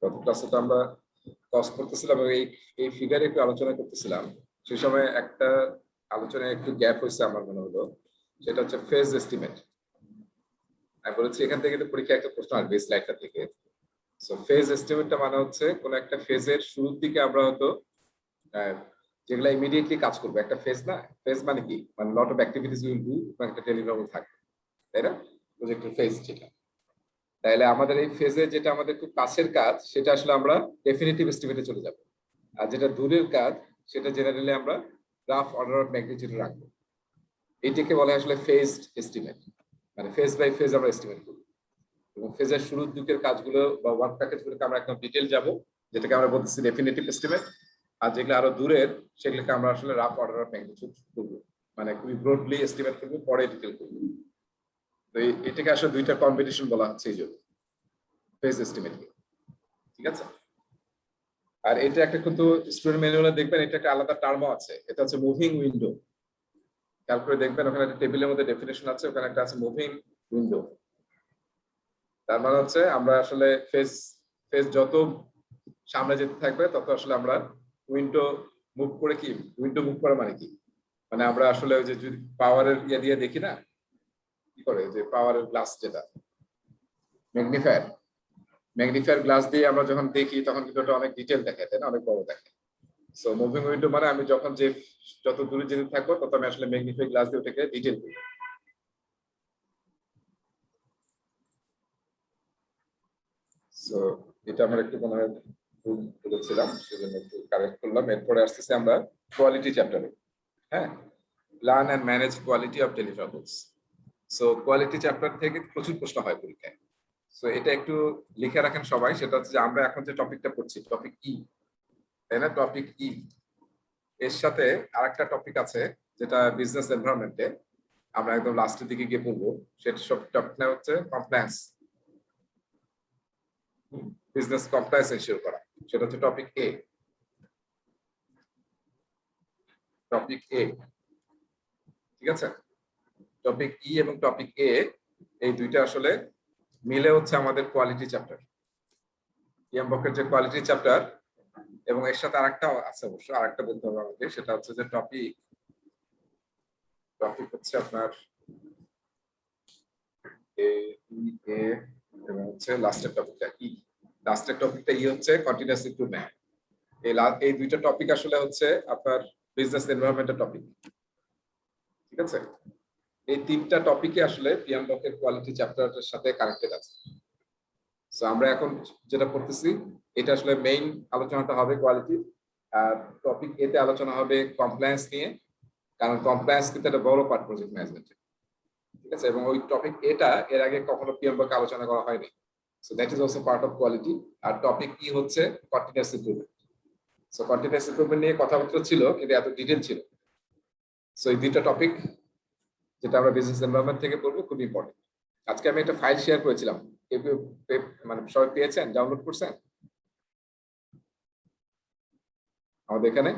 গত ক্লাসে তো আমরা কস্ট করতেছিলাম, এই ফিগারে একটু আলোচনা করতেছিলাম। সেই সময় একটা আলোচনায় একটু গ্যাপ হয়েছে আমার মনে হলো, সেটা হচ্ছে ফেজ এস্টিমেট। আমি বলেছি এখান থেকে তো পরীক্ষা একটা প্রশ্ন আসবে স্লাইডটা থেকে। সো ফেজ এস্টিমেটটা মানে হচ্ছে কোন একটা ফেজের শুরুর দিকে আমরা হয়তো যেগুলা ইমিডিয়েটলি কাজ করবে, একটা ফেজ না, ফেজ মানে কি, মানে lot of activities will do, একটা ডেলিভারেবল থাকবে, তাই না? প্রজেক্টের ফেজ যেটা, তাহলে আমাদের এই ফেজে যেটা আমাদের খুব কাছের কাজ সেটা আসলে আমরা ডেফিনিটিভ এস্টিমেটে চলে যাব, আর যেটা দূরের কাজ সেটা জেনারেলি আমরা রাফ অর্ডার অফ ম্যাগনিটিউডে রাখবো। এইটাকে বলা হয় আসলে ফেজড এস্টিমেট, মানে ফেজ বাই ফেজ আমরা এস্টিমেট করব, এবং ফেজের শুরুর দিকের কাজগুলো বা ওয়ার্ক প্যাকেজগুলোকে আমরা একদম ডিটেল যাব, যেটাকে আমরা বলতেছি ডেফিনিটিভ এস্টিমেট। আর যেগুলো আরো দূরের সেগুলোকে আমরা আসলে রাফ অর্ডার অফ ম্যাগনিটিউড করব, মানে খুবই ব্রডলি এস্টিমেট করব, পরে ডিটেল করব। তো এটাকে আসলে দুইটা কম্বিনেশন বলা হচ্ছে এই জন্য ফেজ এস্টিমেট, ঠিক আছে? আর এটা একটা কিন্তু স্টুডেন্ট ম্যানুয়ালে দেখবেন এটা একটা আলাদা টার্মও আছে, এটা হচ্ছে মুভিং উইন্ডো। খেয়াল করে দেখবেন ওখানে একটা টেবিলের মধ্যে ডেফিনেশন আছে, ওখানে একটা আছে মুভিং উইন্ডো। তার মানে হচ্ছে আমরা আসলে ফেজ ফেজ যত সামনে যেতে থাকবে তত আসলে আমরা উইন্ডো মুভ করে, কি উইন্ডো মুভ করা মানে কি, মানে আমরা আসলে ওই যে যদি পাওয়ারের ইয়ে দিয়ে দেখি না, কি করে যে পাওয়ারের গ্লাস, যেটা ম্যাগনিফায়ার গ্লাস দিয়ে আমরা যখন দেখি তখন কিন্তু ওটা অনেক ডিটেল দেখায়, তাই না, অনেক বড় দেখে। সো মুভিং উইন্ডো মানে আমি যখন যে যত দূরে যেতে থাকবো তত আমি আসলে ম্যাগনিফাইং গ্লাস দিয়ে ওটাকে ডিটেল করি। সো এটা আমরা একটু মনে হয় ভুল বলেছিলাম, সেজন্য একটু কারেক্ট করলাম। এরপরে আসতেছি আমরা কোয়ালিটি চ্যাপ্টারে। হ্যাঁ, plan and manage quality of deliverables. So quality chapter থেকে প্রচুর প্রশ্ন হয় পরীক্ষায়। সো এটা একটু লিখে রাখেন সবাই, সেটা হচ্ছে যে আমরা এখন যে টপিকটা পড়ছি, টপিক ই, তাই না, টপিক ই। এর সাথে আরেকটা টপিক আছে যেটা বিজনেস এনভায়রনমেন্টে আমরা একদম লাস্টের দিকে গিয়ে পড়বো, সেটা সব টপিকটা হচ্ছে কমপ্লায়েন্স, বিজনেস কমপ্লায়েন্স এনশিওর করা, সেটা হচ্ছে টপিক এ। টপিক এ, ঠিক আছে? টপিক ই এবং টপিক এ, এই দুইটা আসলে মিলে হচ্ছে আমাদের কোয়ালিটি চ্যাপ্টার, ইয়ামবকের যে কোয়ালিটি চ্যাপ্টার। এবং এর সাথে আরেকটা আছে, অবশ্য আরেকটা বলতে হবে আমাকে, সেটা হচ্ছে যে টপিক হচ্ছে আপনার এ, এবং হচ্ছে লাস্টের টপিকটা ই। লাস্টের টপিকটা ই হচ্ছে কন্টিনিউয়াস ইমপ্রুভমেন্ট। এই দুইটা টপিক আসলে হচ্ছে আপনার বিজনেস এনভায়রনমেন্টের টপিক, ঠিক আছে? এই তিনটা টপিকে আসলে পিএমবকের কোয়ালিটি চ্যাপ্টারের সাথে কানেক্টেড আছে। সো আমরা এখন যেটা পড়তেছি এটা আসলে মেইন আলোচনাটা হবে কোয়ালিটি, আর টপিক এতে আলোচনা হবে কমপ্লায়েন্স নিয়ে, কারণ কমপ্লায়েন্স কিন্তু একটা বড় পার্ট প্রজেক্ট ম্যানেজমেন্টে, ঠিক আছে? এবং ওই টপিক এটা এর আগে কখনো পিএমবকে আলোচনা করা হয়নি। So that is also part of quality. আর টপিক ই হচ্ছে continuous improvement. So continuous improvement নিয়ে কথাবার্তা ছিল, কিন্তু এত ডিটেইল ছিল। সো এই দুইটা টপিক যেটা আমরা বিজনেস এনভায়রনমেন্ট থেকে পড়বো খুব ইম্পর্টেন্ট। আজকে আমি একটা ফাইল শেয়ার করেছিলাম, মানে সবাই পেয়েছেন, ডাউনলোড করছেন আমাদের এখানে?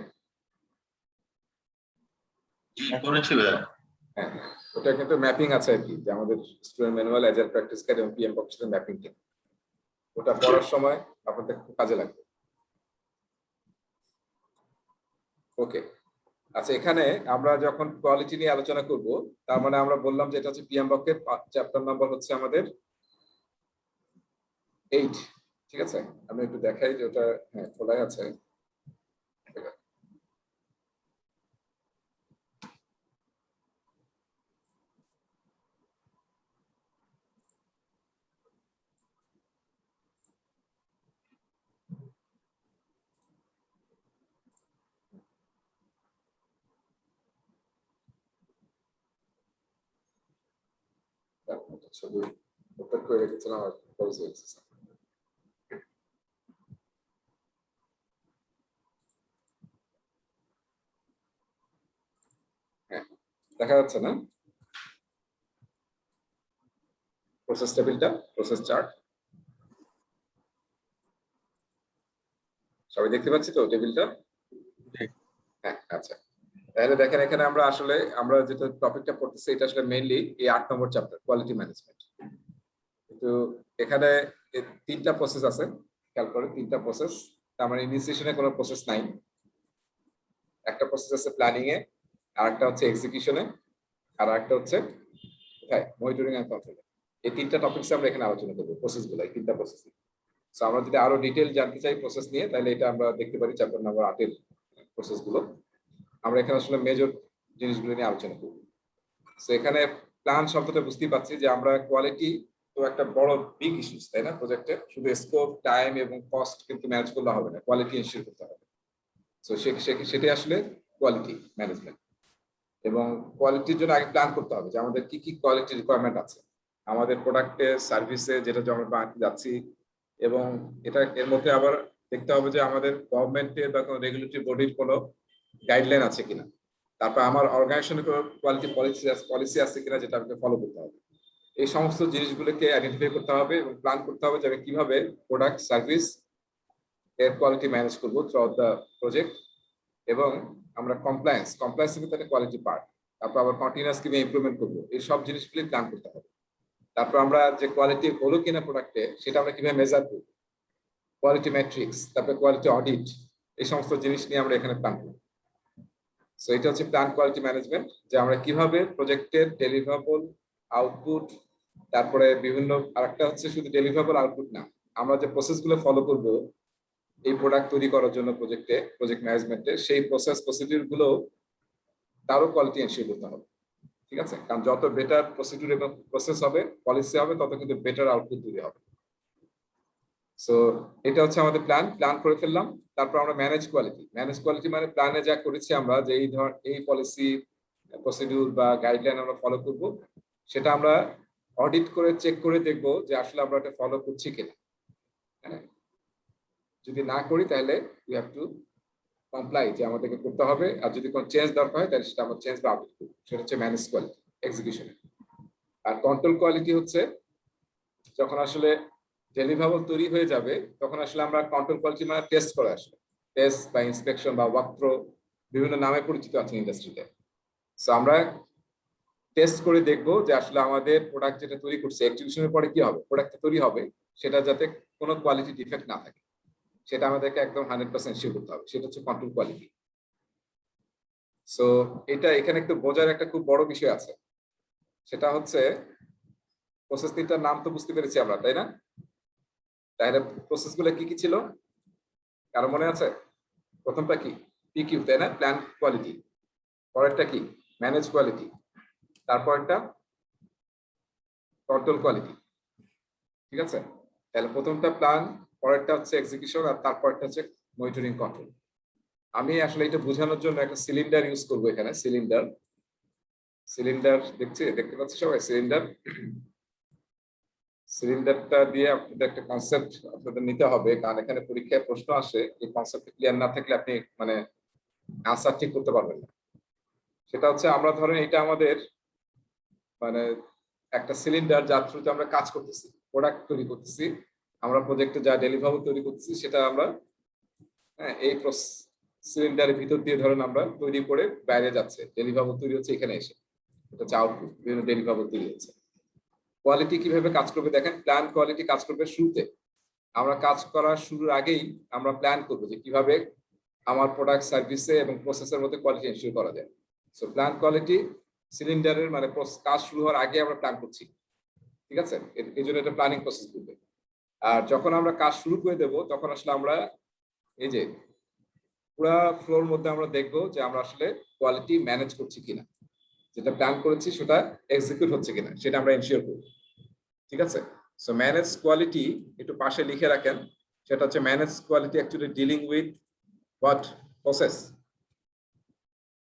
হ্যাঁ, ওটা কিন্তু ম্যাপিং আছে আর কি, যে আমাদের student manual, agile practice guide এবং পিএমবক এর ম্যাপিং টেক। ওটা পড়ার সময় আপনাদের খুব কাজে লাগবে। ওকে, আচ্ছা, এখানে আমরা যখন কোয়ালিটি নিয়ে আলোচনা করব, তার মানে আমরা বললাম যে এটা হচ্ছে পিএমবক এর চ্যাপ্টার নাম্বার হচ্ছে আমাদের 8, ঠিক আছে? আমি একটু দেখাই যে ওটা, হ্যাঁ খোলাই আছে। ছবি ওপেন করে রেখেছিলাম আর ক্লোজ হয়ে গেছে। হ্যাঁ, দেখা যাচ্ছে না প্রসেস টেবিলটা, প্রসেস চার্ট সবাই দেখতে পাচ্ছি তো টেবিলটা? হ্যাঁ, আচ্ছা, তাহলে দেখেন এখানে আমরা আসলে আমরা যেটা টপিকটা পড়তেছি এটা আসলে মেইনলি এই 8 নম্বর চ্যাপ্টার কোয়ালিটি ম্যানেজমেন্ট। কিন্তু এখানে তিনটা প্রসেস আছে, খেয়াল করে তিনটা প্রসেস। তার মানে ইনিশিয়েশনে কোনো প্রসেস নাই, একটা প্রসেস আছে প্ল্যানিং এ, আর একটা হচ্ছে এক্সিকিউশনে, আর একটা হচ্ছে মনিটরিং এন্ড কন্ট্রোল। এই তিনটা টপিকস আমরা এখানে আলোচনা করবো, প্রসেস গুলো, এই তিনটা প্রসেস। সো আমরা যদি আরো ডিটেইল জানতে চাই প্রসেস নিয়ে, তাহলে এটা আমরা দেখতে পারি চ্যাপ্টার নাম্বার 8 এর প্রসেস গুলো। আমরা এখানে আসলে মেজর জিনিসগুলো নিয়ে আলোচনা করব। সো এখানে প্ল্যান শব্দটা বুঝতেই পারছি যে আমরা কোয়ালিটি তো একটা বড় বিগ ইস্যুস, তাই না? প্রজেক্টে শুধু স্কোপ, টাইম এবং কস্ট কিন্তু ম্যানেজ করলে হবে না, কোয়ালিটি এনশিওর করতে হবে। সো সেটাই আসলে কোয়ালিটি ম্যানেজমেন্ট। এবং কোয়ালিটির জন্য আগে প্ল্যান করতে হবে যে আমাদের কি কি কোয়ালিটি রিকোয়ারমেন্ট আছে আমাদের প্রোডাক্টে, সার্ভিসে, যেটা আমরা বানাতে যাচ্ছি। এবং এটা এর মধ্যে আবার দেখতে হবে যে আমাদের গভর্নমেন্টের বা কোনো রেগুলেটরি বডির কোনো গাইডলাইন আছে কিনা, তারপর আমার অর্গানাইজেশনের কোনো কোয়ালিটি পলিসি আছে কিনা, যেটা আমাকে ফলো করতে হবে। এই সমস্ত জিনিসগুলোকে আইডেন্টিফাই করতে হবে এবং প্ল্যান করতে হবে যে আমি কিভাবে প্রোডাক্ট, সার্ভিস এর কোয়ালিটি ম্যানেজ করবো থ্রু আউট দ্য প্রজেক্ট। এবং আমরা কমপ্লায়েন্স কিন্তু একটা কোয়ালিটি পার্ট। তারপর আবার কন্টিনিউয়াস কিভাবে ইমপ্রুভমেন্ট করবো, এই সব জিনিসগুলি প্ল্যান করতে হবে। তারপর আমরা যে কোয়ালিটি হলো কিনা প্রোডাক্টে, সেটা আমরা কিভাবে মেজার করবো, কোয়ালিটি ম্যাট্রিক্স, তারপরে কোয়ালিটি অডিট, এই সমস্ত জিনিস নিয়ে আমরা এখানে প্ল্যান করবো। সো এটা হচ্ছে প্ল্যান কোয়ালিটি ম্যানেজমেন্ট, যে আমরা কিভাবে প্রজেক্টের ডেলিভারেবল, আউটপুট, তারপরে বিভিন্ন, আরেকটা হচ্ছে শুধু ডেলিভারেবল আউটপুট না, আমরা যে প্রসেসগুলো ফলো করব এই প্রোডাক্ট তৈরি করার জন্য প্রজেক্ট ম্যানেজমেন্টে, সেই প্রসিডিউর গুলো তারও কোয়ালিটি এনশিওর করতে হবে। ঠিক আছে? কারণ যত বেটার প্রসিডিউর এবং প্রসেস হবে, পলিসি হবে, তত কিন্তু বেটার আউটপুট তৈরি হবে। সো এটা হচ্ছে আমাদের প্ল্যান করে ফেললাম। তারপর আমরা ম্যানেজ কোয়ালিটি মানে প্ল্যানে যা করেছি আমরা, যে এই পলিসি, প্রসিডিউর বা গাইডলাইন আমরা ফলো করব, সেটা আমরা অডিট করে চেক করে দেখব যে আসলে আমরা এটা ফলো করছি কিনা। হ্যাঁ, যদি না করি তাহলে উই হ্যাভ টু কমপ্লাই, যে আমাদেরকে করতে হবে। আর যদি কোনো চেঞ্জ দরকার হয় তাহলে সেটা আমরা চেঞ্জ বা আপডেট করব। সেটা হচ্ছে ম্যানেজ কোয়ালিটি এক্সিকিউশনে। আর কন্ট্রোল কোয়ালিটি হচ্ছে যখন আসলে ডেলিভারেবল তৈরি হয়ে যাবে, তখন আসলে আমরা কন্ট্রোল কোয়ালিটি মানে টেস্ট করে আসলে, টেস্ট বা ইন্সপেকশন বা ওয়াকথ্রো, বিভিন্ন নামে পরিচিত আছে ইন্ডাস্ট্রিতে। সো আমরা টেস্ট করে দেখবো যে আসলে আমাদের প্রোডাক্ট যেটা তৈরি করছে, এক্সিকিউশনের পরে কি হবে, প্রোডাক্ট তৈরি হবে, সেটা যাতে কোনো কোয়ালিটি ডিফেক্ট না থাকে, সেটা আমাদেরকে একদম 100% শিওর করতে হবে। সেটা হচ্ছে কন্ট্রোল কোয়ালিটি। সো এটা এখানে একটু বোঝার একটা খুব বড় বিষয় আছে, সেটা হচ্ছে প্রসেস তিনটার নাম তো বুঝতে পেরেছি আমরা, তাই না? তাহলে প্রসেস গুলো কি কি ছিল কারো মনে আছে? প্রথমটা কি? পিকিউ, তাই না? Plan quality. পরেরটা কি? Manage quality. তারপরটা কন্ট্রোল কোয়ালিটি। ঠিক আছে? তাহলে প্রথমটা প্ল্যান, পরেরটা হচ্ছে এক্সিকিউশন, আর তারপরটা হচ্ছে মনিটরিং কন্ট্রোল। আমি আসলে এটা বোঝানোর জন্য একটা সিলিন্ডার ইউজ করবো এখানে। সিলিন্ডার দেখতে পাচ্ছি সবাই? সিলিন্ডারটা দিয়ে আপনাদের একটা কনসেপ্ট আপনাদের নিতে হবে, কারণ এখানে পরীক্ষায় প্রশ্ন আসে, এই কনসেপ্ট ক্লিয়ার না থাকলে আপনি মানে আনসার ঠিক করতে পারবেন না। সেটা হচ্ছে, আমরা ধরেন এটা আমাদের মানে একটা সিলিন্ডার, যার থ্রুতে আমরা কাজ করতেছি, প্রোডাক্ট তৈরি করতেছি, আমরা প্রজেক্টে যা ডেলিভারেবল তৈরি করতেছি, সেটা আমরা এই সিলিন্ডারের ভিতর দিয়ে ধরেন আমরা তৈরি করে বাইরে যাচ্ছে, ডেলিভারেবল তৈরি হচ্ছে এখানে এসে, এটা হচ্ছে আউটপুট, বিভিন্ন ডেলিভারেবল তৈরি হচ্ছে। কোয়ালিটি কিভাবে কাজ করবে দেখেন, প্ল্যান কোয়ালিটি কাজ করবে শুরুতে। আমরা কাজ করার শুরুর আগেই আমরা প্ল্যান করবো যে কিভাবে আমার প্রোডাক্ট, সার্ভিসে এবং প্রসেসের মধ্যে কোয়ালিটি এনশিওর করা যায়। সো প্ল্যান কোয়ালিটি সিলিন্ডারের মানে কাজ শুরু হওয়ার আগে আমরা প্ল্যান করছি। ঠিক আছে? এই জন্য এটা প্ল্যানিং প্রসেস করবে। আর যখন আমরা কাজ শুরু করে দেব, তখন আসলে আমরা এই যে পুরো ফ্লোর মধ্যে আমরা দেখবো যে আমরা আসলে কোয়ালিটি ম্যানেজ করছি কিনা, যেটা প্ল্যান করেছি সেটা এক্সিকিউট হচ্ছে কিনা, সেটা আমরা এনশিওর করব। ঠিক আছে? সো ম্যানেজ কোয়ালিটি একটু পাশে লিখে রাখেন। সেটা হচ্ছে manage quality actually dealing with what process.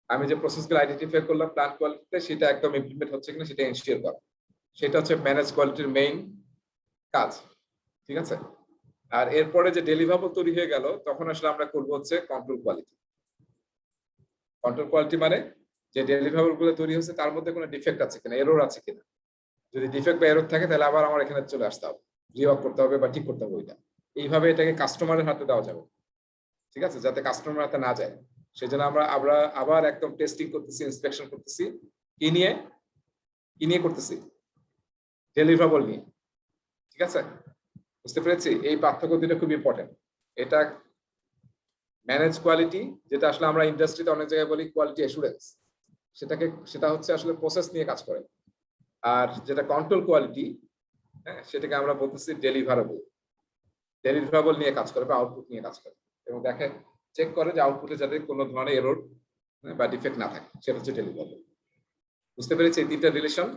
আমি যে প্রসেসগুলো আইডেন্টিফাই করলাম প্ল্যান কোয়ালিটিতে, সেটা একদম ইমপ্লিমেন্ট হচ্ছে কিনা সেটা এনশিওর করা, সেটা হচ্ছে ম্যানেজ কোয়ালিটির মেইন কাজ। ঠিক আছে? আর এরপরে যে ডেলিভারেবল তৈরি হয়ে গেল, তখন আসলে আমরা করবো হচ্ছে কন্ট্রোল কোয়ালিটি। কন্ট্রোল কোয়ালিটি মানে যে ডেলিভারেবল গুলো তৈরি হচ্ছে তার মধ্যে কোনো ডিফেক্ট আছে কিনা, এরর আছে কিনা। যদি ডিফেক্ট বা এরর থাকে তাহলে আবার আমার এখানে চলে আসতে হবে, রিওয়ার্ক করতে হবে বা ঠিক করতে হবে ওইটা। এইভাবে এটাকে কাস্টমারের হাতে দেওয়া যাবে। ঠিক আছে? যাতে কাস্টমার হাতে না যায়, সেজন্য আমরা আবার একদম টেস্টিং করতেছি, ইন্সপেকশন করতেছি। কি নিয়ে করতেছি? ডেলিভারেবল নিয়ে। ঠিক আছে? বুঝতে পেরেছি? এই পার্থক্য দুটো খুব ইম্পর্টেন্ট। এটা ম্যানেজ কোয়ালিটি, যেটা আসলে আমরা ইন্ডাস্ট্রিতে অনেক জায়গায় বলি কোয়ালিটি অ্যাসুরেন্স, সেটা হচ্ছে আসলে প্রসেস নিয়ে কাজ করে। আর যেটা কন্ট্রোল কোয়ালিটি, হ্যাঁ, সেটাকে আমরা বলতেছি ডেলিভারেবল নিয়ে কাজ করে বা আউটপুট নিয়ে কাজ করে, এবং দেখে চেক করে যে আউটপুটে যাতে কোনো ধরনের এরর বা ডিফেক্ট না থাকে, সেটা হচ্ছে ডেলিভারেবল। বুঝতে পেরেছি এই তিনটা রিলেশন?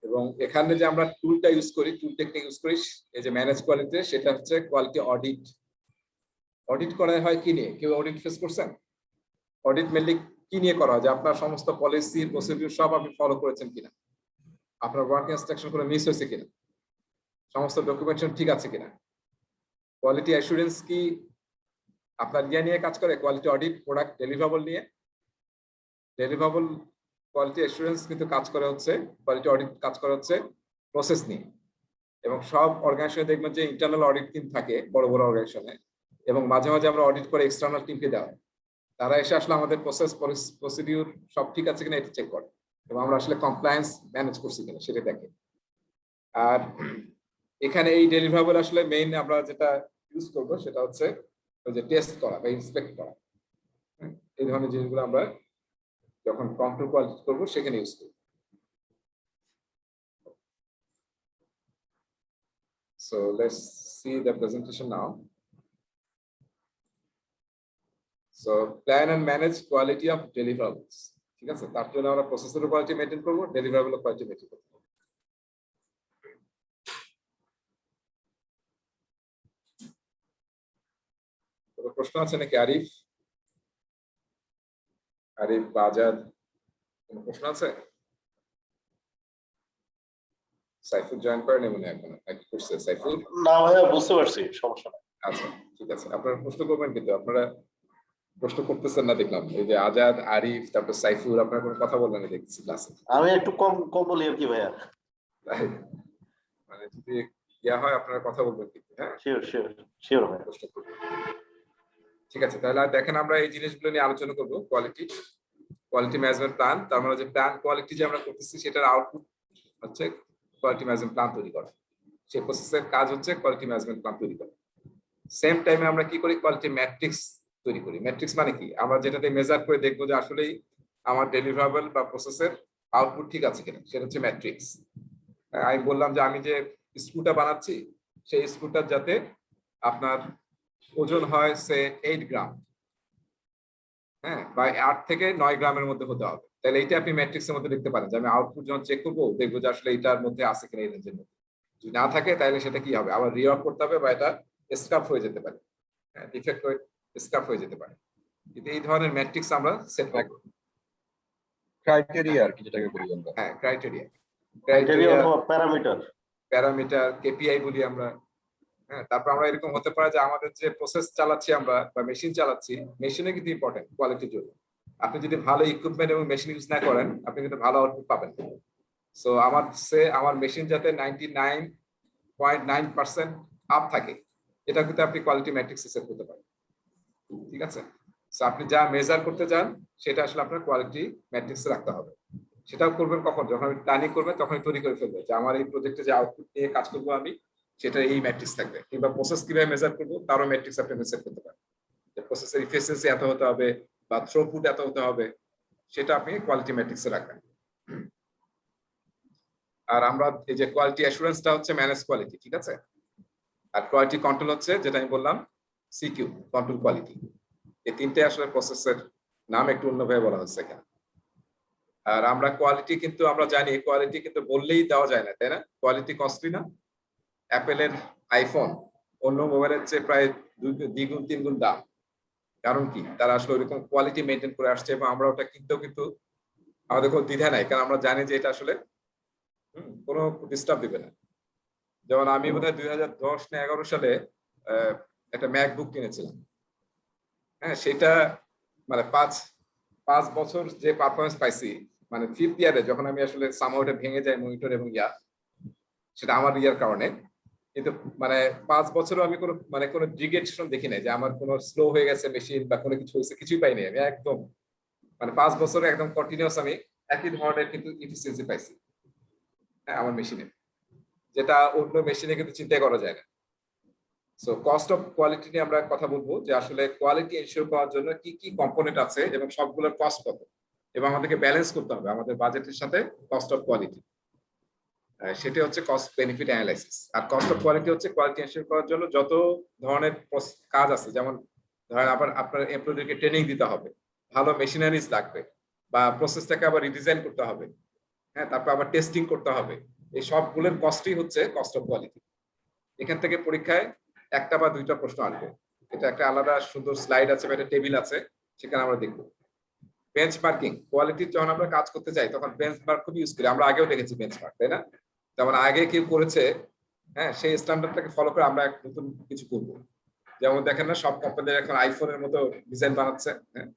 এবং এখানে যে আমরা টুলটা ইউজ করি, টুল টেকনিক ইউজ করি এই যে ম্যানেজ কোয়ালিটি, সেটা হচ্ছে কোয়ালিটি অডিট। অডিট করা হয় কি নিয়ে? কেউ অডিট ফেস করছেন? অডিট মেনলি কি নিয়ে করা হয়? যে আপনার সমস্ত পলিসি প্রসিডিউর সব আপনি ফলো করেছেন কিনা, আপনার ওয়ার্ক ইনস্ট্রাকশন কোনো মিস হয়েছে কিনা, সমস্ত ডকুমেন্টেশন ঠিক আছে কিনা। কোয়ালিটি অ্যাসুরেন্স কি আপনার নিয়ে কাজ করে? কোয়ালিটি অডিট প্রোডাক্ট ডেলিভারেবল নিয়ে। ডেলিভারেবল কোয়ালিটি অ্যাসুরেন্স কিন্তু কাজ করে হচ্ছে, কোয়ালিটি অডিট কাজ করে হচ্ছে প্রসেস নিয়ে। এবং সব অর্গানাইজেশনে দেখবেন যে ইন্টারনাল অডিট টিম থাকে বড় বড় অর্গানাইজেশনে, এবং মাঝে মাঝে আমরা অডিট করে এক্সটার্নাল টিমকে দেওয়া হয়। তারা এসে আসলে আমাদের প্রসিডিউর সব ঠিক আছে কিনা এটা চেক করে, এবং আমরা আসলে কমপ্লায়েন্স ম্যানেজ করছি কিনা সেটা দেখে। আর এখানে এই ডেলিভারেবল আসলে মেইন আমরা যেটা ইউজ করব সেটা হচ্ছে ওই যে টেস্ট করা বা ইন্সপেক্ট করা। এই ধরনের জিনিসগুলো আমরা যখন কন্ট্রোল কোয়ালিটি করব সেখানে ইউজ করব। So let's see the presentation now. So plan and manage quality of deliverables. ঠিক আছে, তার জন্য আমরা প্রসেসের কোয়ালিটি মেইনটেইন করব, ডেলিভারেবল কোয়ালিটি মেইনটেইন করব। কোনো প্রশ্ন আছে নাকি? আরিফ বাজাদ, কোনো প্রশ্ন আছে? সাইফুল জয়েন করেন মনে এখন নাকি করছে? সাইফুল না ভাইয়া, বুঝতে পারছি, সমস্যা নেই। আচ্ছা ঠিক আছে, আপনারা প্রশ্ন করবেন, কিন্তু আপনারা প্রশ্ন করতেছেন না দেখলাম। এই যে আজাদ, আরিফ, তারপর সাইফুল, আপনারা কোনো কথা বললেন না দেখছি ক্লাসে। আমি একটু কম কম বলি আর কি ভাইয়া। মানে যদি ইয়া হয় আপনারা কথা বলবেন কিন্তু। হ্যাঁ, শিওর শিওর শিওর ভাইয়া। প্রশ্ন করবেন। ঠিক আছে, তাহলে দেখেন আমরা এই জিনিসগুলো নিয়ে আলোচনা করব। কোয়ালিটি ম্যানেজমেন্ট প্ল্যান, তার মানে যে প্ল্যান কোয়ালিটি যে আমরা করতেছি সেটার আউটপুট হচ্ছে কোয়ালিটি ম্যানেজমেন্ট প্ল্যান তৈরি করা। সেই প্রসেসের কাজ হচ্ছে কোয়ালিটি ম্যানেজমেন্ট প্ল্যান তৈরি করা। সেম টাইমে আমরা কি করি? কোয়ালিটি ম্যাট্রিক্স তৈরি করি। ম্যাট্রিক্স মানে কি? আমরা যেটাতে মেজার করে দেখবো যে আসলেই আমার ডেলিভারেবল বা প্রসেসের আউটপুট ঠিক আছে কিনা, সেটা হচ্ছে ম্যাট্রিক্স। আমি বললাম যে আমি যে স্ক্রুটা বানাচ্ছি, সেই স্ক্রুটার যাতে আপনার ওজন হয় সে 8 গ্রাম, হ্যাঁ, বা 8 থেকে 9 গ্রামের মধ্যে হতে হবে, তাহলে এইটা আপনি ম্যাট্রিক্সের মধ্যে দেখতে পারেন যে আমি আউটপুট যখন চেক করবো দেখবো যে আসলে এটার মধ্যে আছে কিনা, এই রেঞ্জের মধ্যে। যদি না থাকে তাহলে সেটা কি হবে? আবার রিওয়ার্ক করতে হবে, বা এটা স্কার্ফ হয়ে যেতে পারে, হ্যাঁ, ডিফেক্ট হয়ে স্কার্ফ হয়ে যেতে পারে। কিন্তু এই ধরনের ম্যাট্রিক্স আমরা সেট করব। ক্রাইটেরিয়া আর কি, যেটাকে বলি আমরা। হ্যাঁ, ক্রাইটেরিয়া অথবা প্যারামিটার, কেপিআই বলি আমরা। হ্যাঁ, তারপর আমরা এরকম হতে পারে যে আমাদের যে প্রসেস চালাচ্ছি আমরা বা মেশিন চালাচ্ছি, মেশিনে কিন্তু ইম্পর্টেন্ট কোয়ালিটির জন্য। আপনি যদি ভালো ইকুইপমেন্ট এবং মেশিন ইউজ না করেন, আপনি কিন্তু ভালো আউটপুট পাবেন। সো আমার মেশিন যাতে 99.9% আপ থাকে, এটা কিন্তু আপনি কোয়ালিটি ম্যাট্রিক্সে সেট করতে পারেন। ঠিক আছে, সো আপনি যা মেজার করতে চান সেটা আসলে আপনার কোয়ালিটি ম্যাট্রিক্সে রাখতে হবে। সেটাও করবেন কখন? যখন আপনি প্ল্যানিং করবেন তখনই তৈরি করে ফেলবেন যে আমার এই প্রজেক্টে যে আউটপুট নিয়ে কাজ করবো আমি, সেটা এই ম্যাট্রিক্স থাকবে। কিংবা প্রসেস কিভাবে মেজার করবো তারও ম্যাট্রিক্স আপনি সেট করতে পারেন, যে প্রসেসের এফিসিয়েন্সি এত হতে হবে বা থ্রুপুট এত হতে হবে, সেটা আপনি কোয়ালিটি ম্যাট্রিক্সে রাখবেন। আর আমরা এই যে কোয়ালিটি অ্যাসুরেন্সটা হচ্ছে ম্যানেজ কোয়ালিটি, ঠিক আছে। আর কোয়ালিটি কন্ট্রোল হচ্ছে যেটা আমি বললাম সিকিউ, কন্ট্রোল কোয়ালিটি। এই তিনটে আসলে প্রসেসের নাম একটু অন্যভাবে বলা হচ্ছে এখানে। আর আমরা কোয়ালিটি কিন্তু আমরা জানি কোয়ালিটি কিন্তু বললেই দেওয়া যায় না, তাই না? কোয়ালিটি কস্টলি না? অ্যাপেলের আইফোন অন্য মোবাইলের চেয়ে প্রায় 2-3 গুণ দাম। কারণ কি? তারা আসলে ওইরকম কোয়ালিটি মেনটেন করে আসছে, এবং আমরা ওটা কিনতেও কিন্তু আমাদের কোনো দ্বিধা নাই, কারণ আমরা জানি যে এটা আসলে কোনো ডিস্টার্ব দিবে না। যেমন আমি বোধহয় 2010 না 11 সালে একটা ম্যাকবুক কিনেছিলাম। হ্যাঁ, সেটা মানে 5 বছর যে পারফরমেন্স পাইছি, মানে 5th ইয়ারে যখন আমি আসলে সামহাও ভেঙে যায় মনিটর এবং সেটা আমার ইয়ার কারণে, কিন্তু মানে 5 বছরও আমি কোনো ডিগ্রেডেশন দেখি নাই, যে আমার কোনো স্লো হয়ে গেছে মেশিন বা কোনো কিছু হয়েছে, কিছুই পাইনি আমি। একদম মানে 5 বছরে একদম কন্টিনিউয়াস আমি একই ধরনের কিন্তু ইফিসিয়েন্সি পাইছি, হ্যাঁ, আমার মেশিনে, যেটা অন্য মেশিনে কিন্তু চিন্তা করা যায় না। সো কস্ট অফ কোয়ালিটি নিয়ে আমরা কথা বলবো, যে আসলে কোয়ালিটি এনশিওর করার জন্য কি কি কম্পোনেন্ট আছে এবং সবগুলোর কস্ট কত, এবং আমাদেরকে ব্যালেন্স করতে হবে আমাদের বাজেটের সাথে কস্ট অফ কোয়ালিটি। সেটা হচ্ছে কস্ট বেনিফিট অ্যানালাইসিস। আর কস্ট অফ কোয়ালিটি হচ্ছে কোয়ালিটি এনশিওর করার জন্য যত ধরনের কাজ আছে, যেমন ধরেন আবার আপনার এমপ্লয়িদেরকে ট্রেনিং দিতে হবে, ভালো মেশিনারিজ লাগবে, বা প্রসেসটাকে আবার রিডিজাইন করতে হবে, হ্যাঁ, তারপর আবার টেস্টিং করতে হবে। এই সবগুলোর কস্টই হচ্ছে কস্ট অফ কোয়ালিটি। এখান থেকে পরীক্ষায় একটা বা দুইটা প্রশ্ন আসবে। এটা একটা আলাদা সুন্দর স্লাইড আছে বা একটা টেবিল আছে, সেখানে আমরা দেখবো। বেঞ্চমার্কিং, কোয়ালিটির যখন আমরা কাজ করতে যাই তখন বেঞ্চমার্ক খুব ইউজ করি, আমরা আগেও দেখেছি বেঞ্চমার্ক, তাই না? যেমন আগে কেউ করেছে, হ্যাঁ, সেই স্ট্যান্ডার্ডটাকে ফলো করে আমরা নতুন কিছু করবো। যেমন দেখেন না, সব কোম্পানির এখন আইফোনের মতো ডিজাইন বানাচ্ছে, হ্যাঁ।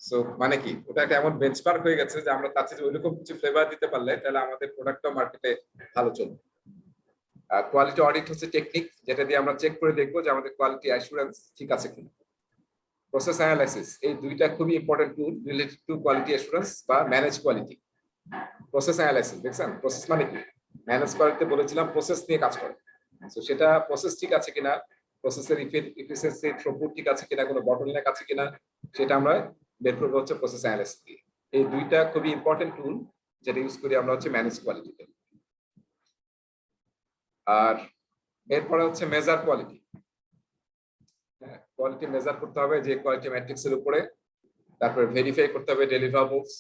সো মানে কি, ওটা একটা এমন বেঞ্চমার্ক হয়ে গেছে যে আমরা চাচ্ছি যে ওইরকম কিছু ফ্লেভার দিতে পারলে তাহলে আমাদের প্রোডাক্টটাও মার্কেটে ভালো চলবে। কোয়ালিটি অডিট হচ্ছে টেকনিক, যেটা দিয়ে আমরা চেক করে দেখবো যে আমাদের কোয়ালিটি অ্যাসুরেন্স ঠিক আছে কিনা। প্রসেস অ্যানালাইসিস, এই দুইটা খুবই important tool related to quality assurance বা ম্যানেজ কোয়ালিটি। প্রসেস অ্যানালাইসিস, দেখছেন প্রসেস মানে কি, ম্যানেজ কোয়ালিটি বলেছিলাম প্রসেস নিয়ে কাজ করে। তো সেটা প্রসেস ঠিক আছে কিনা, প্রসেসের ইফিসিয়েন্সি থ্রুপুট ঠিক আছে কিনা, কোনো বটলনেক আছে কিনা, সেটা আমরা বের করবো হচ্ছে প্রসেস অ্যানালাইসিস দিয়ে। এই দুইটা খুবই ইম্পর্টেন্ট টুল যেটা ইউজ করি আমরা হচ্ছে ম্যানেজ কোয়ালিটিতে। আর এরপরে হচ্ছে মেজার কোয়ালিটি। কোয়ালিটি মেজার করতে হবে যে কোয়ালিটি ম্যাট্রিক্স এর উপরে, তারপরে ভেরিফাই করতে হবে ডেলিভারেবলস।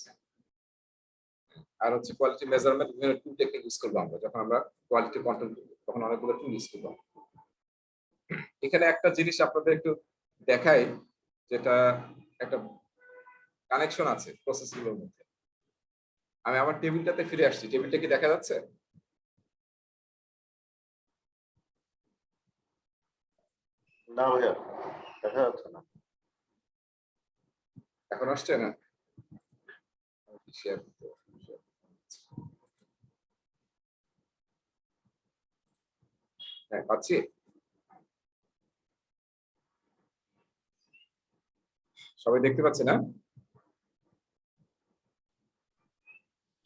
আর হচ্ছে কোয়ালিটি মেজারমেন্ট, বিভিন্ন টুল টেকনিক ইউজ করবো আমরা যখন আমরা কোয়ালিটি কন্ট্রোল করবো, তখন অনেকগুলো টুল ইউজ করবো। এখানে একটা জিনিস আপনাদের একটু দেখাই, যেটা একটা কানেকশন আছে প্রসেস গুলোর মধ্যে। আমি আমার টেবিলটাতে ফিরে আসছি, টেবিলটা কি দেখা যাচ্ছে? না ভাইয়া, দেখা যাচ্ছে না। এখন আসছে না? শেয়ার করতে হবে। হ্যাঁ, পাচ্ছি। সবাই দেখতে পাচ্ছে না?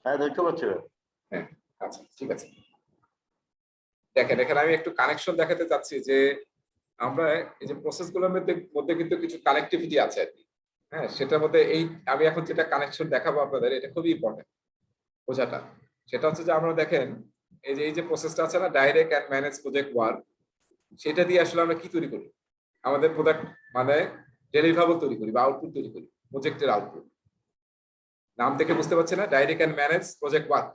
হ্যাঁ, দেখতে পাচ্ছি ভাইয়া। হ্যাঁ, আচ্ছা, ঠিক আছে। দেখেন, এখানে আমি একটু কানেকশন দেখাতে চাচ্ছি যে আমরা এই যে প্রসেস গুলোর মধ্যে কিন্তু কিছু কানেক্টিভিটি আছে আর কি। হ্যাঁ, সেটার মধ্যে এই আমি এখন যেটা কানেকশন দেখাবো আপনাদের, এটা খুবই ইম্পর্টেন্ট বোঝাটা। সেটা হচ্ছে যে আমরা দেখেন এই যে প্রসেসটা আছে না, direct and manage project work, সেটা দিয়ে আসলে আমরা কি তৈরি করি, আমাদের প্রোডাক্ট মানে ডেলিভারেবল তৈরি করি বা আউটপুট তৈরি করি, প্রজেক্টের আউটপুট। নাম থেকে বুঝতে পারছি না, direct and manage project work,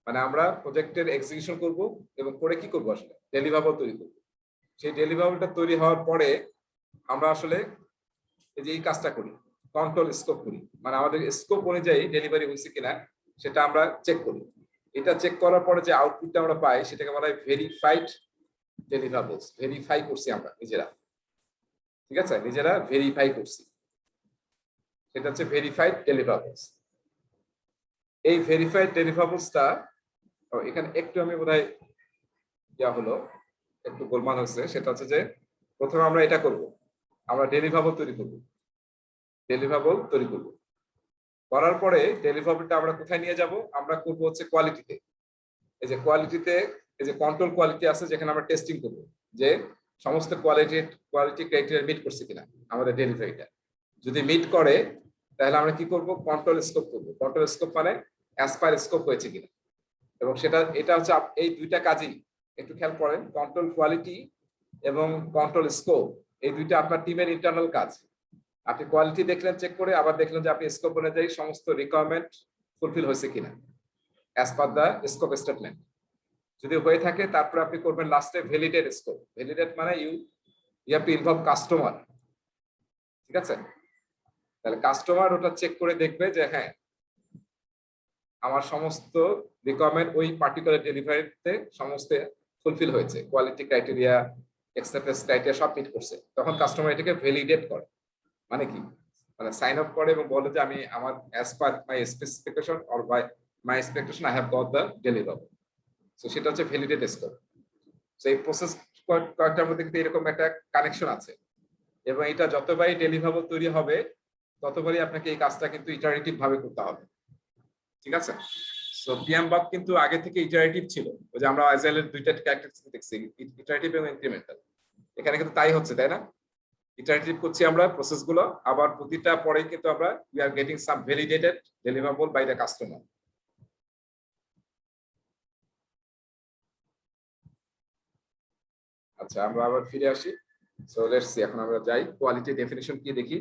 মানে আমরা প্রজেক্টের এক্সিকিউশন করব এবং করে কি করবো, আসলে ডেলিভারেবল তৈরি করবো। সেই ডেলিভারেবলটা তৈরি হওয়ার পরে আমরা আসলে এই যে এই কাজটা করি, কন্ট্রোল স্কোপ করি, মানে আমাদের স্কোপ অনুযায়ী ডেলিভারি হয়েছে কিনা সেটা আমরা চেক করি। এটা চেক করার পরে যে আউটপুটটা আমরা পাই সেটাকে বলা হয় ভেরিফাইড ডেলিভারেবলস। ভেরিফাই করছি আমরা নিজেরা, ঠিক আছে, নিজেরা ভেরিফাই করছি, সেটা হচ্ছে ভেরিফাইড ডেলিভারেবলস। এই ভেরিফাইড ডেলিভারেবলসটা এখানে একটু আমি বোধহয় দেওয়া হলো, একটু গোলমাল হচ্ছে। সেটা হচ্ছে যে প্রথমে আমরা এটা করব, আমরা ডেলিভারেবল তৈরি করব, ডেলিভারেবল তৈরি করব। করার পরে ডেলিভারেবলটা আমরা কোথায় নিয়ে যাব, আমরা করব হচ্ছে কোয়ালিটিতে। এই যে কোয়ালিটিতে, এই যে কন্ট্রোল কোয়ালিটি আছে, যেখানে আমরা টেস্টিং করব যে সমস্ত কোয়ালিটি ক্রাইটেরিয়া মিট করছে কিনা আমাদের ডেলিভারিটা। যদি মিট করে তাহলে আমরা কি করব, কন্ট্রোল স্কোপ করব। কন্ট্রোল স্কোপ মানে অ্যাজ পার স্কোপ হয়েছে কিনা। এবং এটা হচ্ছে এই দুইটা কাজই একটু খেয়াল করেন, কন্ট্রোল কোয়ালিটি এবং কন্ট্রোল স্কোপ, এই দুইটা আপনার টিমের ইন্টারনাল কাজ। আপনি কোয়ালিটি দেখলেন চেক করে, আবার দেখলেন যে আপনি স্কোপ অনুযায়ী সমস্ত রিকোয়ারমেন্ট ফুলফিল হয়েছে কিনা as per the scope statement. যদি হয়ে থাকে তারপরে আপনি করবেন লাস্টে ভ্যালিডেট স্কোপ। ভ্যালিডেট মানে you have to involve customer, ঠিক আছে। তাহলে কাস্টমার ওটা চেক করে দেখবে যে হ্যাঁ আমার সমস্ত রিকোয়ারমেন্ট ওই পার্টিকুলার ডেলিভারিতে সমস্ত ফুলফিল হয়েছে, কোয়ালিটি ক্রাইটেরিয়া, অ্যাকসেপ্টেন্স ক্রাইটেরিয়া সব মিট করছে, তখন কাস্টমার এটাকে ভ্যালিডেট করে। মানে কি, মানে সাইন আপ করে এবং বলে যে আমি আমার as per my specification or by my expectation I have got the deliverable. So সেটা হচ্ছে ভ্যালিডেট স্কোপ। সো এই প্রসেস কয়েকটার মধ্যে কিন্তু এরকম একটা কানেকশন আছে, এবং এটা যতবারই ডেলিভারেবল তৈরি হবে ততবারই আপনাকে এই কাজটা কিন্তু ইটারেটিভ ভাবে করতে হবে। ঠিক আছে। সো পিএমবক কিন্তু আগে থেকে ইটারেটিভ ছিল, ওই যে আমরা আইজেলের দুইটা ক্যারেক্টারিস্টিক দেখছি, ইটারেটিভ এবং ইনক্রিমেন্টাল। এখানে কিন্তু তাই হচ্ছে, তাই না? ইটারেটিভ করছি আমরা প্রসেস গুলো, আবার প্রতিটা পরেই কিন্তু আমরা we are getting some validated deliverable by the customer. আচ্ছা, আমরা আবার ফিরে আসি। সো লেটস সি, এখন আমরা যাই কোয়ালিটি ডেফিনিশন কি দেখি।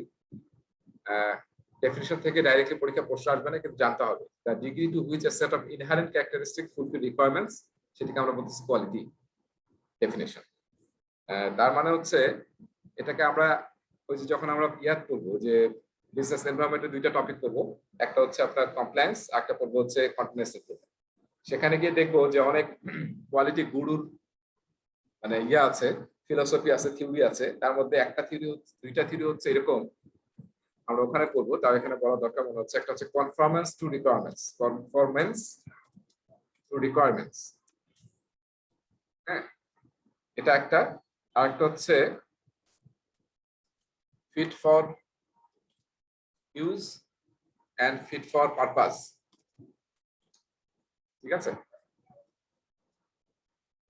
ডেফিনিশন থেকে ডাইরেক্টলি পরীক্ষা প্রশ্ন আসবে না, কিন্তু জানতে হবে the degree to which a set of inherent characteristic fulfil requirements, সেটাকে আমরা বলতেছি কোয়ালিটি ডেফিনিশন। তার মানে হচ্ছে এটাকে আমরা ওই যে যখন আমরা ইয়াদ করবো যে বিজনেস এনভায়রনমেন্টে দুইটা টপিক করবো, একটা হচ্ছে আপনার কমপ্লায়েন্স, একটা করবো হচ্ছে কন্টিনিউয়াস ইমপ্রুভমেন্ট। সেখানে গিয়ে দেখবো যে অনেক কোয়ালিটি গুরুর মানে ইয়া আছে, ফিলোসফি আছে, থিওরি আছে। তার মধ্যে একটা থিওরি, দুইটা থিওরি হচ্ছে এরকম, আমরা ওখানে পড়বো, তাও এখানে বলা দরকার মনে হচ্ছে। একটা হচ্ছে conformance to requirements, conformance to requirements, হ্যাঁ, এটা একটা। আর একটা হচ্ছে fit for use and fit for purpose, ঠিক আছে।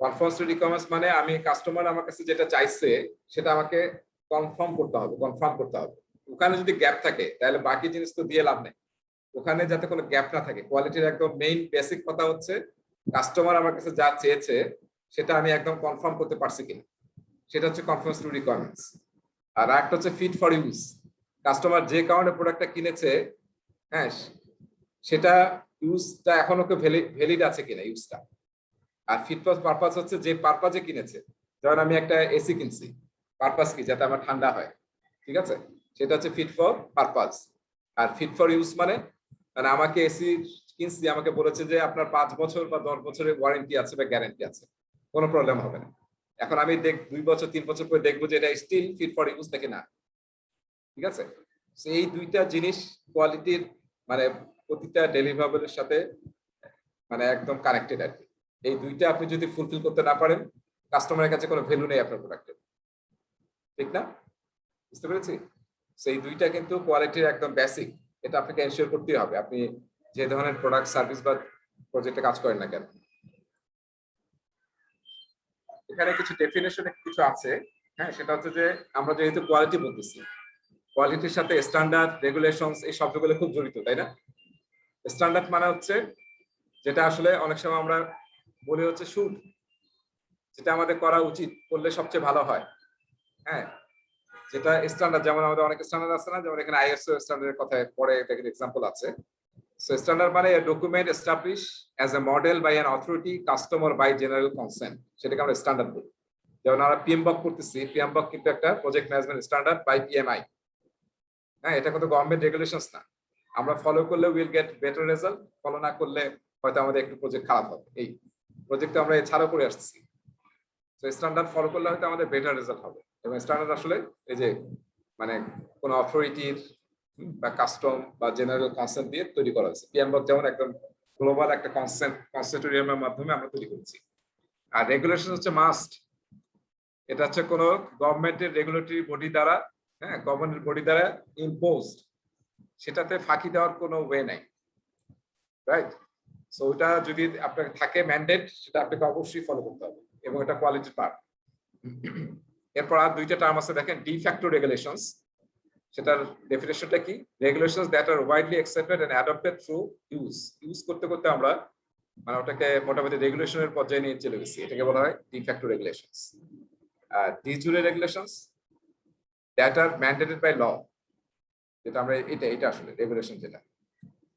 কনফার্ম টু রিকোয়ারমেন্টস মানে আমি কাস্টমার আমার কাছে যেটা চাইছে সেটা আমাকে কনফার্ম করতে হবে, কনফার্ম করতে হবে। ওখানে যদি গ্যাপ থাকে তাহলে বাকি জিনিস তো দিয়ে লাভ নেই, ওখানে যাতে কোনো গ্যাপ না থাকে। কোয়ালিটির একদম মেইন বেসিক কথা হচ্ছে কাস্টমার আমার কাছে যা চেয়েছে সেটা আমি একদম কনফার্ম করতে পারছি কিনা, সেটা হচ্ছে কনফার্ম টু রিকোয়ারমেন্টস। আর একটা হচ্ছে ফিট ফর ইউজ, কাস্টমার যে কারণে প্রোডাক্টটা কিনেছে, হ্যাঁ, সেটা ইউজটা এখন ওকে ভ্যালিড আছে কিনা ইউজটা। আর ফিট ফর পারপাস হচ্ছে যে পারপাজে কিনেছে, ধরেন আমি একটা এসি কিনছি, পারপাস কি, যাতে আমার ঠান্ডা হয়, ঠিক আছে, সেটা হচ্ছে ফিট ফর পারপাস। আর ফিট ফর ইউজ মানে মানে আমাকে এসি কিনছি, আমাকে বলেছে যে আপনার 5 বছর বা 10 বছরের ওয়ারেন্টি আছে বা গ্যারান্টি আছে, কোনো প্রবলেম হবে না। এখন আমি 2 বছর 3 বছর পরে দেখবো যে এটা স্টিল ফিট ফর ইউজ নাকি না, ঠিক আছে। এই দুইটা জিনিস কোয়ালিটির মানে প্রতিটা ডেলিভারেবলের সাথে মানে একদম কানেক্টেড আর কি। এই দুইটা আপনি যদি ফুলফিল করতে না পারেন, কাস্টমারের কাছে কোনো ভ্যালু নেই আপনার প্রোডাক্টের, ঠিক না? বুঝতে পেরেছি? সেই দুইটা কিন্তু কোয়ালিটির একদম বেসিক, এটা আপনাকে এনশিওর করতেই হবে, আপনি যে ধরনের প্রোডাক্ট সার্ভিস বা প্রজেক্টে কাজ করেন না কেন। এখানে কিছু ডেফিনেশন কিছু আছে, হ্যাঁ, সেটা হচ্ছে যে আমরা যেহেতু কোয়ালিটি বলতেছি, কোয়ালিটির সাথে স্ট্যান্ডার্ড, রেগুলেশনস এই শব্দগুলো খুব জড়িত, তাই না? স্ট্যান্ডার্ড মানে হচ্ছে যেটা আসলে অনেক সময় আমরা বলি হচ্ছে শুড, যেটা আমাদের করা উচিত, করলে সবচেয়ে ভালো হয়, হ্যাঁ, যেটা স্ট্যান্ডার্ড। যেমন আমাদের অনেক স্ট্যান্ডার্ড আছে না, যেমন এখানে আইএসও স্ট্যান্ডার্ডের কথা পরে দেখেন এক্সাম্পল আছে। সো স্ট্যান্ডার্ড মানে document establish as a model by an authority customer by general consent, সেটাকে আমরা স্ট্যান্ডার্ড বলি। যেমন আমরা পিএমবক করতেছি, পিএমবক কিন্তু একটা project management standard by PMI, হ্যাঁ, এটা কিন্তু গভর্নমেন্ট রেগুলেশনস না। আমরা ফলো করলে will get better result, follow না করলে হয়তো আমাদের একটু প্রজেক্ট খারাপ হবে। এই প্রজেক্টে আমরা ছাড়াও করে আসছি, তো স্ট্যান্ডার্ড ফলো করলে হয়তো আমাদের বেটার রেজাল্ট হবে। এবং স্ট্যান্ডার্ড আসলে এই যে মানে কোন অথরিটির বা কাস্টম বা জেনারেল কনসেন্ট দিয়ে তৈরি করা হয়েছে। পিএমবক যেমন একদম গ্লোবাল একটা কনসেন্টরিয়ামের মাধ্যমে আমরা তৈরি করেছি। আর রেগুলেশন হচ্ছে মাস্ট, এটা হচ্ছে কোনো গভর্নমেন্টের রেগুলেটরি বডি দ্বারা, হ্যাঁ, গভর্নমেন্ট বডি দ্বারা ইম্পোজড, সেটাতে ফাঁকি দেওয়ার কোনো ওয়ে নাই, রাইট? সো ওটা যদি আপনার থাকে ম্যান্ডেট, সেটা আপনাকে অবশ্যই ফলো করতে হবে, এবং এটা কোয়ালিটির পার্ট। এরপর আর দুইটা টার্ম আছে দেখেন, ডি ফ্যাক্টো রেগুলেশনস, সেটার ডেফিনেশনটা কি? Regulations that are widely accepted and adopted through use করতে করতে আমরা মানে ওটাকে মোটামুটি রেগুলেশনের পর্যায়ে নিয়ে চলে গেছি, এটাকে বলা হয় ডি ফ্যাক্টো রেগুলেশনস। আর de jure regulations that are mandated by law, যেটা আমরা এটা আসলে রেগুলেশন যেটা,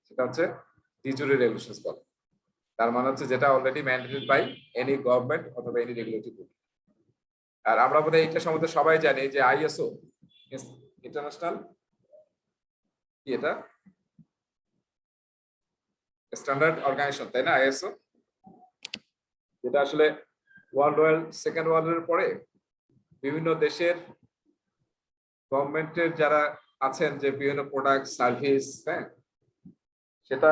সেটা হচ্ছে ডি জুরে রেগুলেশনস বলে। তার মানে হচ্ছে যেটা already mandated by any government অথবা এনি রেগুলেটরি বডি। আর আমরা বোধহয় এটা সম্বন্ধে সবাই জানি যে আইএসও ইন্টারন্যাশনাল কি, এটা স্ট্যান্ডার্ড অর্গানাইজেশন, তাই না? আইএসও, যেটা আসলে সেকেন্ড ওয়ার্ল্ড ওয়ারের পরে বিভিন্ন দেশের গভর্নমেন্টের যারা আছেন, যে বিভিন্ন প্রোডাক্ট সার্ভিস, হ্যাঁ, সেটা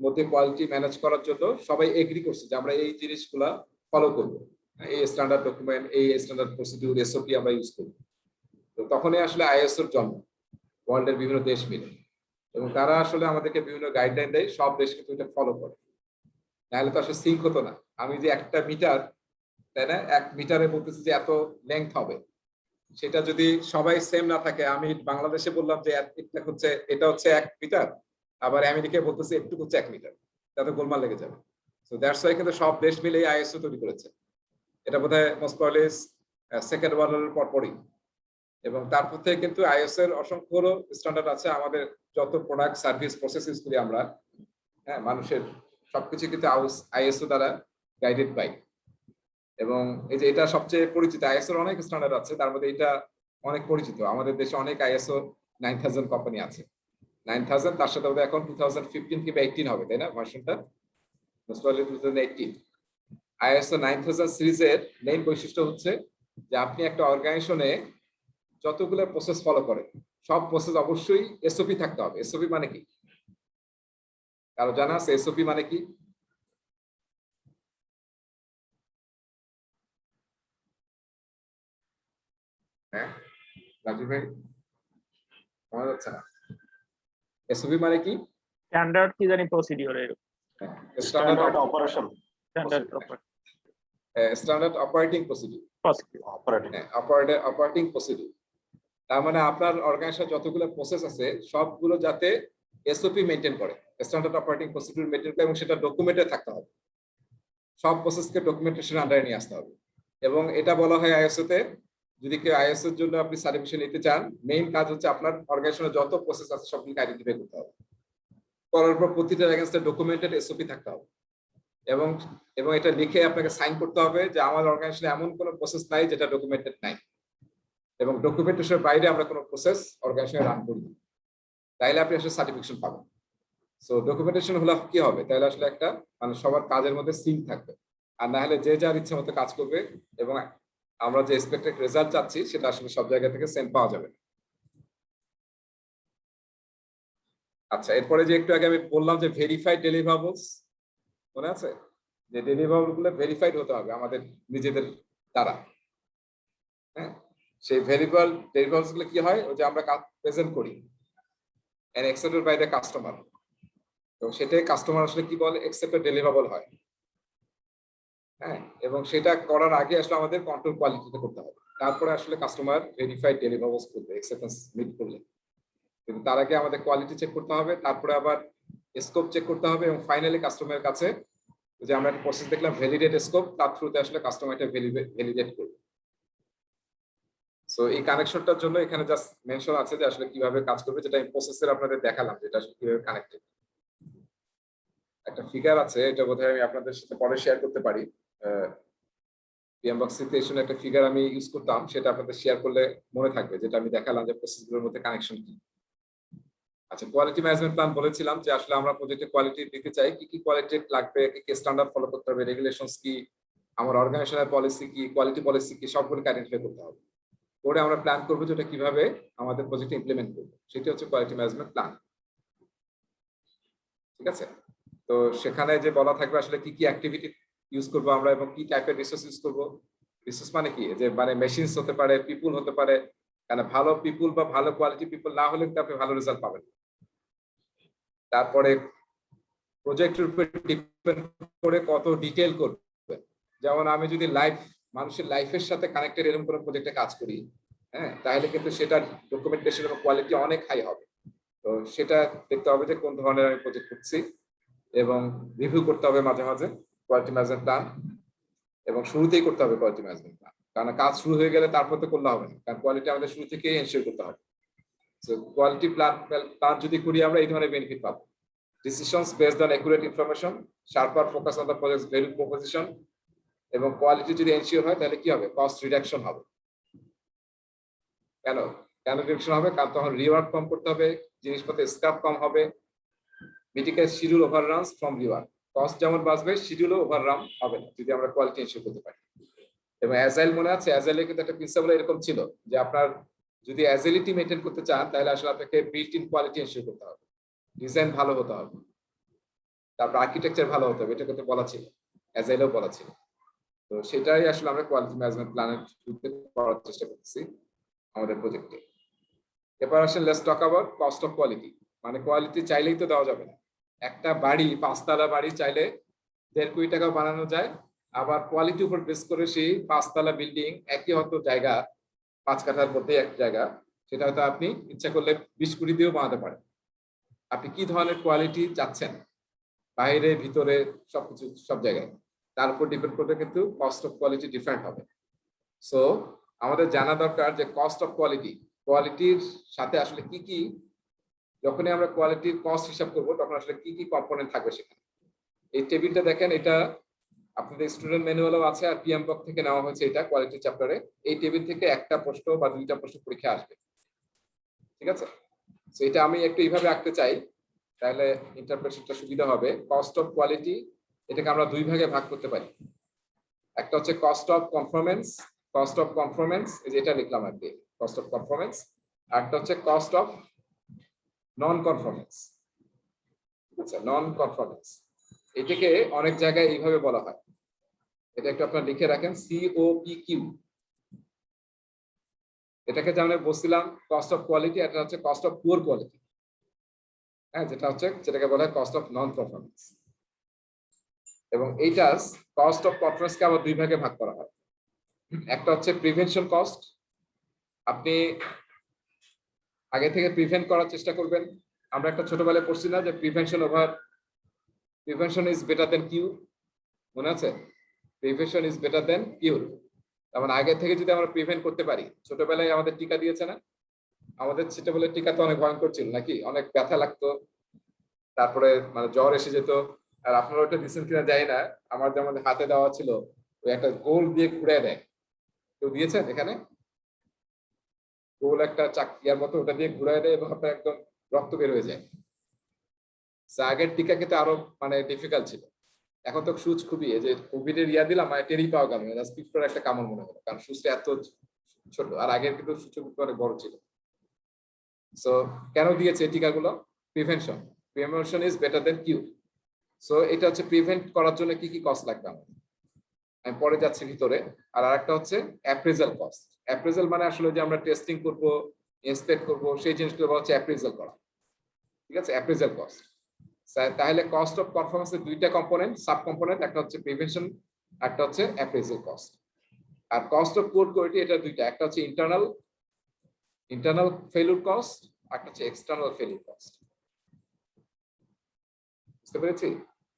মধ্যে কোয়ালিটি ম্যানেজ করার জন্য সবাই এগ্রি করছে যে আমরা এই জিনিসগুলা ফলো করবো, এই স্ট্যান্ডার্ড ডকুমেন্ট, এই স্ট্যান্ডার্ড প্রসিডিউর, এসওপি আমরা ইউজ করবো। তো তখনই আসলে আইএসওর জন্ম ওয়ার্ল্ডের বিভিন্ন দেশ মিলে। তো এবং তারা আসলে আমাদেরকে বিভিন্ন গাইডলাইন দেয়, সব দেশ কিন্তু এটা ফলো করে, নাহলে তো আসলে সিঙ্ক হতো না। আমি যে একটা মিটার, তাই না, 1 মিটারে বলতেছি যে এত লেন্থ হবে, সেটা যদি সবাই সেম না থাকে, আমি বাংলাদেশে বললাম যে এটা হচ্ছে 1 মিটার, আবার আমেরিকায় বলতেছে একটু হচ্ছে 1 মিটার, তাতে গোলমাল লেগে যাবে। সো দ্যাটস ওয়াই কিন্তু সব দেশ মিলে আইএসও তৈরি করেছে। এটা বোধহয় মোস্ট প্রবাবলি সেকেন্ড ওয়ার্ল্ডের পরপরই। এবং তারপর থেকে কিন্তু আইএসও এর অসংখ্য স্ট্যান্ডার্ড আছে। আমাদের যত প্রোডাক্ট সার্ভিস প্রসেস ইউজ করি আমরা, হ্যাঁ, মানুষের সবকিছু কিন্তু আইএসও দ্বারা গাইডেড বাই। এবং এই যে এটা সবচেয়ে পরিচিত, আইএসও এর অনেক স্ট্যান্ডার্ড আছে, তার মধ্যে এটা অনেক পরিচিত। আমাদের দেশে অনেক আইএসও 9000 কোম্পানি আছে। 9000, তার সাথে বোধহয় এখন 2015 কিংবা 18 হবে, তাই না, ভার্সনটা মোস্ট প্রবাবলি 2018। আইএসও 9000 সিরিজের মেইন বৈশিষ্ট্য হচ্ছে যে আপনি একটা অর্গানাইজেশনে যতগুলো প্রসেস ফলো করে, সব প্রসেস অবশ্যই এসওপি থাকতে হবে। এসওপি মানে কি, কারো জানা আছে এসওপি মানে কি? হ্যাঁ, রাজু ভাই, মনে যাচ্ছে না। এসওপি মানে কি? স্ট্যান্ডার্ড কি জানি procedure, standard operation, standard operating procedure. Operating, operating procedure, তার মানে আপনার অর্গানাইজেশন যতগুলো প্রসেস আছে সবগুলো যাতে এসওপি মেনটেন করে, স্ট্যান্ডার্ড অপারেটিং প্রসিডিউর মেনটেন করে, এবং সেটা ডকুমেন্টে থাকতে হবে। সব প্রসেসকে ডকুমেন্টেশন আন্ডারে নিয়ে আসতে হবে। এবং এটা বলা হয় আইএসও তে, যদি কেউ আইএসও এর জন্য আপনি সার্টিফিকেশন নিতে চান, মেইন কাজ হচ্ছে আপনার অর্গানাইজেশনে যত প্রসেস আছে সবগুলোকে আইডেন্টিফাই করতে হবে, করার পর প্রতিটার এগেইনস্টে ডকুমেন্টেড এসওপি থাকতে হবে। এবং এবং এটা লিখে আপনাকে সাইন করতে হবে যে আমার অর্গানাইজেশনে এমন কোনো প্রসেস নাই যেটা ডকুমেন্টেড নাই, এবং ডকুমেন্টেশনের বাইরে আমরা কোনো প্রসেস অর্গানাইজেশনে রান করি না, তাইলে আপনি আসলে সার্টিফিকেশন পাবেন। সো ডকুমেন্টেশন হলে কি হবে, তাহলে আসলে একটা মানে সবার কাজের মধ্যে সিঙ্ক থাকবে, আর না হলে যে যার ইচ্ছা মতো কাজ করবে, এবং আমরা যে এক্সপেক্টেড রেজাল্ট চাচ্ছি সেটা আসলে সব জায়গা থেকে সেম পাওয়া যাবে। আচ্ছা, এরপরে যে একটু আগে আমি বললাম যে ভেরিফাইড ডেলিভারেবলস, মনে আছে যে ডেলিভারেবল গুলো ভেরিফাইড হতে হবে আমাদের নিজেদের দ্বারা। হ্যাঁ, সেই ডেলিভারেবলস গুলো কি হয়, ওই যে আমরা প্রেজেন্ট করি and accepted by the customer, তো সেটাই কাস্টমার আসলে কি বলে, accepted ডেলিভারেবল হয়। হ্যাঁ, এবং সেটা করার আগে আসলে আমাদের কন্ট্রোল কোয়ালিটিতে করতে হবে, তারপরে আসলে কাস্টমার ভেরিফাইড ডেলিভারেবলস করবে অ্যাকসেপ্টেন্স মিট করলে। কিন্তু তার আগে আমাদের কোয়ালিটি চেক করতে হবে, তারপরে আবার স্কোপ চেক করতে হবে, এবং ফাইনালি কাস্টমারের কাছে যে আমরা একটা প্রসেস দেখলাম ভ্যালিডেট স্কোপ, তার থ্রুতে আসলে কাস্টমার এটা ভ্যালিডেট করবে। সো এই কানেকশনটার জন্য এখানে জাস্ট মেনশন আছে যে আসলে কিভাবে কাজ করবে, যেটা আমি প্রসেসের আপনাদের দেখালাম যেটা আসলে কিভাবে কানেক্টেড। একটা ফিগার আছে, এটা বোধহয় আমি আপনাদের সাথে পরে শেয়ার করতে পারি। পিএমবক্স সিচুয়েশনে একটা ফিগার আমি ইউজ করতাম, সেটা আপনাদের শেয়ার করলে মনে থাকবে, যেটা আমি দেখালাম যে প্রসেসগুলোর মধ্যে কানেকশন কি। আচ্ছা, কোয়ালিটি ম্যানেজমেন্ট প্ল্যান বলেছিলাম যে আসলে আমরা প্রজেক্টে কোয়ালিটি দিতে চাই, কি কি কোয়ালিটি লাগবে, কি কি স্ট্যান্ডার্ড ফলো করতে হবে, রেগুলেশনস কি, আমার অর্গানাইজেশনাল পলিসি কি, কোয়ালিটি পলিসি কি, সবগুলোকে আইডেন্টিফাই করতে হবে। পরে আমরা প্ল্যান করবো যেটা কিভাবে আমাদের প্রজেক্টে ইমপ্লিমেন্ট করবো, সেটা হচ্ছে কোয়ালিটি ম্যানেজমেন্ট প্ল্যান। ঠিক আছে, তো সেখানে যে বলা থাকবে আসলে কি কি অ্যাক্টিভিটি ইউজ করবো আমরা, এবং কি টাইপের রিসোর্স ইউজ করবো। রিসোর্স মানে কি, যে মানে মেশিনস হতে পারে, পিপুল হতে পারে, কারণ ভালো পিপুল বা ভালো কোয়ালিটি পিপুল না হলে কিন্তু আপনি ভালো রেজাল্ট পাবেন। তারপরে প্রজেক্টের উপর ডিপেন্ড করে কত ডিটেইল করবে, যেমন আমি যদি মানুষের লাইফের সাথে কানেক্টেড এরকম কোনো প্রজেক্টে কাজ করি, হ্যাঁ, তাহলে কিন্তু সেটার ডকুমেন্টেশন এবং কোয়ালিটি অনেক হাই হবে। তো সেটা দেখতে হবে যে কোন ধরনের আমি প্রজেক্ট করছি, এবং রিভিউ করতে হবে মাঝে মাঝে কোয়ালিটি ম্যানেজমেন্ট প্ল্যান, এবং শুরুতেই করতে হবে কোয়ালিটি ম্যানেজমেন্ট প্ল্যান, কারণ কাজ শুরু হয়ে গেলে তারপর তো করলে হবে না, কারণ কোয়ালিটি আমাদের শুরু থেকেই এনশিওর করতে হবে। সো কোয়ালিটি প্ল্যান যদি করি আমরা এই ধরনের বেনিফিট পাবো। Decisions based on accurate information, sharper focus on the project's value proposition, এবং কোয়ালিটি যদি এনশিওর হয় তাহলে কি হবে, কস্ট রিডাকশন হবে। কেন রিডাকশন হবে, কারণ তখন রিওয়ার্ক কম করতে হবে, জিনিসপত্রের স্ক্র্যাপ কম হবে, mitigate schedule overruns from rework. Cost যেমন বাঁচবে, শিডিউলও ওভাররান হবে না যদি আমরা কোয়ালিটি এনশিওর করতে পারি। এবং অ্যাজাইল মনে আছে, অ্যাজাইলে কিন্তু একটা প্রিন্সিপাল এরকম ছিল যে আপনার যদি অ্যাজিলিটি মেনটেন করতে চান তাহলে আসলে আপনাকে বিল্ট ইন কোয়ালিটি এনশিওর করতে হবে, ডিজাইন ভালো হতে হবে, তারপর আর্কিটেকচার ভালো হতে হবে, এটা কিন্তু বলা ছিল, অ্যাজাইলেও বলা ছিল। তো সেটাই আসলে আমরা কোয়ালিটি ম্যানেজমেন্ট প্ল্যানের থ্রুতে করার চেষ্টা করতেছি আমাদের প্রজেক্টে। এবার আসলে let's talk about cost of quality, মানে কোয়ালিটি চাইলেই তো দেওয়া যাবে না। একটা বাড়ি 5 তলা বাড়ি চাইলে 1.5 কোটি টাকা বানানো যায়, আবার কোয়ালিটির উপর বেস করে সেই 5 তলা বিল্ডিং একই হয়তো জায়গা 5 কাঠার মধ্যে এক জায়গা, সেটা হয়তো আপনি ইচ্ছা করলে 20 কোটি দিয়েও বানাতে পারেন। আপনি কি ধরনের কোয়ালিটি চাচ্ছেন বাইরে ভিতরে সবকিছু সব জায়গায়, তার উপর ডিপেন্ড করবে, কিন্তু কস্ট অফ কোয়ালিটি ডিফারেন্ট হবে। সো আমাদের জানা দরকার যে কস্ট অফ কোয়ালিটি, কোয়ালিটির সাথে আসলে কি কি, যখনই আমরা কোয়ালিটির কস্ট হিসাব করবো তখন আসলে কি কি কম্পোনেন্ট থাকবে সেখানে। এই টেবিলটা দেখেন, এটা আপনাদের স্টুডেন্ট ম্যানুয়ালও আছে আর পিএম বক থেকে নেওয়া হয়েছে এটা কোয়ালিটি চ্যাপ্টারে। এই টেবিল থেকে একটা প্রশ্ন বা 2টা প্রশ্ন পরীক্ষা আসবে, ঠিক আছে? তো এটা আমি একটু এইভাবে আঁকতে চাই, তাহলে ইন্টারপ্রেশনটা সুবিধা হবে। কস্ট অফ কোয়ালিটি এটাকে আমরা 2 ভাগে ভাগ করতে পারি। একটা হচ্ছে কস্ট অফ কনফরমেন্স, এই যে এটা লিখলাম আর কি, কস্ট অফ কনফরমেন্স। আর একটা হচ্ছে কস্ট অফ নন কনফরমেন্স। আচ্ছা, নন কনফরমেন্স এটাকে অনেক জায়গায় এইভাবে বলা হয়, এটা একটু আপনারা লিখে রাখেন, COPQ। এটাকে যেমন বলছিলাম কস্ট অফ কোয়ালিটি, এটা হচ্ছে কস্ট অফ পুয়ার কোয়ালিটি, হ্যাঁ, যেটাকে বলা হয় কস্ট অফ নন পারফরমেন্স। এবং এইটা কস্ট অফ পারফরমেন্সকে আবার 2 ভাগে ভাগ করা হয়। একটা হচ্ছে প্রিভেনশন কস্ট, আপনি আগে থেকে প্রিভেন্ট করার চেষ্টা করবেন। আমরা একটা ছোটবেলায় পড়ছি না যে prevention is better than cure, মনে আছে? Prevention is better than cure. তার মানে আগে থেকে যদি আমরা প্রিভেন্ট করতে পারি, ছোটবেলায় আমাদের টিকা দিয়েছে না, আমাদের ছোটবেলায় টিকা তো অনেক ভয়ঙ্কর ছিল নাকি, অনেক ব্যথা লাগতো, তারপরে মানে জ্বর এসে যেত। আর আপনারা ওটা দিচ্ছেন কিনা জানি না, আমার যেমন হাতে দেওয়া ছিল ওই একটা গোল দিয়ে ঘুরে দেয়, কেউ দিয়েছেন এখানে? গোল একটা চাকিয়ার মতো, ওটা দিয়ে ঘুরাই দেয় এবং আপনার একদম রক্ত বের হয়ে যায়। আগের টিকা কিন্তু আরো মানে ডিফিকাল্ট ছিল। এখন তো সুচ খুবই, এই যে কোভিড এর দিলাম মানে টেরি পাওয়া গেল, একটা কামড় মনে হলো, কারণ সুচটা এত ছোট, আর আগের কিন্তু সুচ অনেক বড় ছিল। সো কেন দিয়েছে এই টিকাগুলো? Prevention is better than cure. So এটা হচ্ছে প্রিভেন্ট করার জন্য কি কি কস্ট লাগবে আমি পরে যাচ্ছি ভিতরে। আর আরেকটা হচ্ছে অ্যাপ্রেজাল কস্ট। অ্যাপ্রেজাল মানে আসলে যে আমরা টেস্টিং করব, ইন্সপেক্ট করব, সেই জিনিসগুলো বলা হচ্ছে অ্যাপ্রেজাল করা, ঠিক আছে? Appraisal cost. তাহলে কস্ট অফ পারফরম্যান্সের 2টা কম্পোনেন্ট, সাব কম্পোনেন্ট, একটা হচ্ছে প্রিভেনশন, একটা হচ্ছে অ্যাপ্রেজাল কস্ট। আর কস্ট অফ পুয়ার কোয়ালিটি এটা 2টা, একটা হচ্ছে ইন্টারনাল ফেলিউর কস্ট, একটা হচ্ছে এক্সটার্নাল ফেলিউর কস্ট। বুঝতে পেরেছি?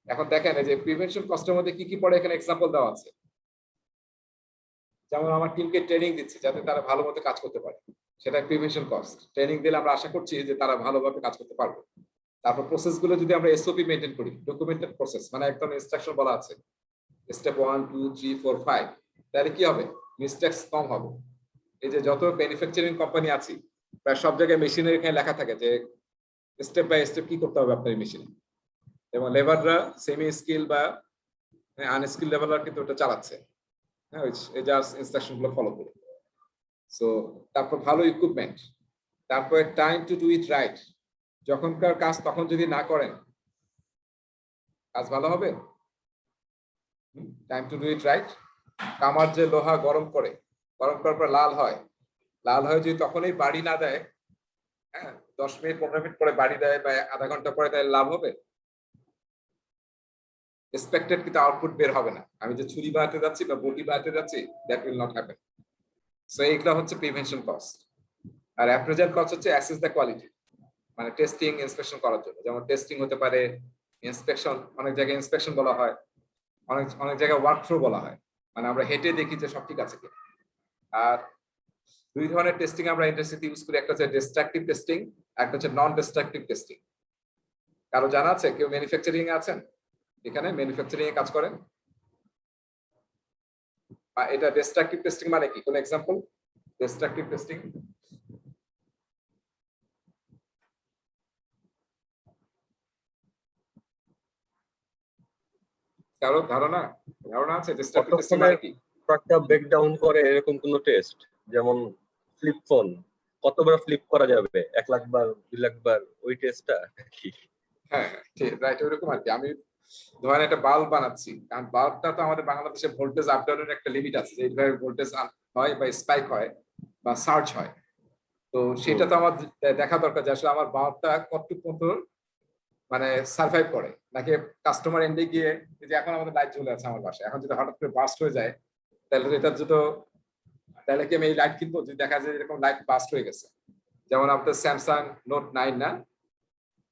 এখন দেখেন এই যে প্রিভেনশন কস্টের মধ্যে কি কি পড়ে, এখানে এক্সাম্পল দেওয়া আছে। যেমন আমার টিমকে ট্রেনিং দিচ্ছে যাতে তারা ভালো মতো কাজ করতে পারে, সেটা প্রিভেনশন কস্ট। ট্রেনিং দিলে আমরা আশা করছি যে তারা ভালোভাবে কাজ করতে পারবে। তারপর প্রসেস গুলো যদি আমরা এসওপি মেনটেন করি, ডকুমেন্টেড প্রসেস, মানে একদম ইনস্ট্রাকশন বলা আছে, স্টেপ 1 2 3 4 5, তাহলে কি হবে? মিস্টেকস কম হবে। এই যে যত ম্যানুফ্যাকচারিং কোম্পানি আছে প্রায় সব জায়গায় মেশিনের এখানে লেখা থাকে যে স্টেপ বাই স্টেপ কি করতে হবে আপনার মেশিনে, এবং লেবাররা সেমি স্কিল বা আনস্কিল লেবাররা কিন্তু ওটা চালাচ্ছে, হ্যাঁ, এই জাস্ট ইনস্ট্রাকশন গুলো ফলো করে। সো তারপর ভালো ইকুইপমেন্ট, তারপরে time to do it right, যখনকার কাজ তখন যদি না করেন কাজ ভালো হবে? Time to do it right. কামার যে লোহা গরম করার পর লাল হয় যদি তখনই বাড়ি না দেয়, হ্যাঁ, 10 মিনিট 15 মিনিট পরে বাড়ি দেয় বা আধা ঘন্টা পরে, তাহলে লাভ হবে? এক্সপেক্টেড কিন্তু আউটপুট বের হবে না। আমি যে ছুরি বানাতে যাচ্ছি বা বটি বানাতে যাচ্ছি, that will not happen. So এইগুলো হচ্ছে প্রিভেনশন কস্ট। আর অ্যাপ্রেজাল কস্ট হচ্ছে অ্যাসেস দ্য কোয়ালিটি, মানে টেস্টিং ইন্সপেকশন করার জন্য। যেমন টেস্টিং হতে পারে, ইন্সপেকশন, অনেক জায়গায় ইন্সপেকশন বলা হয়, অনেক জায়গায় ওয়ার্ক থ্রু বলা হয়, মানে আমরা হেঁটে দেখি যে সব ঠিক আছে কিনা। আর 2 ধরনের টেস্টিং আমরা ইন্ডাস্ট্রিতে ইউজ করি, একটা হচ্ছে ডিস্ট্রাকটিভ টেস্টিং, একটা হচ্ছে নন ডিস্ট্রাকটিভ টেস্টিং। কারো জানা আছে? কেউ ম্যানুফ্যাকচারিং এ আছেন এখানে? ম্যানুফ্যাকচারিং এ কাজ করেন? এটা ডিস্ট্রাকটিভ টেস্টিং মানে কি? কোন এক্সাম্পল? ডিস্ট্রাকটিভ টেস্টিং কারো ধারণা আছে? ডিস্ট্রাকটিভ টেস্টিং মানে কি? একটা ব্রেকডাউন করে এরকম কোন টেস্ট, যেমন ফ্লিপ ফোন কতবার ফ্লিপ করা যাবে, 1 লাখ বার 2 লাখ বার, ওই টেস্টটা কি? হ্যাঁ ঠিক, রাইট, ওইরকম আর কি। আমি ধরেন একটা বাল্ব বানাচ্ছি, কারণ বাল্বটা তো আমাদের বাংলাদেশে ভোল্টেজ আপ ডাউনের একটা লিমিট আছে, যে এইভাবে ভোল্টেজ হয় বা স্পাইক হয় বা সার্জ হয়। তো সেটা তো আমার দেখা দরকার যে আসলে আমার বাল্বটা কতটুকু মতো মানে সার্ভাইভ করে, নাকি কাস্টমার এন্ডে গিয়ে এই যে এখন আমাদের লাইট জ্বলে আছে আমার বাসায়, এখন যদি হঠাৎ করে বাস্ট হয়ে যায় তাহলে তো এটা যদি, তাহলে কি আমি এই লাইট কিনবো যদি দেখা যায় এরকম লাইট বাস্ট হয়ে গেছে? যেমন আপনার স্যামসাং নোট 9 না,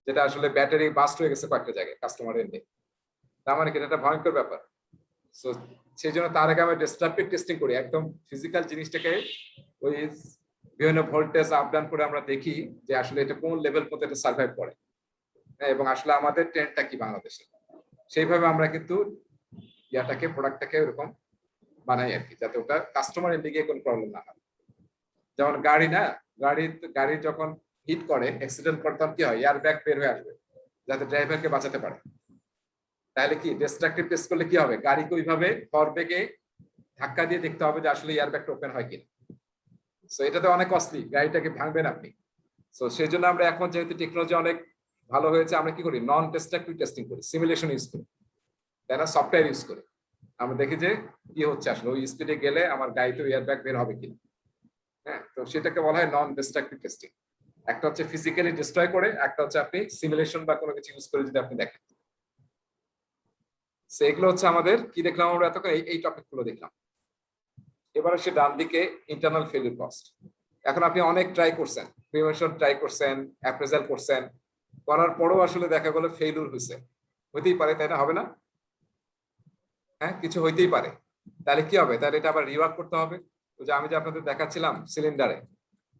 যেটা আসলে ব্যাটারি বাস্ট হয়ে গেছে কয়েকটা জায়গায় কাস্টমার এন্ডে, তার মানে কি এটা একটা ভয়ঙ্কর ব্যাপার। সো সেই জন্য তার আগে আমরা ডিস্ট্রাকটিভ টেস্টিং করি, একদম ফিজিক্যাল জিনিসটাকে ওই বিভিন্ন ভোল্টেজ আপ ডাউন করে আমরা দেখি যে আসলে এটা কোন লেভেল পর্যন্ত এটা সার্ভাইভ করে, হ্যাঁ, এবং আসলে আমাদের ট্রেন্ডটা কি বাংলাদেশে, সেইভাবে আমরা কিন্তু ইয়াটাকে প্রোডাক্টটাকে এরকম বানাই আর কি, যাতে ওটা কাস্টমার এন্ডে গিয়ে কোনো প্রবলেম না হয়। যেমন গাড়ি না, গাড়ি যখন হিট করে অ্যাক্সিডেন্ট করে তখন কি হয়, এয়ার ব্যাগ বের হয়ে আসবে যাতে ড্রাইভারকে বাঁচাতে পারে। তাহলে কি ডিস্ট্রাকটিভ টেস্ট করলে কি হবে, গাড়িকে ওইভাবে ফরবেগে ধাক্কা দিয়ে দেখতে হবে যে আসলে এয়ার ব্যাগটা ওপেন হয় কিনা। সো এটা তো অনেক কস্টলি, গাড়িটাকে ভাঙবেন আপনি। সো সেই জন্য আমরা এখন যেহেতু টেকনোলজি অনেক ভালো হয়েছে, আমরা কি করি, নন ডিস্ট্রাকটিভ টেস্টিং করি, সিমুলেশন ইউজ করি, তাই না, সফটওয়্যার ইউজ করি। আমরা দেখি যে কি হচ্ছে আসলে ওই স্পিডে গেলে আমার গাড়িতে এয়ার ব্যাগ বের হবে কিনা। হ্যাঁ, তো সেটাকে বলা হয় নন ডিস্ট্রাকটিভ টেস্টিং। একটা হচ্ছে ফিজিক্যালি ডিস্ট্রয় করে, একটা হচ্ছে আপনি সিমুলেশন বা কোনো কিছু ইউজ করে যদি আপনি দেখেন। সেগুলো হচ্ছে আমাদের কি দেখলাম আমরা এতক্ষণ, এই টপিক গুলো দেখলাম। এবার সে ডান দিকে ইন্টারনাল ফেলিউর কস্ট। এখন আপনি অনেক ট্রাই করছেন, প্রিভেনশন ট্রাই করছেন, অ্যাপ্রেজাল করছেন, করার পরেও আসলে দেখা গেল ফেলিউর হয়েছে, হইতেই পারে, তাই না, হবে না? হ্যাঁ, কিছু হইতেই পারে। তাহলে কি হবে, তাহলে এটা আবার রিওয়ার্ক করতে হবে। ওই যে আমি যে আপনাদের দেখাচ্ছিলাম সিলিন্ডারে,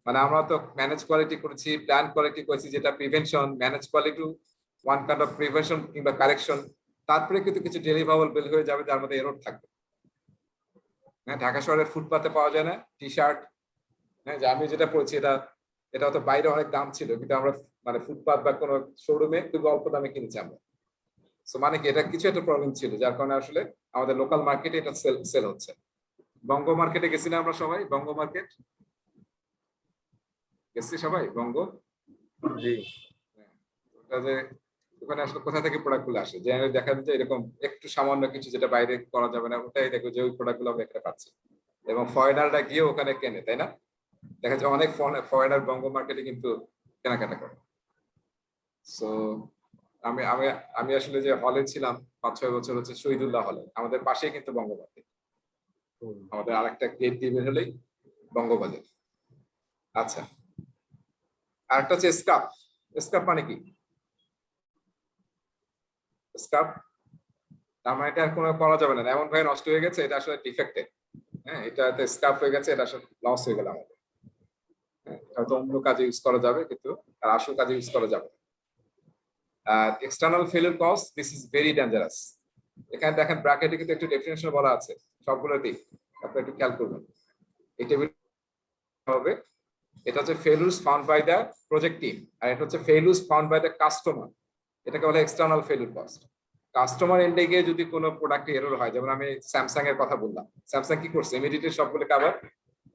মানে আমরা তো ম্যানেজ কোয়ালিটি করেছি, প্ল্যান কোয়ালিটি করেছি, যেটা prevention, manage quality one kind of prevention কিংবা কারেকশন। তারপরে কিন্তু কিছু ডেলিভারেবল বের হয়ে যাবে যার মধ্যে এরর থাকবে। হ্যাঁ, ঢাকা শহরের ফুটপাতে পাওয়া যায় না টি শার্ট, হ্যাঁ, যে আমি যেটা পড়ছি এটা তো বাইরে অনেক দাম ছিল, কিন্তু আমরা মানে ফুটপাত বা কোনো শোরুমে খুব অল্প দামে কিনেছি আমরা। সো মানে কি, এটা কিছু একটা প্রবলেম ছিল যার কারণে আসলে আমাদের লোকাল মার্কেটে এটা সেল হচ্ছে। বঙ্গ মার্কেটে গেছি না আমরা সবাই, বঙ্গ মার্কেট গেছি সবাই, বঙ্গ। জি। হ্যাঁ, ওটা যে ওখানে আসলে কোথা থেকে প্রোডাক্ট গুলো আসে, যে দেখা যাচ্ছে এরকম একটু সামান্য কিছু যেটা বাইরে করা যাবে না, ওটাই দেখো যে ওই প্রোডাক্ট গুলো আমরা এখানে পাচ্ছি, এবং ফরেনাররা গিয়ে ওখানে কেনে, তাই না? দেখা যায় অনেক ফরেনার বঙ্গ মার্কেটে কিন্তু কেনাকাটা করে। সো আমি আমি আমি আসলে যে হলে ছিলাম 5-6 বছর হচ্ছে শহীদুল্লাহ হলে, আমাদের পাশেই কিন্তু বঙ্গ মার্কেট, আমাদের আরেকটা গেট দিয়ে বের হলেই বঙ্গবাজার। আচ্ছা, আরেকটা হচ্ছে স্কাপ। স্কাপ মানে কি? স্কাপ তার মানে এটা আর কোনো করা যাবে না, এমন ভাবে নষ্ট হয়ে গেছে, এটা আসলে ডিফেক্টেড। হ্যাঁ, এটাতে স্কাপ হয়ে গেছে, এটা আসলে লস হয়ে গেল আমাদের। হ্যাঁ, এটা তো অন্য কাজে ইউজ করা যাবে, কিন্তু আর আসল কাজে ইউজ করা যাবে না। আর external failure cause, this is very dangerous. এখানে দেখেন ব্র্যাকেটে কিন্তু একটু ডেফিনেশন বলা আছে সবগুলোতেই, আপনি একটু খেয়াল করবেন। এই টেবিল হবে, এটা হচ্ছে failures found by the project team, আর এটা হচ্ছে failures found by the customer. এটাকে বলে এক্সটার্নাল ফেলিউর কস্ট। কাস্টমার এন্ডে গিয়ে যদি কোনো প্রোডাক্টে এরর হয়, যেমন আমি স্যামসাং এর কথা বললাম, স্যামসাং কি করছে, ইমিডিয়েটলি সবগুলোকে আবার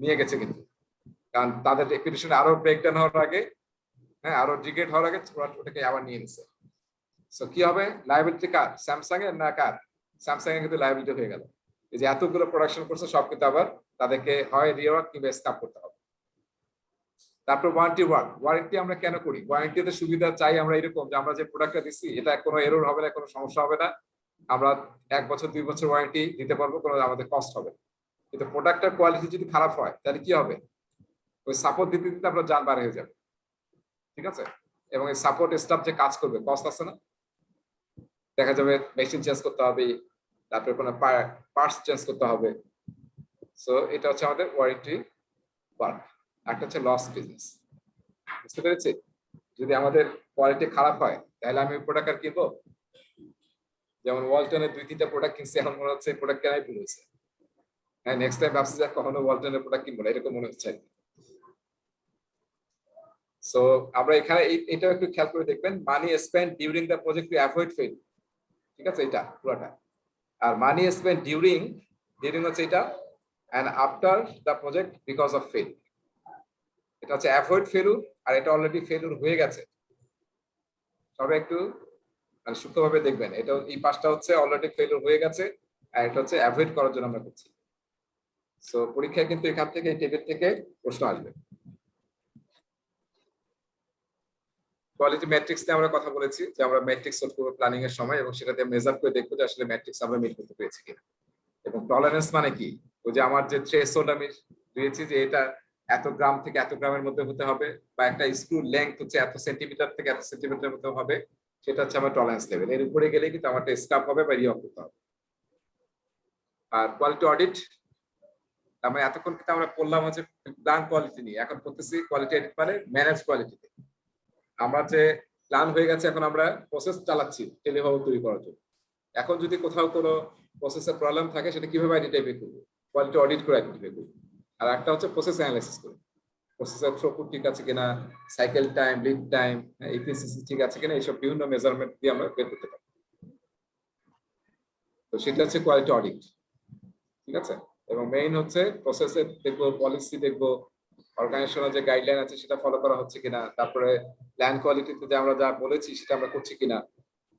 নিয়ে গেছে কিন্তু, কারণ তাদের রেপুটেশন আরো ব্রেকডাউন হওয়ার আগে, হ্যাঁ, আরো ডিগ্রেড হওয়ার আগে ওটাকে আবার নিয়ে নিছে। সো কি হবে, লায়াবিলিটি কার, স্যামসাং এর না কার? স্যামসাং এর কিন্তু লায়াবিলিটি হয়ে গেল। এই যে এতগুলো প্রোডাকশন করছে সব কিন্তু আবার তাদেরকে হয় রিওয়ার্ক কিংবা স্কাপ করতে হবে। তারপর ওয়ারেন্টি আমরা কেন করি? ওয়ারেন্টিতে সুবিধা চাই আমরা এরকম যে আমরা যে প্রোডাক্টটা দিচ্ছি এটা কোনো এরর হবে না, কোনো সমস্যা হবে না, আমরা 1 বছর 2 বছর ওয়ারেন্টি দিতে পারবো, কোনো আমাদের কস্ট হবে। কিন্তু প্রোডাক্টের কোয়ালিটি যদি খারাপ হয় তাহলে কি হবে, ওই সাপোর্ট দিতে দিতে আপনার জান বার হয়ে যাবে, ঠিক আছে? এবং এই সাপোর্ট স্টাফ যে কাজ করবে, কস্ট আছে না, দেখা যাবে মেশিন চেঞ্জ করতে হবে, তারপরে কোনো পার্টস চেঞ্জ করতে হবে। সো এটা হচ্ছে আমাদের ওয়ারেন্টি পার্ট। একটা হচ্ছে লস বিজনেস, বুঝতে পেরেছি? যদি আমাদের কোয়ালিটি খারাপ হয় তাহলে আমি প্রোডাক্ট আর কিনবো? যেমন ওয়ালটনের 2-3টা প্রোডাক্ট কিনছি, এখন মনে হচ্ছে প্রোডাক্ট কেনাই ভুল হয়েছে। হ্যাঁ, নেক্সট টাইম ভাবছি যে কখনো ওয়ালটনের প্রোডাক্ট কিনবো না, এরকম মনে হচ্ছে। সো আমরা এখানে এটাও একটু খেয়াল করে দেখবেন, money spend during the project to avoid fail, ঠিক আছে, এটা পুরোটা। আর মানি স্পেন্ড ডিউরিং হচ্ছে এটা, and after the project because of fail, এটা হচ্ছে অ্যাভয়েড ফেলুর, আর এটা অলরেডি ফেলুর হয়ে গেছে। সবাই একটু মানে সূক্ষ্মভাবে দেখবেন, এটা এই পাঁচটা হচ্ছে অলরেডি ফেলুর হয়ে গেছে, আর এটা হচ্ছে অ্যাভয়েড করার জন্য আমরা করছি। সো পরীক্ষায় কিন্তু এখান থেকে এই টেবিল থেকে প্রশ্ন আসবে। কোয়ালিটি ম্যাট্রিক্স নিয়ে আমরা কথা বলেছি যে আমরা ম্যাট্রিক্স সেট করব প্ল্যানিং এর সময় এবং সেটাতে মেজার করে দেখবো যে আসলে ম্যাট্রিক্স আমরা মিট করতে পেরেছি কিনা। এবং টলারেন্স মানে কি, ওই যে আমার যে থ্রেশহোল্ড আমি দিয়েছি যে এটা এত গ্রাম থেকে এত গ্রামের মধ্যে হতে হবে, বা একটা স্ক্রু লেংথ হচ্ছে এত সেন্টিমিটার থেকে এত সেন্টিমিটারের মধ্যে হবে, সেটা হচ্ছে আমার টলারেন্স লেভেল। এর উপরে গেলে কিন্তু আমার স্ক্রাপ হবে বা রিঅফ করতে হবে। আর কোয়ালিটি অডিট আমরা এতক্ষণ কিন্তু আমরা বললাম হচ্ছে প্ল্যান কোয়ালিটি নিয়ে, এখন করতেছি কোয়ালিটি অডিট মানে ম্যানেজ কোয়ালিটিতে। আমরা যে প্ল্যান হয়ে গেছে, এখন আমরা প্রসেস চালাচ্ছি টেলিভাবে তৈরি করার জন্য। এখন যদি কোথাও কোনো প্রসেসের প্রবলেম থাকে সেটা কিভাবে আইডেন্টিফাই করবো, কোয়ালিটি অডিট করে আইডেন্টিফাই করবো। আর একটা হচ্ছে প্রসেস অ্যানালাইসিস করবো, প্রসেসের থ্রুপুট ঠিক আছে কিনা, সাইকেল টাইম, লিড টাইম, ইপিসিসি ঠিক আছে কিনা, এইসব বিভিন্ন মেজারমেন্ট দিয়ে আমরা বের করতে পারি। তো সেটা হচ্ছে কোয়ালিটি অডিট, ঠিক আছে। এবং মেইন হচ্ছে প্রসেসের দেখবো, পলিসি দেখবো, অর্গানাইজেশনের যে গাইডলাইন আছে সেটা ফলো করা হচ্ছে কিনা, তারপরে প্ল্যান কোয়ালিটিতে যে আমরা যা বলেছি সেটা আমরা করছি কিনা,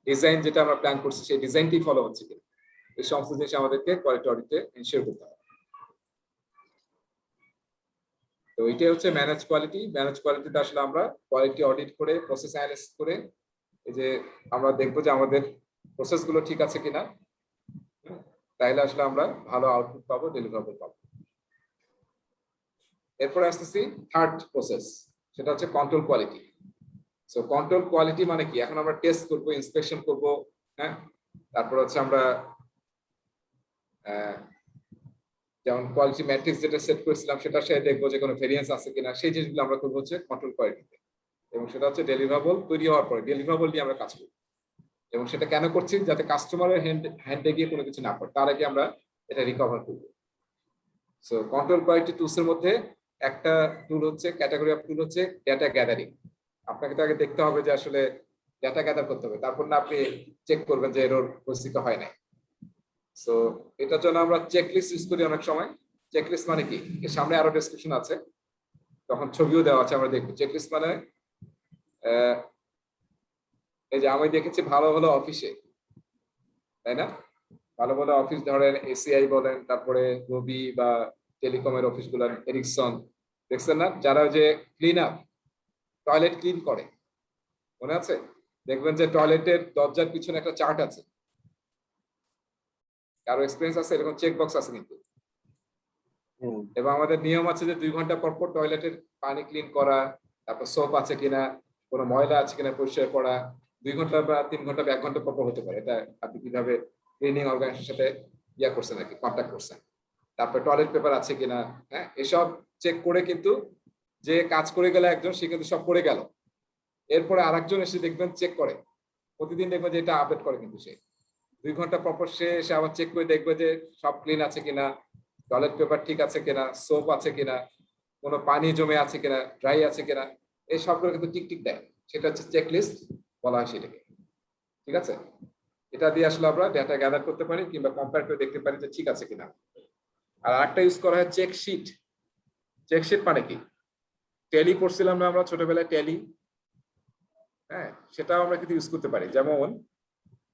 ডিজাইন যেটা আমরা প্ল্যান করছি সেই ডিজাইনটি ফলো হচ্ছে কিনা, এই সমস্ত জিনিস আমাদেরকে কোয়ালিটি অডিটে এনশিওর করতে হবে। তো এইটাই হচ্ছে ম্যানেজ কোয়ালিটি। ম্যানেজ কোয়ালিটিতে আসলে আমরা কোয়ালিটি অডিট করে প্রসেস অ্যানালাইসিস করে এই যে আমরা দেখবো যে আমাদের প্রসেসগুলো ঠিক আছে কিনা, তাইলে আসলে আমরা ভালো আউটপুট পাবো, ডেলিভারেবল পাবো। এরপরে আসতেছি থার্ড প্রসেস, সেটা হচ্ছে control quality. So control quality মানে কি, এখন আমরা টেস্ট করবো, ইন্সপেকশন করবো, হ্যাঁ। তারপর হচ্ছে আমরা যেমন কোয়ালিটি ম্যাট্রিক্স যেটা সেট করেছিলাম সেটা সে দেখবো যে কোনো ভেরিয়েন্স আছে কিনা, সেই জিনিসগুলো আমরা করবো হচ্ছে কন্ট্রোল কোয়ালিটিতে। এবং সেটা হচ্ছে ডেলিভারেবল তৈরি হওয়ার পরে ডেলিভারেবল নিয়ে আমরা কাজ করি। এবং সেটা কেন করছি, যাতে কাস্টমারের হ্যান্ডে গিয়ে কোনো কিছু না পড়ে, তার আগে আমরা এটা রিকভার করবো। সো কন্ট্রোল কোয়ালিটি টুলস এর মধ্যে একটা টুল হচ্ছে, ক্যাটাগরি অফ টুল হচ্ছে ডেটা গ্যাদারিং। আপনাকে তো আগে দেখতে হবে যে আসলে ডেটা গ্যাদার করতে হবে, তারপর না আপনি চেক করবেন যে এরর পরিস্থিতি হয় নাই। সো এটার জন্য আমরা চেকলিস্ট ইউজ করি অনেক সময়। চেকলিস্ট মানে কি, এর সামনে আরো ডেসক্রিপশন আছে, তখন ছবিও দেওয়া আছে, আমরা দেখবো। চেকলিস্ট মানে এই যে আমি দেখেছি ভালো ভালো অফিসে, তাই না, ভালো ভালো অফিস ধরেন এসিআই বলেন, তারপরে রবি বা টেলিকমের অফিস গুলো, এরিকসন, দেখছেন না, যারা যে ক্লিন আপ, টয়লেট ক্লিন করে, মনে আছে, দেখবেন যে টয়লেটের দরজার পিছনে একটা চার্ট আছে। কারো এক্সপিরিয়েন্স আছে এরকম চেক বক্স আছে কিন্তু। এবং আমাদের নিয়ম আছে যে 2 ঘন্টা পর পর টয়লেটের পানি ক্লিন করা, তারপর সোপ আছে কিনা, কোনো ময়লা আছে কিনা পরিষ্কার করা। 2 ঘন্টা বা 3 ঘন্টা বা 1 ঘন্টা পর পর হতে পারে, এটা আপনি কিভাবে ক্লিনিং অর্গানাইজেশনের সাথে ইয়া করছেন নাকি, কন্ট্যাক্ট করছেন। তারপর টয়লেট পেপার আছে কিনা, হ্যাঁ, এসব চেক করে কিন্তু যে কাজ করে গেল একজন, সে কিন্তু সব করে গেল, এরপরে আরেকজন এসে দেখবেন চেক করে, প্রতিদিন দেখবেন যে এটা আপডেট করে, কিন্তু সে 2 ঘন্টা পর পর সে এসে আবার চেক করে দেখবে যে সব ক্লিন আছে কিনা, টয়লেট পেপার ঠিক আছে কিনা, সোপ আছে কিনা, কোনো পানি জমে আছে কিনা, ড্রাই আছে কিনা, এই সবগুলো কিন্তু টিক টিক দেয়। সেটা হচ্ছে চেকলিস্ট বলা হয় সেটাকে, ঠিক আছে। এটা দিয়ে আসলে আমরা ডেটা গ্যাদার করতে পারি কিংবা কম্পেয়ার করে দেখতে পারি যে ঠিক আছে কিনা। আর আরেকটা ইউজ করা হয় চেকশিট। চেকশিট মানে কি, ট্যালি পড়ছিলাম না আমরা ছোটবেলায়, ট্যালি, হ্যাঁ, সেটাও আমরা কিন্তু ইউজ করতে পারি। যেমন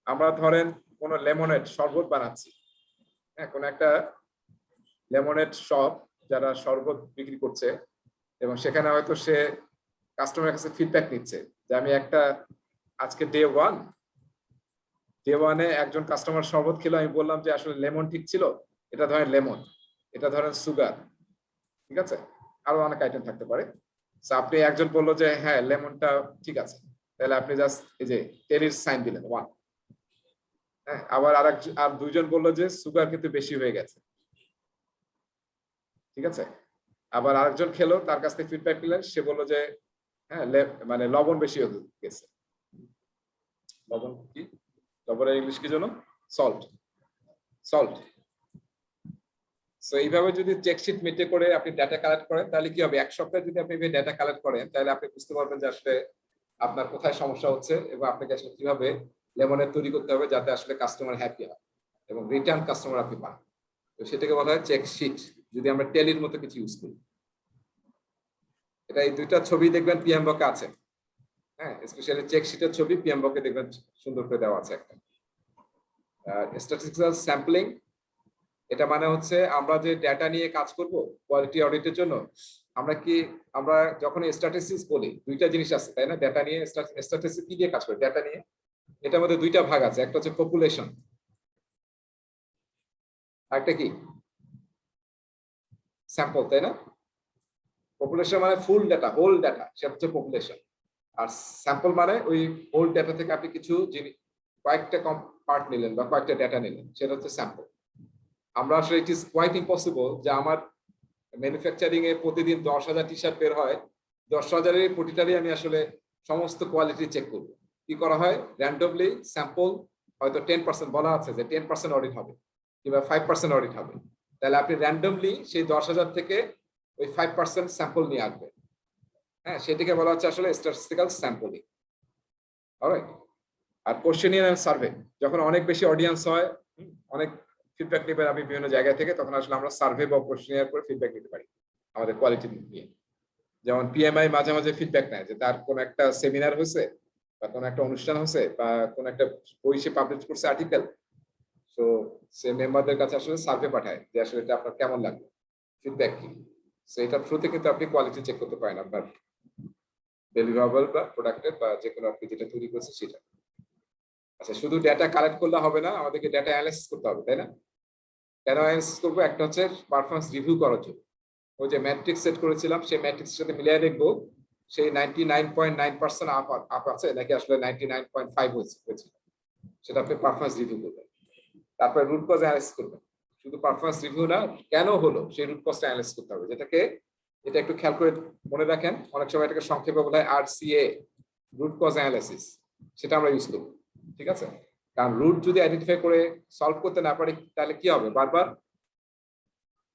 আমরা ধরেন কোনো লেমনেড শরবত বানাচ্ছি, হ্যাঁ, কোনো একটা লেমনেড শপ যারা শরবত বিক্রি করছে, এবং সেখানে হয়তো সে কাস্টমারের কাছে ফিডব্যাক নিচ্ছে যে আমি একটা আজকে ডে ওয়ানে একজন কাস্টমার শরবত খেলো, আমি বললাম যে আসলে লেমন ঠিক ছিল, এটা ধরেন লেমন, এটা ধরেন সুগার, ঠিক আছে, আরো অনেক আইটেম থাকতে পারে। আপনি একজন বললো যে হ্যাঁ লেমনটা ঠিক আছে, তাহলে আপনি জাস্ট এই যে টেরির সাইন দিলেন 1, হ্যাঁ। আবার আর 2 জন বললো যে সুগার কিন্তু বেশি হয়ে গেছে, ঠিক আছে। আবার আরেকজন খেলো, তার কাছ থেকে ফিডব্যাক নিলেন, সে বললো যে হ্যাঁ মানে লবণ বেশি হয়ে গেছে। লবণ কি, লবণের ইংলিশ কি জানো, সল্ট। সো এইভাবে যদি চেকশিট মিটে করে আপনি ডাটা কালেক্ট করেন, তাহলে কি হবে, 1 সপ্তাহে যদি আপনি ডাটা কালেক্ট করেন, তাহলে আপনি বুঝতে পারবেন যে আসলে আপনার কোথায় সমস্যা হচ্ছে এবং আপনাকে আসলে কিভাবে লেমনের তৈরি করতে হবে যাতে আসলে কাস্টমার হ্যাপি হয় এবং রিটার্ন কাস্টমার আপনি পান। তো সেটাকে বলা হয় চেকশিট, যদি আমরা টেলির মতো কিছু ইউজ করি। এটা এই 2টা ছবি দেখবেন পিএমবকে আছে, হ্যাঁ, স্পেশালি চেকশিটের ছবি পিএমবকে দেখবেন সুন্দর করে দেওয়া আছে একটা। স্ট্যাটিস্টিক্যাল স্যাম্পলিং এটা মানে হচ্ছে আমরা যে ডেটা নিয়ে কাজ করব কোয়ালিটি অডিটের জন্য, আমরা যখন স্ট্যাটিস্টিক্স বলি দুইটা জিনিস আছে তাই না? ডেটা নিয়ে স্ট্যাটিস্টিক্স কি দিয়ে কাজ করে? ডেটা নিয়ে। এটার মধ্যে দুইটা ভাগ আছে, একটা হচ্ছে পপুলেশন, আরেকটা কি স্যাম্পল, তাই না? পপুলেশন মানে ফুল ডাটা, হোল ডাটা, সেটা হচ্ছে পপুলেশন। আর স্যাম্পল মানে ওই হোল ডাটা থেকে আপনি কিছু জিনিস, কয়েকটা পার্ট নিলেন বা কয়েকটা ডেটা নিলেন, সেটা হচ্ছে স্যাম্পল। আমরা আসলে ইট ইজ কোয়াইট ইম্পসিবল যে আমার ম্যানুফ্যাকচারিং এ প্রতিদিন 10,000 টি শার্ট বের হয়, 10,000-এর প্রতিটারই আমি আসলে সমস্ত কোয়ালিটি চেক করব। কি করা হয়? র্যান্ডমলি স্যাম্পল, হয়তো 10% বলা আছে যে 10% অডিট হবে কিংবা 5% অডিট হবে, তাহলে আপনি র্যান্ডমলি সেই 10,000 থেকে ওই 5% স্যাম্পল নিয়ে আসবেন। হ্যাঁ, সেটাকে বলা হচ্ছে আসলে স্ট্যাটিস্টিক্যাল স্যাম্পলিং। অলরাইট। আর কোশ্চেনিয়ার এন্ড সার্ভে, যখন অনেক বেশি অডিয়েন্স হয়, অনেক ফিডব্যাক নেবেন আপনি বিভিন্ন জায়গা থেকে, তখন আসলে আমরা সার্ভে বা কোশ্চেনিয়ার করে ফিডব্যাক নিতে পারি আমাদের কোয়ালিটি নিয়ে। যেমন পিএমআই মাঝে মাঝে ফিডব্যাক নেয় যে তার কোন একটা সেমিনার হয়েছে বা কোন একটা অনুষ্ঠান হয়েছে বা কোন একটা বই সে পাবলিশ করছে আর্টিকেল, তো সে মেম্বারদের কাছে আসলে সার্ভে পাঠায় যে আসলে এটা আপনার কেমন লাগলো, ফিডব্যাক কি। সো এটার থ্রুতে কিন্তু আপনি কোয়ালিটি চেক করতে পারেন আপনার ডেলিভারেবল বা প্রোডাক্টের বা যে কোনো আপনি যেটা তৈরি করছে সেটা। আচ্ছা, শুধু ডেটা কালেক্ট করলে হবে না, আমাদেরকে ডেটা অ্যানালাইসিস করতে হবে, তাই না? কেন অ্যানালাইসিস করবো? একটা হচ্ছে পারফরম্যান্স রিভিউ করার জন্য। ওই যে ম্যাট্রিক্স সেট করেছিলাম, সেই ম্যাট্রিক্সের সাথে মিলিয়ে দেখবো সেই 99.9% আপ আছে নাকি আসলে 99.5 হয়েছে, সেটা আপনি পারফরম্যান্স রিভিউ করবেন। তারপরে রুট কজ অ্যানালাইসিস করবেন। শুধু পারফরম্যান্স রিভিউ না, কেন হলো সেই রুট কজটা অ্যানালাইসিস করতে হবে, যেটাকে এটা একটু খেয়াল করে মনে রাখেন, অনেক সময় এটাকে সংক্ষেপে বলা হয় RCA, রুট কজ অ্যানালাইসিস। সেটা আমরা ইউজ করব, ঠিক আছে? কারণ রুট যদি আইডেন্টিফাই করে সলভ করতে না পারি তাহলে কি হবে?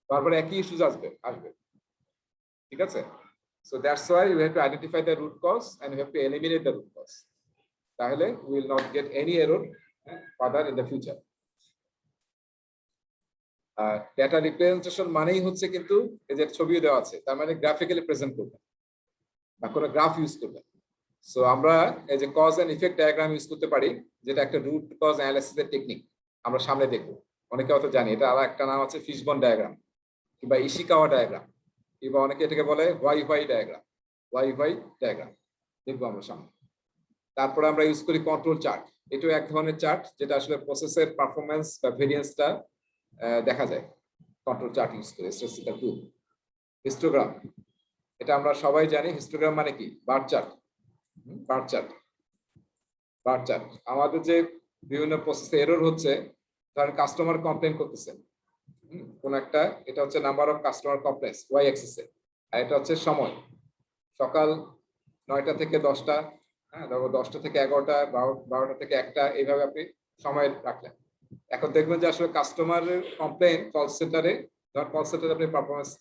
বারবার একই ইস্যুজ আসবে, ঠিক আছে? So that's why you have to identify the root cause and you have to eliminate the root cause. তাহলে we will not get any error further in the future. Data representation মানেই হচ্ছে কিন্তু এই যে ছবিও দেওয়া আছে, তার মানে গ্রাফিক্যালি প্রেজেন্ট করবেন বা কোনো গ্রাফ ইউজ করবেন। সো আমরা এই যে cause and effect diagram use করতে পারি, যেটা একটা রুট কজ অ্যানালাইসিসের টেকনিক। আমরা সামনে দেখব, অনেকে হয়তো জানি এটা, আর একটা নাম আছে ফিশবন ডায়াগ্রাম কিংবা ইশিকাওয়া ডায়াগ্রাম, কিংবা অনেকে এটাকে বলে ওয়াই ডায়াগ্রাম, ওয়াই ডায়াগ্রাম দেখবো আমরা সামনে। তারপরে আমরা ইউজ করি কন্ট্রোল চার্ট। এটাও এক ধরনের চার্ট যেটা আসলে প্রসেসের পারফরমেন্স বা ভেরিয়েন্সটা দেখা যায় কন্ট্রোল চার্ট ইউজ করে, স্ট্যাটিস্টিক্যাল টুল। হিস্টোগ্রাম, এটা আমরা সবাই জানি, হিস্টোগ্রাম মানে কি? Bar chart. আমাদের যে বিভিন্ন প্রসেসে এরর হচ্ছে, ধরেন কাস্টমার কমপ্লেন করতেছেন কোন একটা, এটা হচ্ছে number of customer complaints Y অ্যাক্সিসে, আর এটা হচ্ছে সময়, সকাল 9টা থেকে 10টা, হ্যাঁ, 10টা থেকে 11টা, 12টা থেকে 1টা, এইভাবে আপনি সময় রাখলেন। এখন দেখবেন যে আসলে কাস্টমারের কমপ্লেন কল সেন্টারে, ধর কল সেন্টারে আপনি পারফরমেন্স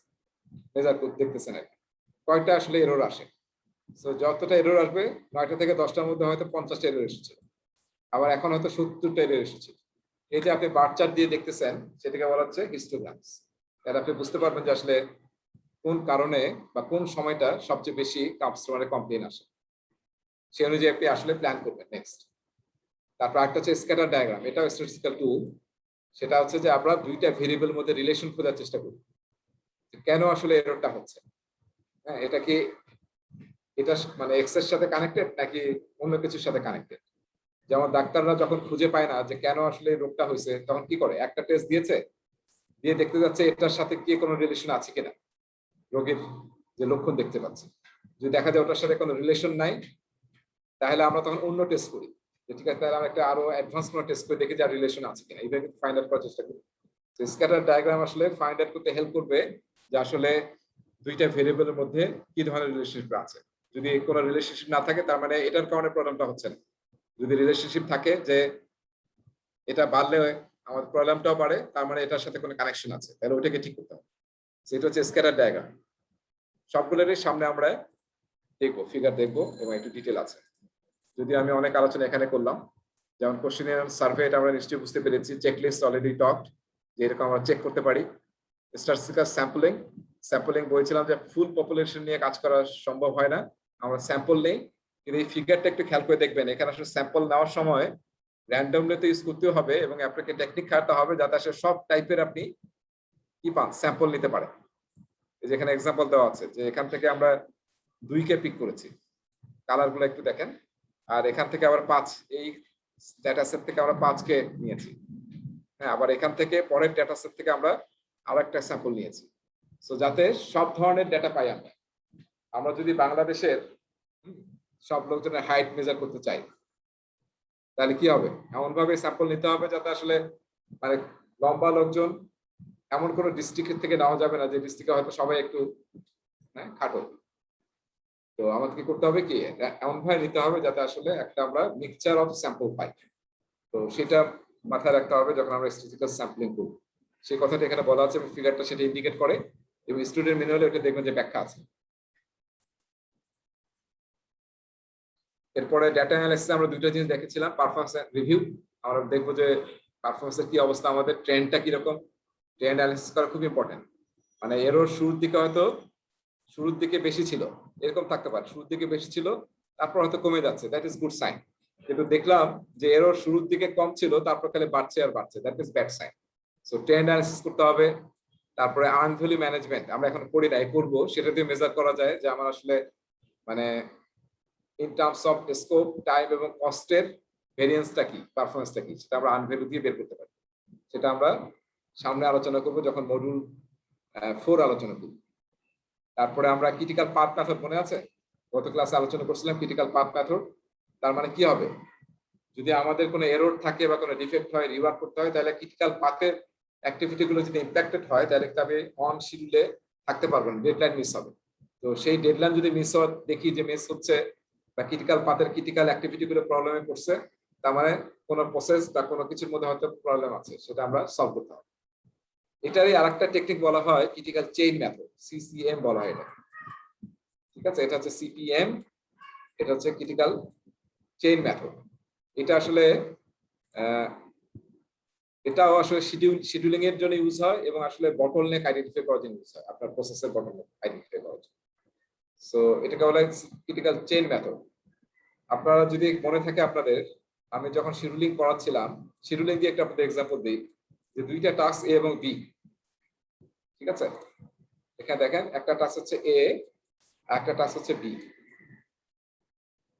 রেজাল্ট দেখতেছেন আর কয়টা আসলে এরর আসে। সো যতটা এরর আসবে 9টা থেকে 10টার মধ্যে হয়তো 50টা এরর এসেছে, আবার এখন হয়তো 70টা এরর এসেছে। এই যে আপনি বার চার্ট দিয়ে দেখতেছেন, সেটাকে বলা হচ্ছে হিস্টোগ্রামস। তাহলে আপনি বুঝতে পারবেন যে আসলে কোন কারণে বা কোন সময়টা সবচেয়ে বেশি কাস্টমারের কমপ্লেন আসে, সেই অনুযায়ী আপনি আসলে প্ল্যান করবেন নেক্সট। তারপর একটা হচ্ছে স্ক্যাটার ডায়াগ্রাম, এটাও স্ট্যাটিস্টিক্যাল টুল। সেটা হচ্ছে যে আমরা দুইটা ভেরিয়েবলের মধ্যে রিলেশন খোঁজার চেষ্টা করি, কেন আসলে এররটা হচ্ছে। হ্যাঁ, এটা কি এটা মানে এক্স এর সাথে কানেক্টেড নাকি অন্য কিছুর সাথে কানেক্টেড? যেমন ডাক্তাররা যখন খুঁজে পায় না যে কেন আসলে এই রোগটা হয়েছে, তখন কি করে? একটা টেস্ট দিয়েছে, দিয়ে দেখতে যাচ্ছে এটার সাথে কি কোনো রিলেশন আছে কিনা, রোগীর যে লক্ষণ দেখতে পাচ্ছে। যদি দেখা যায় ওটার সাথে কোনো রিলেশন নাই, তাহলে আমরা তখন অন্য টেস্ট করি, যে ঠিক আছে তাহলে আমরা একটা আরো অ্যাডভান্স কোনো টেস্ট করে দেখি যে রিলেশন আছে কিনা, এইভাবে ফাইন্ড আউট করার চেষ্টা করি। তো স্ক্যাটার ডায়াগ্রাম আসলে ফাইন্ড আউট করতে হেল্প করবে যে আসলে দুইটা ভেরিয়েবলের মধ্যে কি ধরনের রিলেশনশিপ আছে। যদি কোনো রিলেশনশিপ না থাকে, তার মানে এটার কারণে প্রবলেমটা হচ্ছে না। যদি রিলেশনশিপ থাকে যে এটা বাড়লে আমাদের প্রবলেমটাও বাড়ে, তার মানে এটার সাথে কোনো কানেকশন আছে, তাহলে ওইটাকে ঠিক করতে হবে। সেটা হচ্ছে স্ক্যাটার ডায়াগ্রাম। সবগুলোরই সামনে আমরা দেখবো, ফিগার দেখবো এবং একটু ডিটেল আছে। যদি আমি অনেক আলোচনা এখানে করলাম, যেমন কোশ্চেনিয়ার সার্ভে, এটা আমরা নিশ্চয়ই বুঝতে পেরেছি। চেকলিস্ট অলরেডি টকড, যে এরকম আমরা চেক করতে পারি। স্ট্যাটিস্টিক্যাল স্যাম্পলিং বলেছিলাম যে ফুল পপুলেশন নিয়ে কাজ করা সম্ভব হয় না, আমরা স্যাম্পল নেই। কিন্তু এই ফিগারটা একটু খেয়াল করে দেখবেন, এখানে আসলে স্যাম্পল নেওয়ার সময় র্যান্ডমলি তো ইউজ করতেও হবে এবং আপনাকে টেকনিক খাটাতে হবে যাতে আসলে সব টাইপের আপনি কি পান স্যাম্পল নিতে পারেন। যেখানে এক্সাম্পল দেওয়া আছে যে এখান থেকে আমরা 2কে পিক করেছি, কালার গুলো একটু দেখেন, আর এখান থেকে আবার 5, এই ডেটা সেট থেকে আমরা 5কে নিয়েছি। হ্যাঁ, আবার এখান থেকে পরের ডেটা সেট থেকে আমরা আরো একটা স্যাম্পল নিয়েছি। সো যাতে সব ধরনের ডেটা পাই আমরা। আমরা যদি বাংলাদেশের সব লোকজনের হাইট মেজার করতে চাই তাহলে কি হবে, এমন ভাবে স্যাম্পল নিতে হবে যাতে আসলে মানে লম্বা লোকজন এমন কোন ডিস্ট্রিক্ট থেকে নেওয়া যাবে না যে ডিস্ট্রিক্টে হয়তো সবাই একটু খাটো। তো আমাদেরকে করতে হবে কি, এমন ভাবে নিতে হবে যাতে আসলে একটা আমরা মিক্সচার অফ স্যাম্পল পাই। তো সেটা মাথায় রাখতে হবে যখন আমরা স্ট্যাটিস্টিক্যাল স্যাম্পলিং করব। সেই কথাটা এখানে বলা আছে এবং ফিগারটা সেটা ইন্ডিকেট করে এবং স্টুডেন্ট ম্যানুয়ালে ওটা দেখবেন যে ব্যাখ্যা আছে। এরপরে ডেটা অ্যানালাইসিসে আমরা দুইটা জিনিস দেখেছিলাম, পারফরম্যান্স রিভিউ। আমরা দেখবো যে পারফরম্যান্সের কি অবস্থা, আমাদের ট্রেন্ডটা কিরকম। ট্রেন্ড অ্যানালাইসিস করা খুব ইম্পর্টেন্ট। মানে এরর শুরুর দিকে হয়তো শুরুর দিকে বেশি ছিল, এরকম থাকতে পারে, শুরুর দিকে বেশি ছিল তারপর হয়তো কমে যাচ্ছে, দ্যাট ইজ গুড সাইন। কিন্তু দেখলাম যে এরর শুরুর দিকে কম ছিল তারপর খালি বাড়ছে আর বাড়ছে, that is bad sign. So trend analysis করতে হবে। তারপরে আর্ন ভ্যালু ম্যানেজমেন্ট আমরা এখন করি নাই, করবো, সেটা দিয়ে মেজার করা যায় যে আমার আসলে মানে in terms of scope, time এবং কস্টের ভেরিয়েন্সটা কি, পারফরমেন্সটা কি, সেটা আমরা আর্ন ভ্যালু দিয়ে বের করতে পারি। সেটা আমরা সামনে আলোচনা করব যখন মডিউল 4 আলোচনা করব। তারপরে আমরা ক্রিটিক্যাল পাথ মেথড, মনে আছে গত ক্লাসে আলোচনা করছিলাম ক্রিটিক্যাল পাথ মেথড। তার মানে কি হবে, যদি আমাদের কোনো এরর থাকে বা কোনো ডিফেক্ট হয়, রিওয়ার্ক করতে হয়, তাহলে ক্রিটিক্যাল পাথের অ্যাক্টিভিটি গুলো যদি ইম্প্যাক্টেড হয় তাহলে তবে অন শিডিউলে থাকতে পারবেন, ডেডলাইন মিস হবে। তো সেই ডেডলাইন যদি মিস হয়, দেখি যে মিস হচ্ছে বা ক্রিটিক্যাল পাথের ক্রিটিক্যাল অ্যাক্টিভিটি গুলো প্রবলেমে পড়ছে, তার মানে কোনো প্রসেস বা কোনো কিছুর মধ্যে হয়তো প্রবলেম আছে, সেটা আমরা সলভ করতে হবে। এটারই আরেকটা টেকনিক বলা হয় ক্রিটিক্যাল চেইন মেথড, সিসিএম বলা হয় এটা। ঠিক আছে, এটা হচ্ছে সিপিএম, এটা হচ্ছে ক্রিটিক্যাল চেইন মেথড। এটা আসলে এটাও আসলে শিডিউলিং এর জন্য ইউজ হয় এবং আসলে বটলনেক আইডেন্টিফাই করার জন্য ইউজ হয়, আপনার প্রসেসের বটলনেক আইডেন্টিফাই করার জন্য। সো এটাকে বলা হয় ক্রিটিক্যাল চেইন মেথড। আপনারা যদি মনে থাকে আপনাদের, আমি যখন শিডিউলিং করাচ্ছিলাম, শিডিউলিং দিয়ে একটা আপনাদের এক্সাম্পল দিই যে দুইটা টাস্ক এ এবং বি। ঠিক আছে, এখানে দেখেন একটা টাস্ক হচ্ছে এ আর একটা টাস্ক হচ্ছে বি।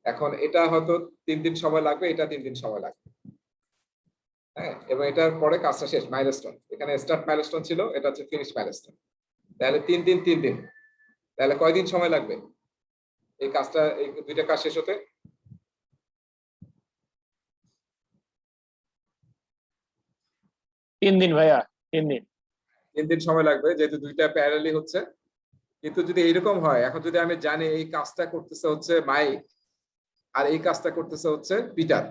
এখন এটা হয়তো 3 দিন সময় লাগবে, এটা 3 দিন সময় লাগবে। হ্যাঁ, এবং এটার পরে কাজটা শেষ, মাইলস্টোন। এখানে স্টার্ট মাইলস্টোন ছিল, এটা হচ্ছে ফিনিশ মাইলস্টোন। তাহলে 3 দিন 3 দিন, তাহলে কয়দিন সময় লাগবে এই কাজটা, এই দুইটা কাজ শেষ হতে? 3 দিন ভাইয়া, 3 দিন। 3 দিন সময় লাগবে যেহেতু দুইটা প্যারালালি হচ্ছে। কিন্তু যদি এরকম হয়, এখন যদি আমি জানি এই কাজটা করতেছে হচ্ছে মাইক আর এই কাজটা করতেছে হচ্ছে পিটার,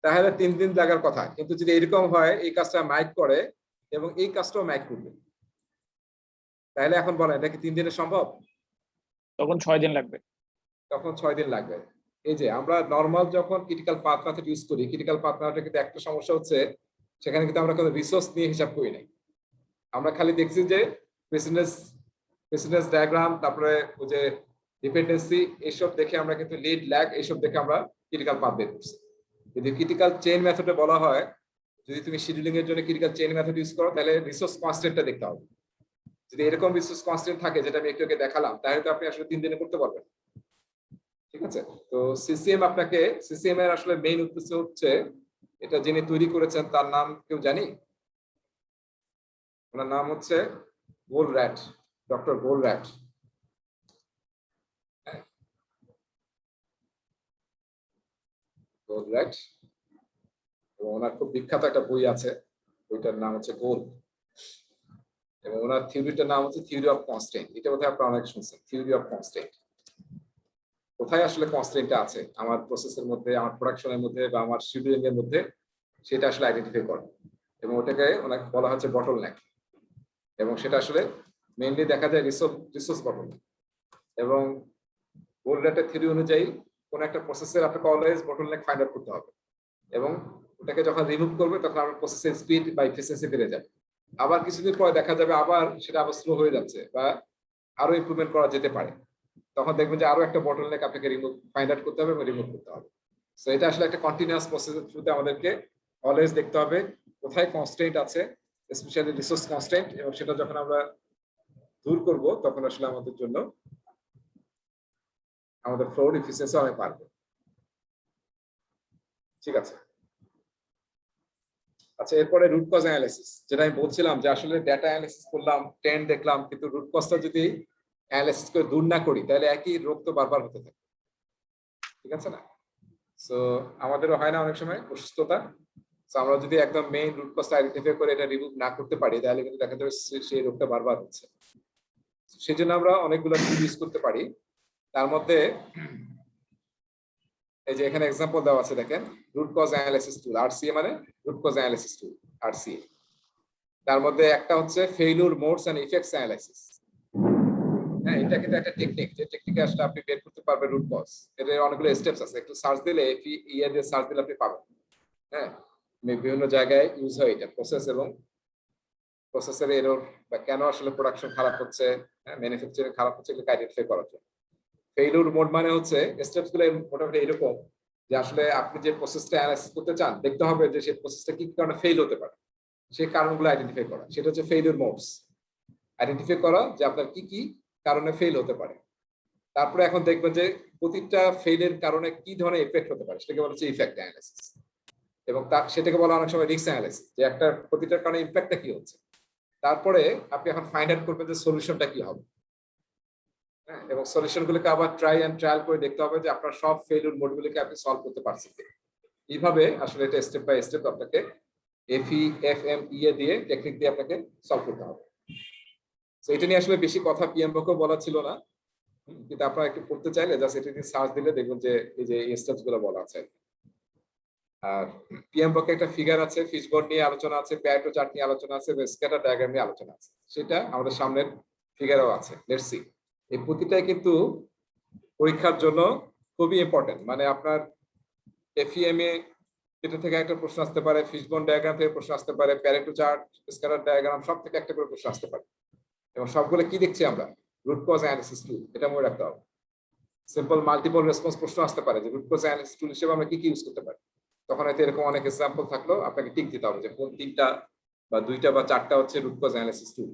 তাহলে 3 দিন লাগার কথা। কিন্তু যদি এরকম হয় এই কাজটা মাইক করে এবং এই কাজটাও মাইক করবে, তাহলে এখন বলেন এটা কি 3 দিনে সম্ভব? তখন 6 দিন লাগবে। তখন 6 দিন লাগবে। এই যে আমরা নরমাল যখন ক্রিটিক্যাল পাথ মেথড ইউজ করি, ক্রিটিক্যাল পাথ মেথডে কিন্তু একটা সমস্যা হচ্ছে সেখানে কিন্তু আমরা কোনো রিসোর্স নিয়ে হিসাব করি নাই। আমরা খালি দেখছি যে প্রেসিডেন্স ডায়াগ্রাম, তারপরে ওই যে ডিপেন্ডেন্সি, এইসব দেখে আমরা কিন্তু লিড ল্যাগ এইসব দেখে আমরা ক্রিটিক্যাল পাথ বের করছি। যদি ক্রিটিক্যাল চেইন মেথডে বলা হয়, যদি তুমি শিডিউলিং এর জন্য ক্রিটিক্যাল চেইন মেথড ইউজ করো তাহলে রিসোর্স কনস্ট্যান্টটা দেখতে হবে। যদি এরকম রিসোর্স কনস্ট্যান্ট থাকে যেটা আমি একটু আগে দেখালাম, তাহলে তো আপনি আসলে 3 দিনে করতে পারবেন। ঠিক আছে, তো সিসিএম আপনাকে, সিসিএম এর আসলে মেইন উদ্দেশ্য হচ্ছে, এটা যিনি তৈরি করেছেন তার নাম কেউ জানি? ওনার নাম হচ্ছে গোলরাট, ডক্টর গোলরাট। গোলরাট, এবং ওনার খুব বিখ্যাত একটা বই আছে, বইটার নাম হচ্ছে গোল, এবং ওনার থিওরিটার নাম হচ্ছে থিওরি অফ কনস্ট্যান্ট। এটা বোধহয় আপনারা অনেক শুনছেন, থিওরি অফ কনস্ট্যান্ট। কোথায় আসলে কনস্ট্যান্টটা আছে আমার প্রসেসের মধ্যে, আমার প্রোডাকশনের মধ্যে বা আমার শিডিউলিং এর মধ্যে, সেটা আসলে আইডেন্টিফাই করে এবং ওটাকে অনেক বলা হচ্ছে বটলনেক। এবং সেটা আসলে মেইনলি দেখা যায় রিসোর্স বটলনেক। এবং গোলরাটের থিওরি অনুযায়ী কোন একটা প্রসেসের আপনাকে অলওয়েজ বটলনেক ফাইন্ড আউট করতে হবে এবং ওটাকে যখন রিমুভ করবে তখন আমার প্রসেসের স্পিড বা এফিসিয়েন্সি বেড়ে যাবে। আবার কিছুদিন পরে দেখা যাবে আবার সেটা আবার স্লো হয়ে যাচ্ছে বা আরো ইমপ্রুভমেন্ট করা যেতে পারে, তখন দেখবেন যে আরো একটা বটলনেক আপনাকে ফাইন্ড আউট করতে হবে এবং রিমুভ করতে হবে। সো এটা আসলে একটা কন্টিনিউয়াস প্রসেসের থ্রুতে আমাদেরকে অলওয়েজ দেখতে হবে কোথায় কনস্ট্রেন্ট আছে, স্পেশালি রিসোর্স কনস্ট্রেন্ট, এবং সেটা যখন আমরা দূর করব তখন আসলে আমাদের জন্য আমাদের ফ্লোর এফিসিয়েন্সি অনেক বাড়বে। ঠিক আছে, আচ্ছা এরপরে রুট কজ অ্যানালাইসিস, যেটা আমি বলছিলাম যে আসলে ডেটা অ্যানালাইসিস করলাম, ট্রেন্ড দেখলাম, কিন্তু রুট কজটা যদি অ্যানালাইসিস করে দূর না করি তাহলে একই রোগ তো বারবার হতে থাকে। ঠিক আছে না? সো আমাদেরও হয় না অনেক সময় অসুস্থতা, সো আমরা যদি একদম মেইন রুট কজটা আইডেন্টিফাই করে এটা রিমুভ না করতে পারি তাহলে কিন্তু দেখা যাবে সেই রোগটা বারবার হচ্ছে। সেই জন্য আমরা অনেকগুলো টুল ইউজ করতে পারি। তার মধ্যে এই যে এখানে এক্সাম্পল দেওয়া আছে দেখেন, root cause analysis tool, RCA মানে root cause analysis tool, RCA. তার মধ্যে একটা হচ্ছে failure modes and effects analysis. হ্যাঁ, এটা কিন্তু একটা টেকনিক, যে টেকনিকে আসলে আপনি বের করতে পারবেন রুট কজ। এর অনেকগুলো স্টেপস আছে, একটু সার্চ দিলে দিয়ে সার্চ দিলে আপনি পাবেন। হ্যাঁ, বিভিন্ন জায়গায় ইউজ হয় এটা, প্রসেস এবং প্রসেসের এরর বা কেন আসলে প্রোডাকশন খারাপ হচ্ছে, ম্যানুফ্যাকচারিং খারাপ হচ্ছে, এগুলো আইডেন্টিফাই করার জন্য। ফেইলিউর মোড মানে হচ্ছে স্টেপস গুলো মোটামুটি এরকম যে আসলে আপনি যে প্রসেসটা অ্যানালাইসিস করতে চান, দেখতে হবে যে সেই প্রসেসটা কি কারণে ফেল হতে পারে, সেই কারণগুলো আইডেন্টিফাই করা, সেটা হচ্ছে ফেইলিউর মোডস। আইডেন্টিফাই করা যে আপনার কি কি কারণে ফেল হতে পারে। তারপরে এখন দেখবেন যে প্রতিটা ফেইলের কারণে কি ধরনের ইফেক্ট হতে পারে, সেটাকে বলা হচ্ছে ইফেক্ট অ্যানালাইসিস। এবং সেটাকে বলা অনেক সময় রিস্ক অ্যানালাইসিস, যে একটা প্রতিটার কারণে ইম্প্যাক্টটা কি হচ্ছে। তারপরে আপনি এখন ফাইন্ড আউট করবেন যে সলিউশনটা কি হবে। হ্যাঁ, এবং সলিউশন গুলোকে আবার ট্রায়াল করে দেখতে হবে যে আপনার সব ফেইলিউর মোডগুলোকে আপনি সলভ করতে পারছেন। এইভাবে আসলে এটা স্টেপ বাই স্টেপ আপনাকে FEFMEA দিয়ে টেকনিক দিয়ে আপনাকে সলভ করতে হবে। তো এটা নিয়ে আসলে বেশি কথা পিএমবকে বলা ছিল না, কিন্তু আপনারা একটু করতে চাইলে জাস্ট এটা দিয়ে সার্চ দিলে দেখবেন যে এই যে স্টেপস গুলো বলা আছে। আর পিএমবকে একটা ফিগার আছে, ফিশবোন নিয়ে আলোচনা আছে, প্যারেটো চার্ট নিয়ে আলোচনা আছে, স্ক্যাটার ডায়াগ্রাম নিয়ে আলোচনা আছে, সেটা আমাদের সামনের ফিগারও আছে। Let's see. এই প্রতিটাই কিন্তু পরীক্ষার জন্য খুবই ইম্পর্টেন্ট। মানে আপনার FEMA এটা থেকে একটা প্রশ্ন আসতে পারে, ফিশবোন ডায়াগ্রাম থেকে প্রশ্ন আসতে পারে, প্যারেটো চার্ট, স্ক্যাটার ডায়াগ্রাম, সব থেকে একটা করে প্রশ্ন আসতে পারে। এবং সবগুলো কি দেখছি আমরা, রুট কজ অ্যানালিসিস টুল, এটা মনে রাখতে হবে। সিম্পল মাল্টিপল রেসপন্স প্রশ্ন আসতে পারে যে রুট কজ অ্যানালিসিস টুল হিসেবে আমরা কি কি ইউজ করতে পারি। তখন হয়তো এরকম অনেক এক্সাম্পল থাকলো, আপনাকে টিক দিতে হবে যে কোন 3টা বা 2টা বা 4টা হচ্ছে রুট কজ অ্যানালিসিস টুল।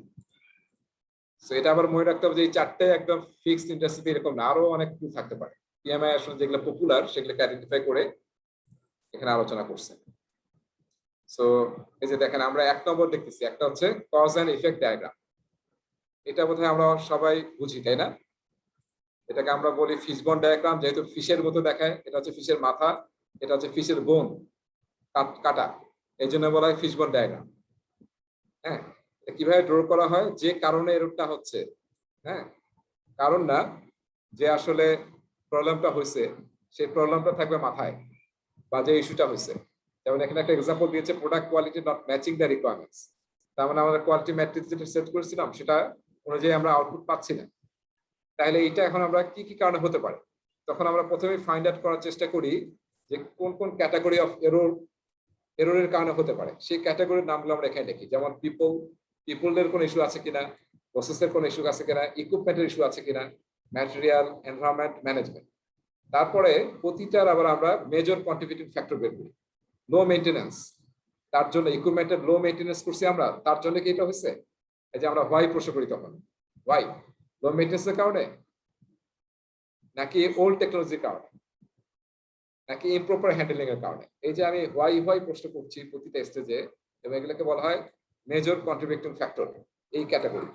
সো এটা আবার মনে রাখতে হবে যে এই 4টে একদম ফিক্সড ইন্ডাস্ট্রিতে এরকম না, আরো অনেক টুল থাকতে পারে। PMI আসলে যেগুলো পপুলার সেগুলোকে আইডেন্টিফাই করে এখানে আলোচনা করছে। সো এই যে দেখেন আমরা 1 নম্বর দেখতেছি, একটা হচ্ছে কজ এন্ড ইফেক্ট ডায়াগ্রাম। এটা বোধহয় আমরা সবাই বুঝি, তাই না? এটাকে আমরা বলি ফিশবোন ডায়াগ্রাম, যেহেতু ফিশের মতো দেখায়। এটা হচ্ছে ফিশের মাথা, এটা হচ্ছে ফিশের বোন কাটা, এই জন্য বলা হয় ফিশবোন ডায়াগ্রাম। হ্যাঁ, কিভাবে ড্র করা হয়, যে কারণে এররটা হচ্ছে, হ্যাঁ কারণ না, যে আসলে প্রবলেমটা হয়েছে সেই প্রবলেমটা থাকবে মাথায়, বা যে ইস্যুটা হয়েছে। যেমন এখানে একটা এক্সাম্পল দিয়েছে, product quality not matching the requirements. তার মানে আমরা কোয়ালিটি ম্যাট্রিক্স যেটা সেট করেছিলাম সেটা অনুযায়ী আমরা আউটপুট পাচ্ছি না। তাহলে এটা এখন আমরা কি কি কারণে হতে পারে, তখন আমরা প্রথমে ফাইন্ড আউট করার চেষ্টা করি যে কোন কোন ক্যাটাগরি অফ এররের কারণে হতে পারে। সেই ক্যাটাগরির নামগুলো আমরা এখানে দেখি, যেমন পিপলের কোন ইস্যু আছে কিনা, প্রসেসের কোন ইস্যু আছে কিনা, ইকুইপমেন্টের ইস্যু আছে কিনা, ম্যাটেরিয়াল, এনভায়রনমেন্ট, ম্যানেজমেন্ট। তারপরে প্রতিটার আবার আমরা মেজর কন্ট্রিবিউটিং ফ্যাক্টর বের করি। লো মেইনটেনেন্স, তার জন্য ইকুইপমেন্টের লো মেইনটেনেন্স করছি আমরা, তার জন্য কি এটা হয়েছে? এই যে আমরা হোয়াই প্রশ্ন করি, তখন হোয়াই লো মেইনটেনেন্সের কারণে, নাকি ওল্ড টেকনোলজির কারণে, নাকি ইমপ্রপার হ্যান্ডলিং এর কারণে। এই যে আমি হোয়াই প্রশ্ন করছি প্রতিটা স্টেজে, এবং এগুলোকে বলা হয় মেজর কন্ট্রিবিউটিং ফ্যাক্টর, এই ক্যাটাগরি।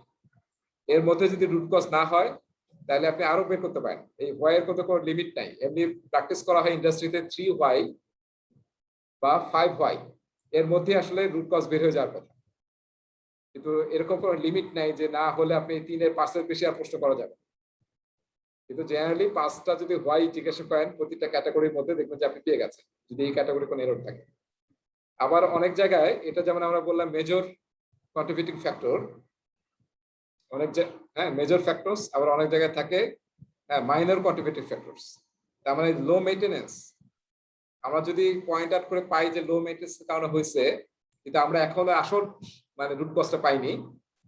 এর মধ্যে যদি রুট কজ না হয় তাহলে আপনি আরো বের করতে পারেন। এই হোয়াই এর কোনো লিমিট নাই, এমনি প্র্যাকটিস করা হয় ইন্ডাস্ট্রিতে 3 হোয়াই বা 5 হোয়াই, এর মধ্যে আসলে রুট কজ বের হয়ে যাওয়ার কথা। কিন্তু এরকম কোনো লিমিট নাই যে না হলে আপনি 3-এর 5-এর বেশি আর প্রশ্ন করা যাবে। কিন্তু জেনারেলি 5টা যদি হোয়াই জিজ্ঞাসা করেন প্রতিটা ক্যাটাগরির মধ্যে, দেখবেন যে আপনি পেয়ে গেছেন যদি এই ক্যাটাগরি কোনো এরর থাকে। আবার অনেক জায়গায় এটা, যেমন আমরা বললাম major contributing factor, major factors, আবার অনেক জায়গায় থাকে মাইনর কন্ট্রিবিউটিং ফ্যাক্টরস। তার মানে লো মেইনটেনেন্স, আমরা যদি পয়েন্ট আউট করে পাই যে লো মেইনটেনেন্সের কারণে হয়েছে, কিন্তু আমরা এখনো আসল মানে রুট কজটা পাইনি,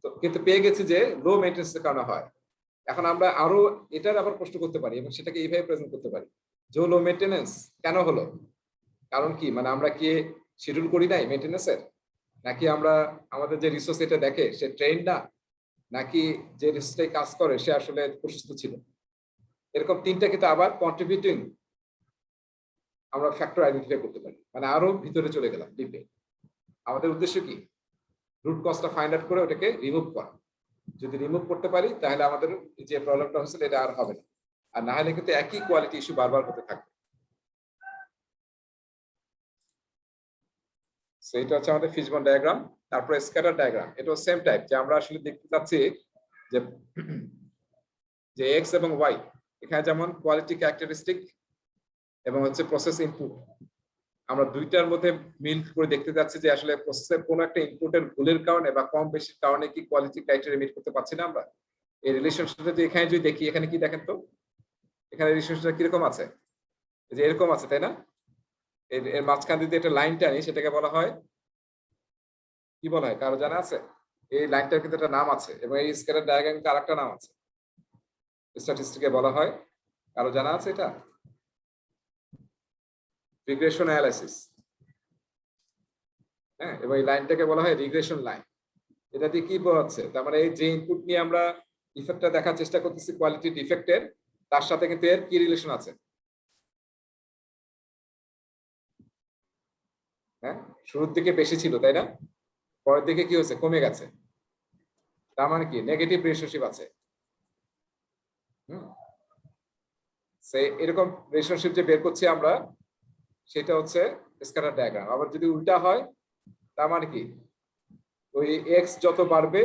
তো কিন্তু পেয়ে গেছি যে লো মেইনটেনেন্সের কারণে হয়। এখন আমরা আরো এটার আবার প্রশ্ন করতে পারি এবং সেটাকে এইভাবে প্রেজেন্ট করতে পারি যে লো মেনটেনেন্স কেন হলো, কারণ কি, মানে আমরা কি শিডিউল করি নাই মেনটেনেন্সের, নাকি আমরা আমাদের যে রিসোর্স এটা দেখে সে ট্রেন না, নাকি যে রিসোর্সটাই কাজ করে সে আসলে অসুস্থ ছিল। এরকম তিনটা কিন্তু আবার কন্ট্রিবিউটিং আমরা ফ্যাক্টর আইডেন্টিফাই করতে পারি, মানে আরো ভিতরে চলে গেলাম ডিপে। আমাদের উদ্দেশ্য কি, রুট কজটা ফাইন্ড আউট করে ওটাকে রিমুভ করা। যদি রিমুভ করতে পারি তাহলে আমাদের যে প্রবলেমটা হচ্ছে এটা আর হবে না, আর না হলে কিন্তু একই কোয়ালিটি ইস্যু বারবার হতে থাকবে। সো এটা হচ্ছে আমাদের ফিশবোন ডায়াগ্রাম। তারপরে স্ক্যাটার ডায়াগ্রাম, এটাও সেম টাইপ, যে আমরা আসলে দেখতে চাচ্ছি যে যে এক্স এবং ওয়াই, এখানে যেমন কোয়ালিটি ক্যারেক্টারিস্টিক এবং হচ্ছে প্রসেস ইনপুট, আমরা দুইটার মধ্যে মিল করে দেখতে যাচ্ছি যে আসলে প্রসেসের কোন একটা ইনপুটের ভুলের কারণে বা কম বেশির কারণে কি কোয়ালিটি ক্রাইটেরিয়া মিট করতে পারছি না আমরা। এই রিলেশনশিপটা যদি এখানে যদি দেখি, এখানে কি দেখেন তো, এখানে রিলেশনশিপটা কিরকম আছে, যে এরকম আছে তাই না। এর মাঝখান দিয়ে একটা লাইন টানি, সেটাকে বলা হয় কি বলা হয়, কারো জানা আছে? এই লাইনটার কিন্তু একটা নাম আছে, এবং এই স্ক্যাটার ডায়াগ্রামটা আরেকটা নাম আছে, স্ট্যাটিস্টিকে বলা হয়, কারো জানা আছে এটা? Regression analysis. হ্যাঁ, এবং এই লাইনটাকে বলা হয় রিগ্রেশন লাইন। এটা দিয়ে কি বোঝাচ্ছে, তার মানে এই যে ইনপুট নিয়ে আমরা ইফেক্টটা দেখার চেষ্টা করতেছি কোয়ালিটি ডিফেক্টের, তার সাথে কিন্তু এর কি রিলেশন আছে। হ্যাঁ, শুরুর দিকে বেশি ছিল তাই না, পরের দিকে কি হয়েছে, কমে গেছে, তার মানে কি নেগেটিভ রিলেশনশিপ আছে। এরকম রিলেশনশিপ যে বের করছি আমরা, সেটা হচ্ছে স্ক্যাটার ডায়াগ্রাম। আবার যদি উল্টা হয়, তার মানে কি ওই এক্স যত বাড়বে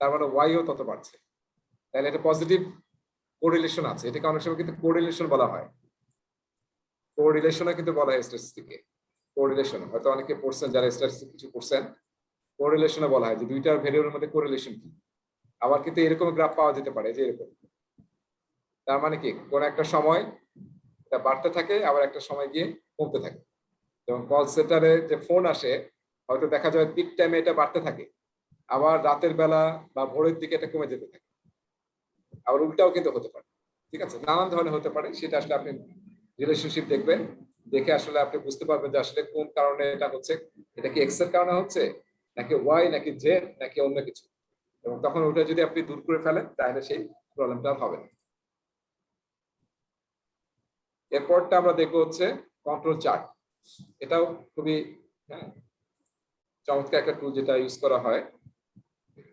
তার মানে ওয়াইও তত বাড়ছে, তাহলে এটা পজিটিভ কোরিলেশন আছে। এটাকে অনেক সময় কিন্তু কোরিলেশন বলা হয়, কোরিলেশনও কিন্তু বলা হয় স্ট্যাটিস্টিকে। কোরিলেশন হয়তো অনেকে পড়ছেন, যারা স্ট্যাটিস্টিক কিছু পড়ছেন, কোরিলেশনে বলা হয় যে দুইটার ভ্যালুর মধ্যে কোরিলেশন কি। আবার কিন্তু এরকম গ্রাফ পাওয়া যেতে পারে যে এরকম, তার মানে কি কোন একটা সময় এটা বাড়তে থাকে, আবার একটা সময় গিয়ে কমতে থাকে। যেমন কল সেন্টারে যে ফোন আসে, হয়তো দেখা যায় পিক টাইমে এটা বাড়তে থাকে, আবার রাতের বেলা বা ভোরের দিকে এটা কমে যেতে থাকে, আবার উল্টাও কিন্তু হতে পারে। ঠিক আছে, নানান ধরনের হতে পারে, সেটা আসলে আপনি রিলেশনশিপ দেখবেন, দেখে আসলে আপনি বুঝতে পারবেন যে আসলে কোন কারণে এটা হচ্ছে, এটা কি এক্স এর কারণে হচ্ছে, নাকি ওয়াই, নাকি জেড, নাকি অন্য কিছু। এবং তখন ওটা যদি আপনি দূর করে ফেলেন তাহলে সেই প্রবলেমটা হবে না। এরপরটা আমরা দেখবো হচ্ছে কন্ট্রোল চার্ট। এটাও খুবই চমৎকার একটা টুল, যেটা ইউজ করা হয়।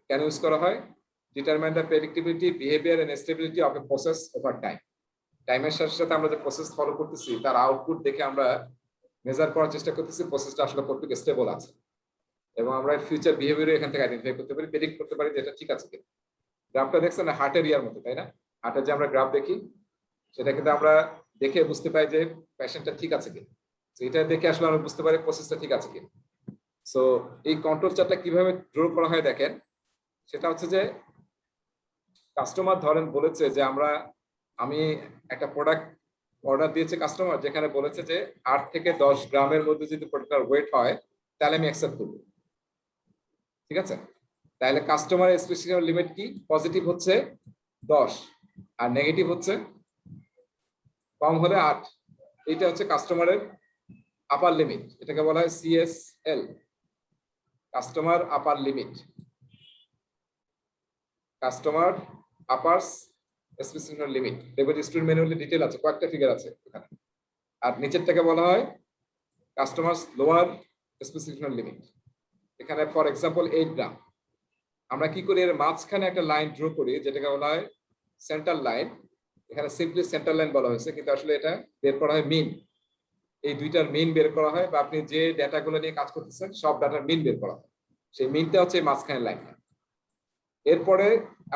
কেন ইউজ করা হয়? Determine the predictability, behaviour and stability of a process over time. টাইমের সাথে সাথে আমরা যে প্রসেস ফলো করতেছি তার আউটপুট দেখে আমরা মেজার করার চেষ্টা করতেছি প্রসেসটা আসলে কতটুকু স্টেবল আছে, এবং আমরা ফিউচার বিহেভিয়ার এখান থেকে আইডেন্টিফাই করতে পারি, প্রেডিক্ট করতে পারি যে এটা ঠিক আছে কিনা। গ্রাফটা দেখছেন না, হার্টের ইয়ার মতো তাই না, হার্টের যে আমরা গ্রাফ দেখি সেটা কিন্তু আমরা দেখে বুঝতে পারি যে পেশেন্টটা ঠিক আছে কিনা। এটা দেখে আসলে আমরা বুঝতে পারি প্রসেসটা ঠিক আছে কিনা। সো এই কন্ট্রোল চার্টটা কিভাবে ড্র করা হয় দেখেন, সেটা হচ্ছে যে কাস্টমার ধরেন বলেছে যে আমি একটা প্রোডাক্ট অর্ডার দিয়েছে কাস্টমার, যেখানে বলেছে যে 8 থেকে 10 গ্রামের মধ্যে যদি প্রোডাক্টটার ওয়েট হয় তাহলে আমি অ্যাকসেপ্ট করব। ঠিক আছে, তাহলে কাস্টমারের স্পেসিফিক লিমিট কি, পজিটিভ হচ্ছে 10 আর নেগেটিভ হচ্ছে কম হলে 8। এটা হচ্ছে কাস্টমারের আপার লিমিট, এটাকে বলা হয় CSL, customer upper limit, customer upper specific limit. দেখবেন স্টুডেন্ট ম্যানুয়ালি ডিটেইল আছে, কয়েকটা ফিগার আছে এখানে। আর নিচেরটাকে বলা হয় কাস্টমার লোয়ার স্পেসিফিক লিমিট। এখানে ফর এক্সাম্পল 8 গ্রাম, আমরা কি করি, এর মাঝখানে একটা লাইন ড্র করি যেটাকে বলা হয় সেন্টার লাইন। এখানে সিম্পলি সেন্টার লাইন বলা হয়েছে, কিন্তু আসলে এটা বের করা হয় মিন। এই দুইটার মিন বের করা হয়, বা আপনি যে ডেটাগুলো নিয়ে কাজ করতেছেন সব ডাটার মিন বের করা হয়, সেই মিনটা হচ্ছে মাঝখানে লাইনটা। এরপরে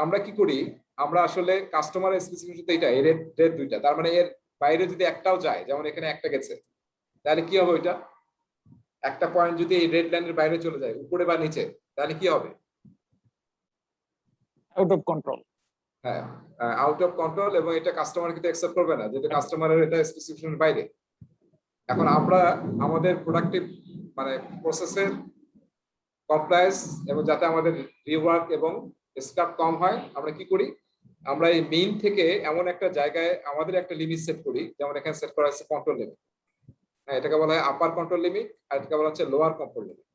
আমরা কি করি, আমরা আসলে কাস্টমারের স্পেসিফিকেশন এইটা, এর রেট দুইটা, তার মানে এর বাইরে যদি একটাও যায়, যেমন এখানে একটা গেছে, তাহলে কি হবে, ওইটা একটা পয়েন্ট যদি এই রেড লাইনের বাইরে চলে যায় উপরে বা নিচে, তাহলে কি হবে, আউট অফ কন্ট্রোল। হ্যাঁ, আউট অফ কন্ট্রোল, এবং এটা কাস্টমার কিন্তু অ্যাকসেপ্ট করবে না, যেহেতু কাস্টমারের এটা স্পেসিফিকেশনের বাইরে। এখন আমরা আমাদের প্রোডাক্টিভ মানে প্রসেসের কমপ্লায়েন্স এবং যাতে আমাদের রিওয়ার্ক এবং স্ক্র্যাপ কম হয়, আমরা কি করি, আমরা এই মেইন থেকে এমন একটা জায়গায় আমাদের একটা লিমিট সেট করি, যেমন এখানে সেট করা আছে কন্ট্রোল লিমিট। হ্যাঁ, এটাকে বলা হয় আপার কন্ট্রোল লিমিট, আর এটাকে বলা হচ্ছে লোয়ার কন্ট্রোল লিমিট।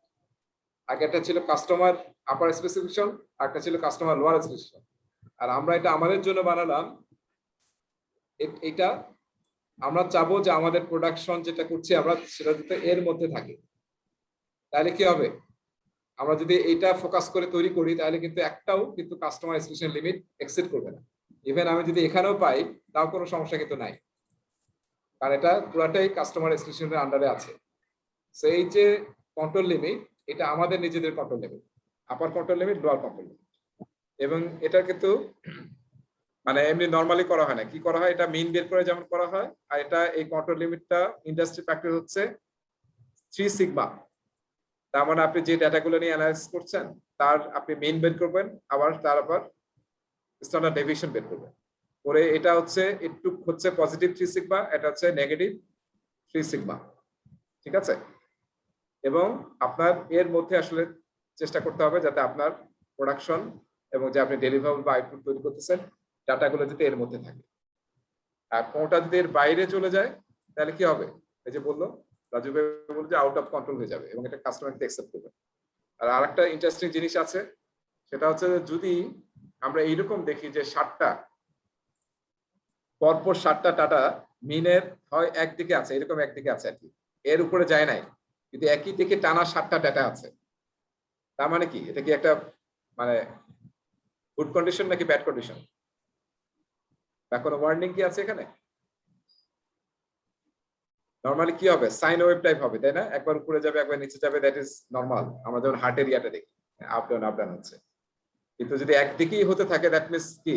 আগে একটা ছিল কাস্টমার আপার স্পেসিফিকেশন, আর একটা ছিল কাস্টমার লোয়ার স্পেসিফিকেশন। আর আমরা এটা আমাদের জন্য বানালাম এটা। আমরা চাবো যে আমাদের প্রোডাকশন যেটা করছি আমরা সেটা যাতে এর মধ্যে থাকে। তাহলে কি হবে, আমরা যদি এটা ফোকাস করে তৈরি করি তাহলে কিন্তু একটাও কিন্তু কাস্টমার স্পেসিফিকেশন লিমিট এক্সিড করবে না। ইভেন আমি যদি এখানেও পাই তাও কোনো সমস্যা কিন্তু নাই, কারণ এটা পুরাটাই কাস্টমার স্পেসিফিকেশনের আন্ডারে আছে। সো এই যে কন্ট্রোল লিমিট, এটা আমাদের নিজেদের control limit, upper control limit, lower control limit. এবং এটা কিন্তু মানে এমনি নরমালি করা হয় না, কি করা হয়, এটা মিন বের করে যেমন করা হয়। আর এটা এই কন্ট্রোল লিমিটটা ইন্ডাস্ট্রি প্র্যাকটিস হচ্ছে 3 সিগমা। তার মানে আপনি যে ডাটাগুলো নিয়ে অ্যানালাইসিস করছেন তার আপনি মিন বের করবেন, আবার তার আবার স্ট্যান্ডার্ড ডেভিয়েশন বের করবেন করে। এটা হচ্ছে একটু হচ্ছে পজিটিভ 3 সিগমা, এটা হচ্ছে নেগেটিভ 3 সিগমা, ঠিক আছে। এবং আপনার এর মধ্যে আসলে চেষ্টা করতে হবে যাতে আপনার প্রোডাকশন এবং যে আপনি ডেলিভারেবল বা আউটপুট তৈরি করতেছেন ডাটাগুলো যাতে এর মধ্যে থাকে। আর কোনটা যদি এর বাইরে চলে যায় তাহলে কি হবে, এই যে বললো রাজু ভাই বলল যে আউট অফ কন্ট্রোল হয়ে যাবে এবং এটা কাস্টমার অ্যাকসেপ্ট করবে। আর আরেকটা ইন্টারেস্টিং জিনিস আছে, সেটা হচ্ছে যদি আমরা এইরকম দেখি যে 7টা পরপর 7টা ডাটা মিনের হয় একদিকে আছে, এরকম একদিকে আছে আর কি, এর উপরে যায় নাই, কিন্তু একই দিকে টানা 7টা ডাটা আছে, তার মানে কি এটা কি একটা মানে গুড কন্ডিশন নাকি ব্যাড কন্ডিশন, বা কোনো ওয়ার্নিং কি আছে এখানে? নরমালি কি হবে, সাইন ওয়েভ টাইপ হবে, তাই না? একবার উপরে যাবে একবার নিচে যাবে, দ্যাট ইজ নরমাল। আমরা যেমন হার্টের ইয়াটা দেখি আপ ডাউন হচ্ছে। কিন্তু যদি একদিকেই হতে থাকে দ্যাট মিনস কি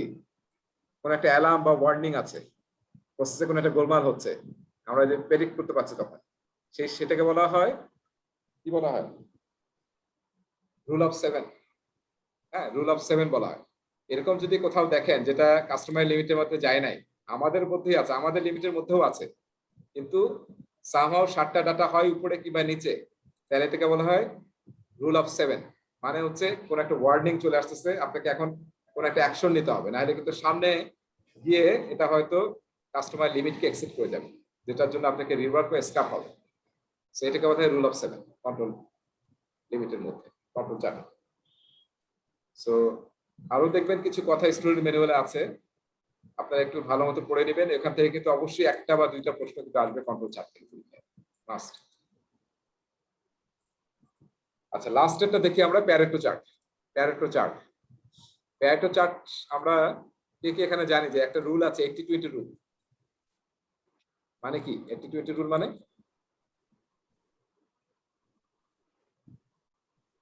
কোন একটা অ্যালার্ম বা ওয়ার্নিং আছে, প্রসেসে কোনো একটা গোলমাল হচ্ছে, আমরা যে প্রেডিক্ট করতে পারছি তখন সেটাকে বলা হয় কি বলা হয়, রুল অফ 7। হ্যাঁ, রুল অফ 7 বলা হয়। এরকম যদি কোথাও দেখেন যেটা কাস্টমার লিমিটের মধ্যে যায় নাই, আমাদের মধ্যেই আছে, আমাদের লিমিটের মধ্যেও আছে, কিন্তু সামহাও 7টা ডাটা হয় উপরে কিংবা নিচে, তাহলে এটাকে বলা হয় রুল অফ 7। মানে হচ্ছে কোন একটা ওয়ার্নিং চলে আসতেছে, আপনাকে এখন কোন একটা অ্যাকশন নিতে হবে, নাহলে কিন্তু সামনে গিয়ে এটা হয়তো কাস্টমার লিমিটকে এক্সিড করে যাবে, যেটার জন্য আপনাকে রিভার্ক বা স্ক্যাপ হবে। সো এটাকে বলা হয় রুল অফ 7 কন্ট্রোল লিমিটের মধ্যে, কন্ট্রোল চার্ট। সো আরো দেখবেন কিছু কথা স্টুডেন্ট ম্যানুয়ালে আছে, আপনারা একটু ভালো মতো পড়ে নেবেন। এখান থেকে কিন্তু অবশ্যই একটা বা দুইটা প্রশ্ন কিন্তু আসবে কন্ট্রোল চার্ট থেকে। মাস্ট। আচ্ছা, লাস্টেরটা দেখি আমরা Pareto chart. Pareto chart, Pareto chart আমরা কে কে এখানে জানি যে একটা রুল আছে 80-20 রুল। মানে কি 80-20 রুল মানে?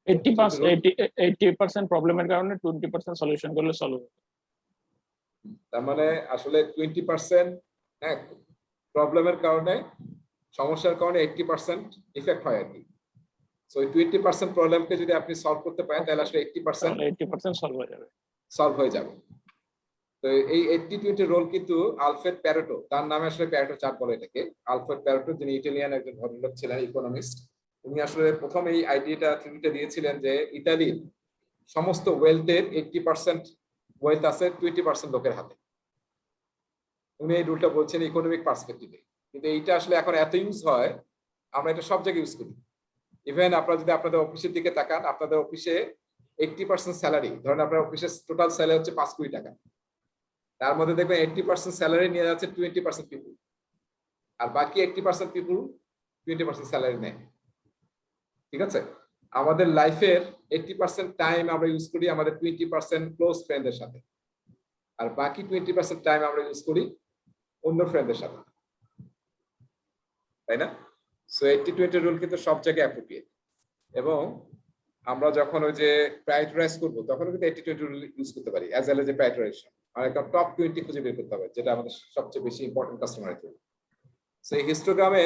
80% প্রবলেমের কারণে 20% সলিউশন করলে সলভ হবে। তার মানে আসলে 20% হ্যাঁ প্রবলেমের কারণে, সমস্যার কারণে 80% ইফেক্ট হয় আর কি। সো এই 20% প্রবলেমকে যদি আপনি সলভ করতে পারেন তাহলে আসলে 80% সলভ হয়ে যাবে। সলভ হয়ে যাবে। তো এই 80-20 রোল কিন্তু আলফ্রেড প্যারেটো, তার নামে আসলে প্যারেটো চার্ট বলে এটাকে। আলফ্রেড প্যারেটো যিনি ইটালিয়ান একজন ভদ্রলোক ছিলেন, ইকোনমিস্ট। উনি আসলে প্রথম এই আইডিয়াটা থিওরিটা দিয়েছিলেন যে ইতালির সমস্ত ওয়েলথের 80% ওয়েলথ আছে 20% লোকের হাতে। উনি এই রুলটা বলছেন ইকোনমিক পার্সপেক্টিভে, কিন্তু এইটা আসলে এখন এত ইউজ হয়, আমরা এটা সব জায়গায় ইউজ করি। ইভেন আপনারা যদি আপনাদের অফিসের দিকে তাকান, আপনাদের অফিসে 80% স্যালারি, ধরেন আপনার অফিসের টোটাল স্যালারি হচ্ছে 5 কোটি টাকা, তার মধ্যে দেখবেন 80% স্যালারি নিয়ে যাচ্ছে 20% পিপুল, আর বাকি 80% পিপুল 20% স্যালারি নেয়। ঠিক আছে, আমাদের লাইফের 80% টাইম আমরা ইউজ করি আমাদের 20% ক্লোজ ফ্রেন্ডের সাথে, আর বাকি 20% টাইম আমরা ইউজ করি অন্য ফ্রেন্ডের সাথে, তাই না? সো 80-20 রুল কিন্তু সব জায়গায় অ্যাপ্রোপ্রিয়েট। এবং আমরা যখন ওই যে প্রায়োরিটাইজ করবো তখন কিন্তু 80-20 রুল ইউজ করতে পারি as well as a prioritization. আর একটা টপ 20 খুঁজে বের করতে হবে যেটা আমাদের সবচেয়ে বেশি ইম্পর্টেন্ট কাস্টমারের জন্য। সো এই হিস্টোগ্রামে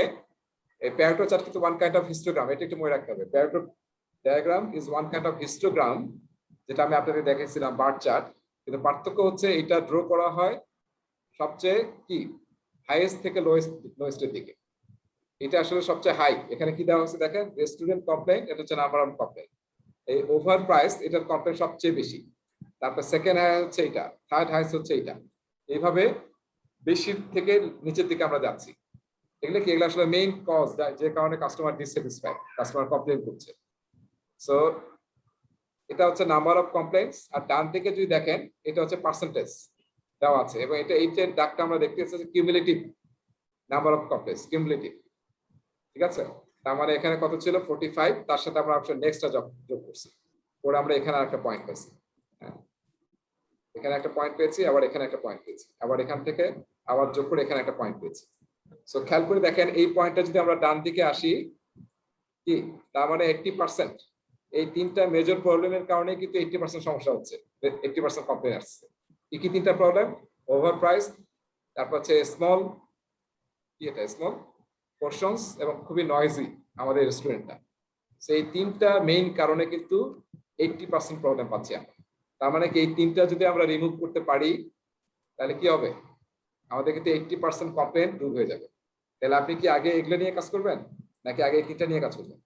এই প্যারেটো চার্ট কিন্তু ওয়ান কাইন্ড অফ হিস্টোগ্রাম, এটা একটু মনে রাখতে হবে। Pareto diagram is one kind of histogram, যেটা আমি আপনাদের দেখাইছিলাম বার চার্ট, কিন্তু পার্থক্য হচ্ছে এটা ড্র করা হয় সবচেয়ে কি হাইয়েস্ট থেকে লোয়েস্টের দিকে। এটা আসলে সবচেয়ে হাই। এখানে কি দেওয়া হচ্ছে দেখেন, রেস্টুরেন্ট কমপ্লেইন, এটা হচ্ছে নাম্বার অফ কমপ্লেইন। এই ওভার প্রাইস, এটার কমপ্লেইন সবচেয়ে বেশি। তারপর সেকেন্ড হাই হচ্ছে এটা, থার্ড হাই হচ্ছে এটা। এইভাবে বেশি থেকে নিচের দিকে আমরা যাচ্ছি। এগুলো কি? এগুলো আসলে মেইন কজ যে কারণে কাস্টমার ডিসস্যাটিসফাইড, কাস্টমার কমপ্লেন করছে। সো এটা হচ্ছে নাম্বার অফ কমপ্লেইন্টস, আর ডান দিকে যদি দেখেন এটা হচ্ছে পার্সেন্টেজ দেওয়া আছে, এবং এটা এই যে দাগটা আমরা দেখতে পাচ্ছি cumulative number of complaints, cumulative. ঠিক আছে, তার মানে এখানে কত ছিল 45, তার সাথে আমরা অপশন নেক্সটটা যোগ করছি, পরে আমরা এখানে আরেকটা পয়েন্ট পেয়েছি। হ্যাঁ, এখানে একটা পয়েন্ট পেয়েছি, আবার এখানে একটা পয়েন্ট পেয়েছি, আবার এখান থেকে আবার যোগ করে এখানে একটা পয়েন্ট পেয়েছি। সো খেয়াল করে দেখেন এই পয়েন্টটা যদি আমরা ডান দিকে আসি, কি তার মানে 80%, এই তিনটা মেজর প্রবলেমের কারণে কিন্তু 80% সমস্যা হচ্ছে, 80% কমপ্লেন আসছে। কি কি তিনটা প্রবলেম? ওভার প্রাইস, তারপর হচ্ছে স্মল পোর্শনস, এবং খুবই নয়েজি আমাদের রেস্টুরেন্টটা। সেই তিনটা মেইন কারণে কিন্তু 80% প্রবলেম পাচ্ছি আমরা। তার মানে কি এই তিনটা যদি আমরা রিমুভ করতে পারি তাহলে কি হবে? আমাদের কিন্তু 80% কমপ্লেন দূর হয়ে যাবে। তাহলে আপনি কি আগে এগুলো নিয়ে কাজ করবেন নাকি আগে এই তিনটা নিয়ে কাজ করবেন?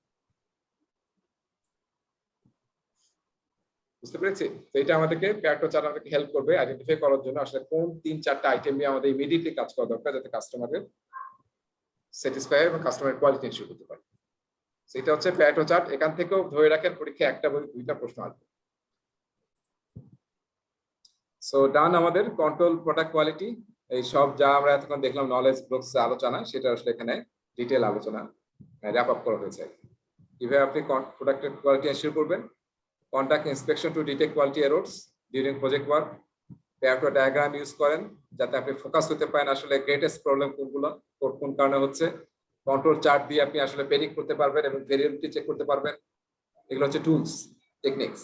বুঝতে পেরেছি? তো এটা আমাদেরকে প্যারাটো চার্ট আমাদেরকে হেল্প করবে আইডেন্টিফাই করার জন্য আসলে কোন 3-4টা আইটেম নিয়ে আমাদের ইমিডিয়েটলি কাজ করা দরকার, যাতে কাস্টমারের স্যাটিসফাই এবং কাস্টমারের কোয়ালিটি ইনশিওর করতে পারে। সেটা হচ্ছে প্যারাটো চার্ট। এখান থেকেও ধরে রাখেন পরীক্ষা একটা বই 2টা প্রশ্ন আসবে। সো ডান আমাদের কন্ট্রোল প্রোডাক্ট কোয়ালিটি, এই সব যা আমরা এতক্ষণ দেখলাম নলেজ ব্লকস আলোচনা, সেটা আসলে এখানে ডিটেল আলোচনা র্যাপ আপ করা হয়েছে। কিভাবে আপনি প্রোডাক্টের কোয়ালিটি এনশিওর করবেন, conduct inspection to detect quality errors during project work, Pareto diagram use করেন যাতে আপনি ফোকাস করতে পারেন আসলে গ্রেটেস্ট প্রবলেম কোনগুলো, কোন কারণে হচ্ছে। কন্ট্রোল চার্ট দিয়ে আপনি আসলে প্রেডিক্ট করতে পারবেন এবং ভেরিয়েবিলিটি চেক করতে পারবেন। এগুলো হচ্ছে tools, techniques.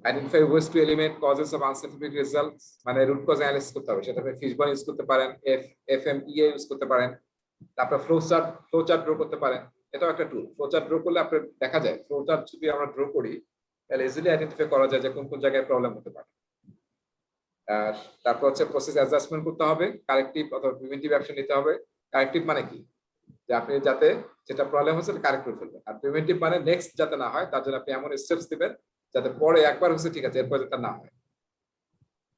Identify ways to eliminate causes of unscientific results, মানে রুট কজ অ্যানালাইসিস করতে হবে, সেটা আপনি ফিশবর্ন ইউজ করতে পারেন, FMEA ইউজ করতে পারেন। তারপর ফ্লো চার্ট ড্র করতে পারেন, এটাও একটা টুল। ফ্লো চার্ট ড্র করলে আপনার দেখা যায়, ফ্লো চার্ট যদি আমরা ড্র করি তাহলে ইজিলি আইডেন্টিফাই করা যায় যে কোন কোন জায়গায় প্রবলেম হতে পারে। আর তারপর হচ্ছে প্রসেস অ্যাডজাস্টমেন্ট করতে হবে, কারেক্টিভ অথবা প্রিভেন্টিভ অ্যাকশন নিতে হবে। কারেক্টিভ মানে কি? যে আপনি যাতে যেটা প্রবলেম হচ্ছে কারেক্ট করে ফেলবেন। আর প্রিভেন্টিভ মানে নেক্সট যাতে না হয় তার জন্য আপনি এমন স্টেপস দিবেন যাতে পরে একবার হচ্ছে ঠিক আছে, এরপর যাতে না হয়।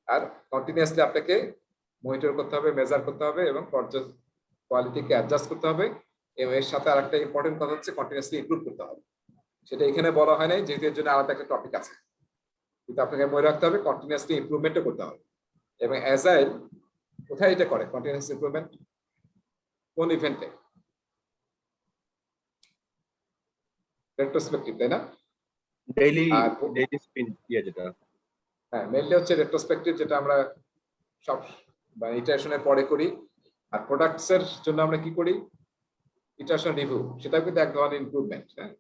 আর কন্টিনিউয়াসলি আপনাকে মনিটর করতে হবে, মেজার করতে হবে, এবং কোয়ালিটিকে অ্যাডজাস্ট করতে হবে। এবং এর সাথে আরেকটা ইম্পর্টেন্ট কথা হচ্ছে কন্টিনিউয়াসলি ইমপ্রুভ করতে হবে। সেটা এখানে বলা হয় নাই যেহেতু এর জন্য আলাদা একটা টপিক আছে, কিন্তু আপনাকে মনে রাখতে হবে কন্টিনিউয়াসলি ইমপ্রুভমেন্টও করতে হবে। এবং অ্যাজাইল কোথায় এটা করে কন্টিনিউয়াস ইমপ্রুভমেন্ট? কোন ইভেন্টে? রেট্রোস্পেক্টিভ, তাই না? ডেইলি স্প্রিন্ট দিয়ে যেটা। হ্যাঁ, মেইনলি হচ্ছে রেট্রোস্পেক্টিভ, যেটা আমরা সব মানে ইটারেশনের পরে করি। আর প্রোডাক্টস এর জন্য আমরা কি করি? ইটারেশন রিভিউ, সেটা কিন্তু এক ধরনের ইমপ্রুভমেন্ট। হ্যাঁ,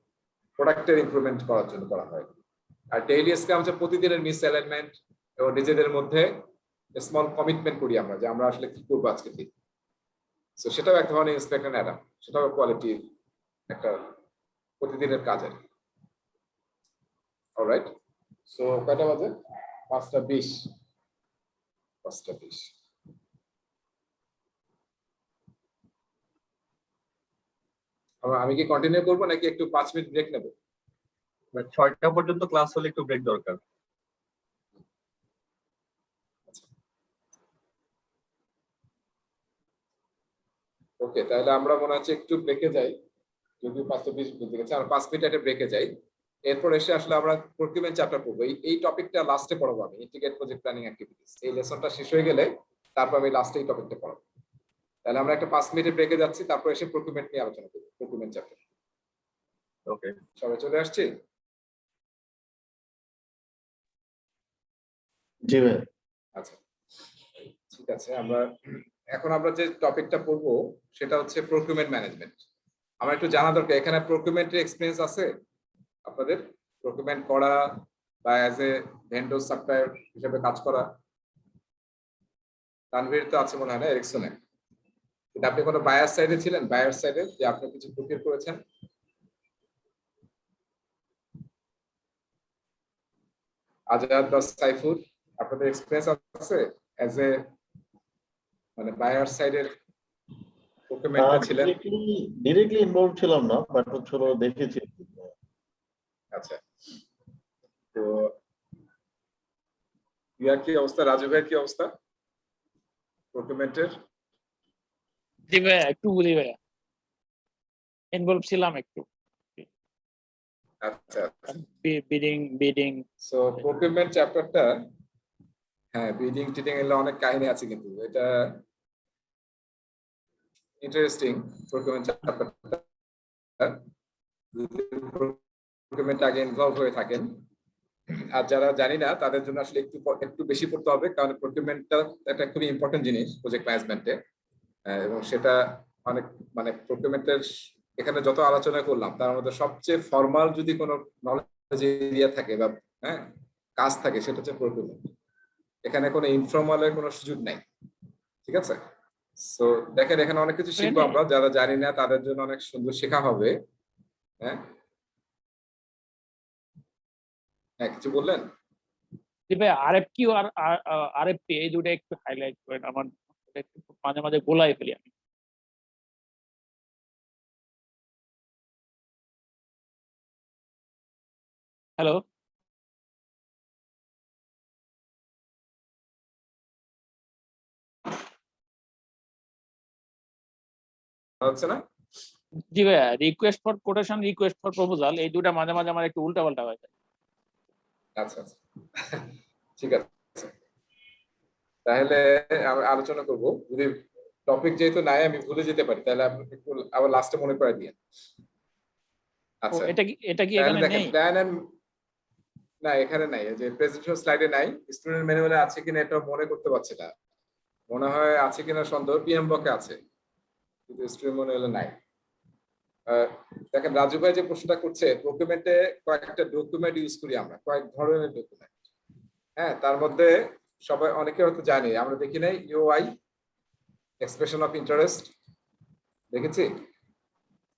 প্রোডাক্টের ইমপ্রুভমেন্ট করার জন্য করা হয়। আর ডেইলি স্ক্রাম হচ্ছে প্রতিদিনের মিস অ্যালাইনমেন্ট এবং নিজেদের মধ্যে স্মল কমিটমেন্ট করি আমরা যে আমরা আসলে কি করবো আজকে থেকে। সো সেটাও এক ধরনের ইন্সপেক্ট এন্ড অ্যাডাপ্ট, সেটাও কোয়ালিটির একটা প্রতিদিনের কাজের। অলরাইট, সো কয়টা বাজে? 5:20। আমি কি কন্টিনিউ করবো নাকি একটু 5 মিনিট ব্রেক নেবো? 6টা পর্যন্ত ক্লাস হলে একটু ব্রেক দরকার। ওকে, তাহলে আমরা মনে হচ্ছে একটু ব্রেকে যাই, যদিও 5:20 বলতে গেছে, আমরা 5 মিনিট একটা ব্রেকে যাই। এরপর এসে আসলে আমরা প্রকিউরমেন্ট চ্যাপ্টার পড়বো। এই টপিকটা লাস্টে পড়াবো আমি, ইন্টিগ্রেট প্রজেক্ট প্ল্যানিং অ্যাক্টিভিটিস। এই লেসনটা শেষ হয়ে গেলে তারপর আমি লাস্টে এই টপিকটা পড়াবো। তাহলে আমরা একটা 5 মিনিটের ব্রেকে যাচ্ছি, তারপর এসে প্রকিউরমেন্ট নিয়ে আলোচনা করবো, প্রকিউরমেন্ট চ্যাপ্টার। ওকে, সবাই চলে আসছি? জি ভাই। আচ্ছা, ঠিক আছে। এখন আমরা যে টপিকটা পড়বো সেটা হচ্ছে প্রকিউরমেন্ট ম্যানেজমেন্ট। আমার একটু জানা দরকার, এখানে প্রকিউরমেন্টের এক্সপেরিয়েন্স আছে আপনাদের? প্রকিউরমেন্ট করা বা অ্যাজ এ ভেন্ডর সাপ্লায়ার হিসেবে কাজ করা? তানভীর তো আছে মনে হয় না, এরিকসনে। কিন্তু আপনি কোনো বায়ার সাইডে ছিলেন? বায়ার সাইডে যে আপনি কিছু প্রকিউর করেছেন? আজাদ বা সাইফুর, আপনাদের এক্সপেরিয়েন্স আছে অ্যাজ এ মানে বায়ার সাইডের প্রকিউরমেন্টে ছিলেন? ডিরেক্টলি ইনভলভ ছিলাম না, বাট হচ্ছে দেখেছি। আচ্ছা, তো ইয়ার কি অবস্থা, রাজু ভাইয়ের কি অবস্থা প্রকুরমেন্টের? জি ভাইয়া একটু বুঝি ভাইয়া, ইনভলভ ছিলাম একটু আচ্ছা, বিডিং। সো প্রকুরমেন্ট চ্যাপ্টারটা, হ্যাঁ বিডিং টিডিং এগুলো অনেক কাহিনী আছে, কিন্তু এটা ইন্টারেস্টিং প্রকুরমেন্ট চ্যাপ্টারটা। প্রকুরমেন্ট আগে ইনভলভ হয়ে থাকেন, আর যারা জানি না তাদের জন্য আসলে একটু বেশি পড়তে হবে, কারণ প্রকিউরমেন্টটা একটা খুবই ইম্পর্টেন্ট জিনিস প্রজেক্ট ম্যানেজমেন্টে। এবং সেটা অনেক মানে প্রকিউরমেন্টের এখানে যত আলোচনা করলাম তার মধ্যে সবচেয়ে ফর্মাল যদি কোনো নলেজ এরিয়া থাকে বা হ্যাঁ কাজ থাকে সেটা হচ্ছে প্রকিউরমেন্ট। এখানে কোনো ইনফর্মালের কোনো সুযোগ নাই, ঠিক আছে? সো দেখেন এখানে অনেক কিছু শিখবো আমরা, যারা জানি না তাদের জন্য অনেক সুন্দর শেখা হবে। হ্যাঁ হ্যাঁ কিছু বললেন? জি ভাইয়া আরএফকিউ আর আরএফপি এই দুটো একটু হাইলাইট করেন, আমার একটু মাঝে মাঝে গোলাই ফেলি আমি। হ্যালো হচ্ছে না? জি ভাইয়া, request for quotation, request for proposal এই দুটা মাঝে মাঝে আমার একটু উল্টা পাল্টা হয়ে যায়। আচ্ছা আচ্ছা ঠিক আছে, তাহলে আমরা আলোচনা করব। যদি টপিক যেহেতু নাই আমি ভুলে যেতে পারি, তাহলে আপনি একটু আবার লাস্টে মনে করে দিয়েন। আচ্ছা এটা কি তাহলে এখানে দেখেন নেই? প্ল্যান এন্ড, না এখানে নাই, এই যে প্রেজেন্টেশন স্লাইডে নাই। স্টুডেন্ট ম্যানুয়ালে আছে কিনা এটা মনে করতে পারছি না, মনে হয় আছে কিনা সন্দেহ। পিএম বকে আছে কিন্তু স্টুডেন্ট ম্যানুয়ালে নাই। দেখেন রাজু ভাই যে প্রশ্নটা করছে, ডকুমেন্টে কয়েকটা ডকুমেন্ট ইউজ করি আমরা, কয়েক ধরনের ডকুমেন্ট। হ্যাঁ তার মধ্যে সবাই অনেকে হয়তো জানি, আমরা দেখি নাই ইউআই, এক্সপ্রেশন অফ ইন্টারেস্ট, দেখেছি?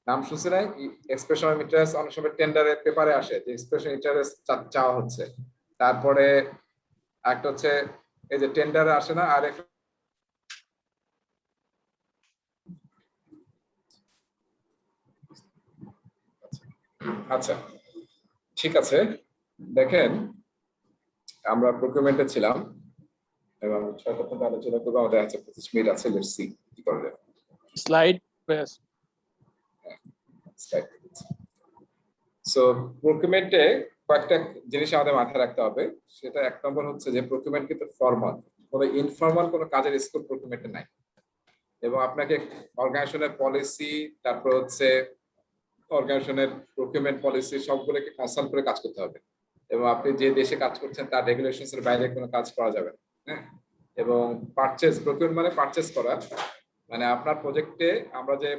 নাম শুনছে না? এক্সপ্রেশন অফ ইন্টারেস্ট অনেক সময় টেন্ডারের পেপারে আসে যে এক্সপ্রেশন ইন্টারেস্ট চাওয়া হচ্ছে। তারপরে একটা হচ্ছে এই যে টেন্ডারে আসে না, আর আচ্ছা ঠিক আছে। দেখেন আমরা প্রকিউরমেন্টে ছিলাম এবং 6টা পর্যন্ত আলোচনা করবো, আমাদের আছে 25 মিনিট আছে, লেটস সি কি করা যায়। Slide press. সো প্রকিউরমেন্টে কয়েকটা জিনিস আমাদের মাথায় রাখতে হবে। সেটা এক নম্বর হচ্ছে যে প্রকিউরমেন্ট কিন্তু ফর্মাল, কোনো ইনফর্মাল কোনো কাজের স্কোপ প্রকিউরমেন্টে নাই। এবং আপনাকে অর্গানাইজেশনের পলিসি, তারপর হচ্ছে অর্গানাইজেশনের প্রকিউরমেন্ট পলিসি সবগুলোকে কনসাল্ট করে কাজ করতে হবে। এবং আপনি যে দেশে কাজ করছেন তার রেগুলেশনস এর বাইরে কোনো কাজ করা যাবে না। হ্যাঁ এবং পারচেজ, প্রকিউরমেন্ট মানে পারচেজ করা, মানে আপনার প্রজেক্টে আমরা যে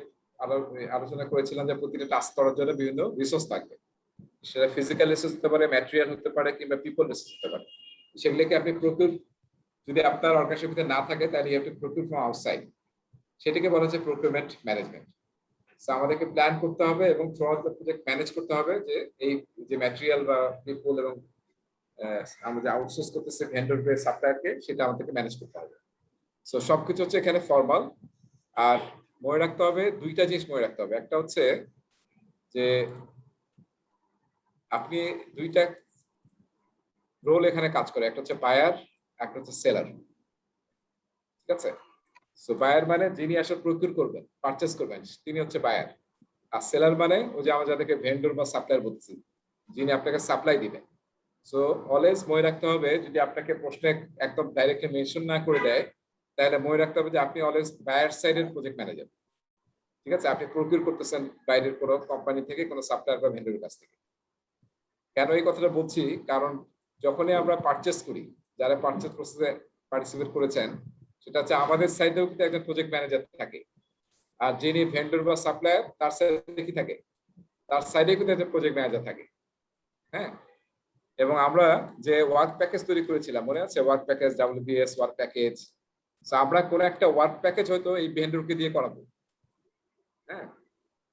আলোচনা করেছিলাম যে প্রতিটা টাস্ক করার জন্য বিভিন্ন রিসোর্স থাকবে। সেটা ফিজিক্যাল রিসোর্স হতে পারে, ম্যাটেরিয়াল হতে পারে, কিংবা পিপল রিসোর্স হতে পারে। সেগুলোকে আপনি প্রকিউর, যদি আপনার অর্গানাইজেশনের ভিতরে না থাকে তাহলে you have to procure from outside. সেটাকে বলা হচ্ছে প্রকিউরমেন্ট ম্যানেজমেন্ট। সো আমাদেরকে প্ল্যান করতে হবে এবং throughout the project manage করতে হবে যে এই যে ম্যাটেরিয়াল বা পিপল এবং আমরা যে আউটসোর্স করতেছে ভেন্ডর কে সাপ্লায়ারকে, সেটা আমাদেরকে ম্যানেজ করতে হবে। সো সবকিছু হচ্ছে এখানে ফর্মাল। আর মনে রাখতে হবে দুইটা জিনিস মনে রাখতে হবে। একটা হচ্ছে যে আপনি দুইটা রোল এখানে কাজ করে, একটা হচ্ছে বায়ার, একটা হচ্ছে সেলার, ঠিক আছে? সো বায়ার মানে যিনি আসলে প্রকিউর করবেন, পারচেজ করবেন, তিনি হচ্ছে বায়ার। আর সেলার মানে ওই যে আমরা যাদেরকে ভেন্ডর বা সাপ্লায়ার বলছি, যিনি আপনাকে সাপ্লাই দিবেন। সো অলওয়েজ মনে রাখতে হবে, যদি আপনাকে প্রশ্নে একদম ডাইরেক্টলি মেনশন না করে দেয় তাহলে মনে রাখতে হবে যে আপনি অলওয়েজ বায়ার সাইডের প্রজেক্ট ম্যানেজার, ঠিক আছে? আপনি প্রকিউর করতেছেন বাইরের কোনো কোম্পানি থেকে, কোনো সাপ্লায়ার বা ভেন্ডরের কাছ থেকে। কেন এই কথাটা বলছি? কারণ যখনই আমরা পারচেজ করি, যারা পারচেজ প্রসেসে পার্টিসিপেট করেছেন, সেটা হচ্ছে আমাদের সাইডেও কিন্তু একজন প্রজেক্ট ম্যানেজার থাকে। আর যিনি ভেন্ডর বা সাপ্লায়ার তার সাইডে কি থাকে? তার সাইডে কিন্তু একজন প্রজেক্ট ম্যানেজার থাকে। হ্যাঁ এবং আমরা যে ওয়ার্ক প্যাকেজ তৈরি করেছিলাম, মনে আছে? Work package, WBS work package. আমরা কোন একটা ওয়ার্ক প্যাকেজ হয়তো এই ভেন্ডরকে দিয়ে করাবো। হ্যাঁ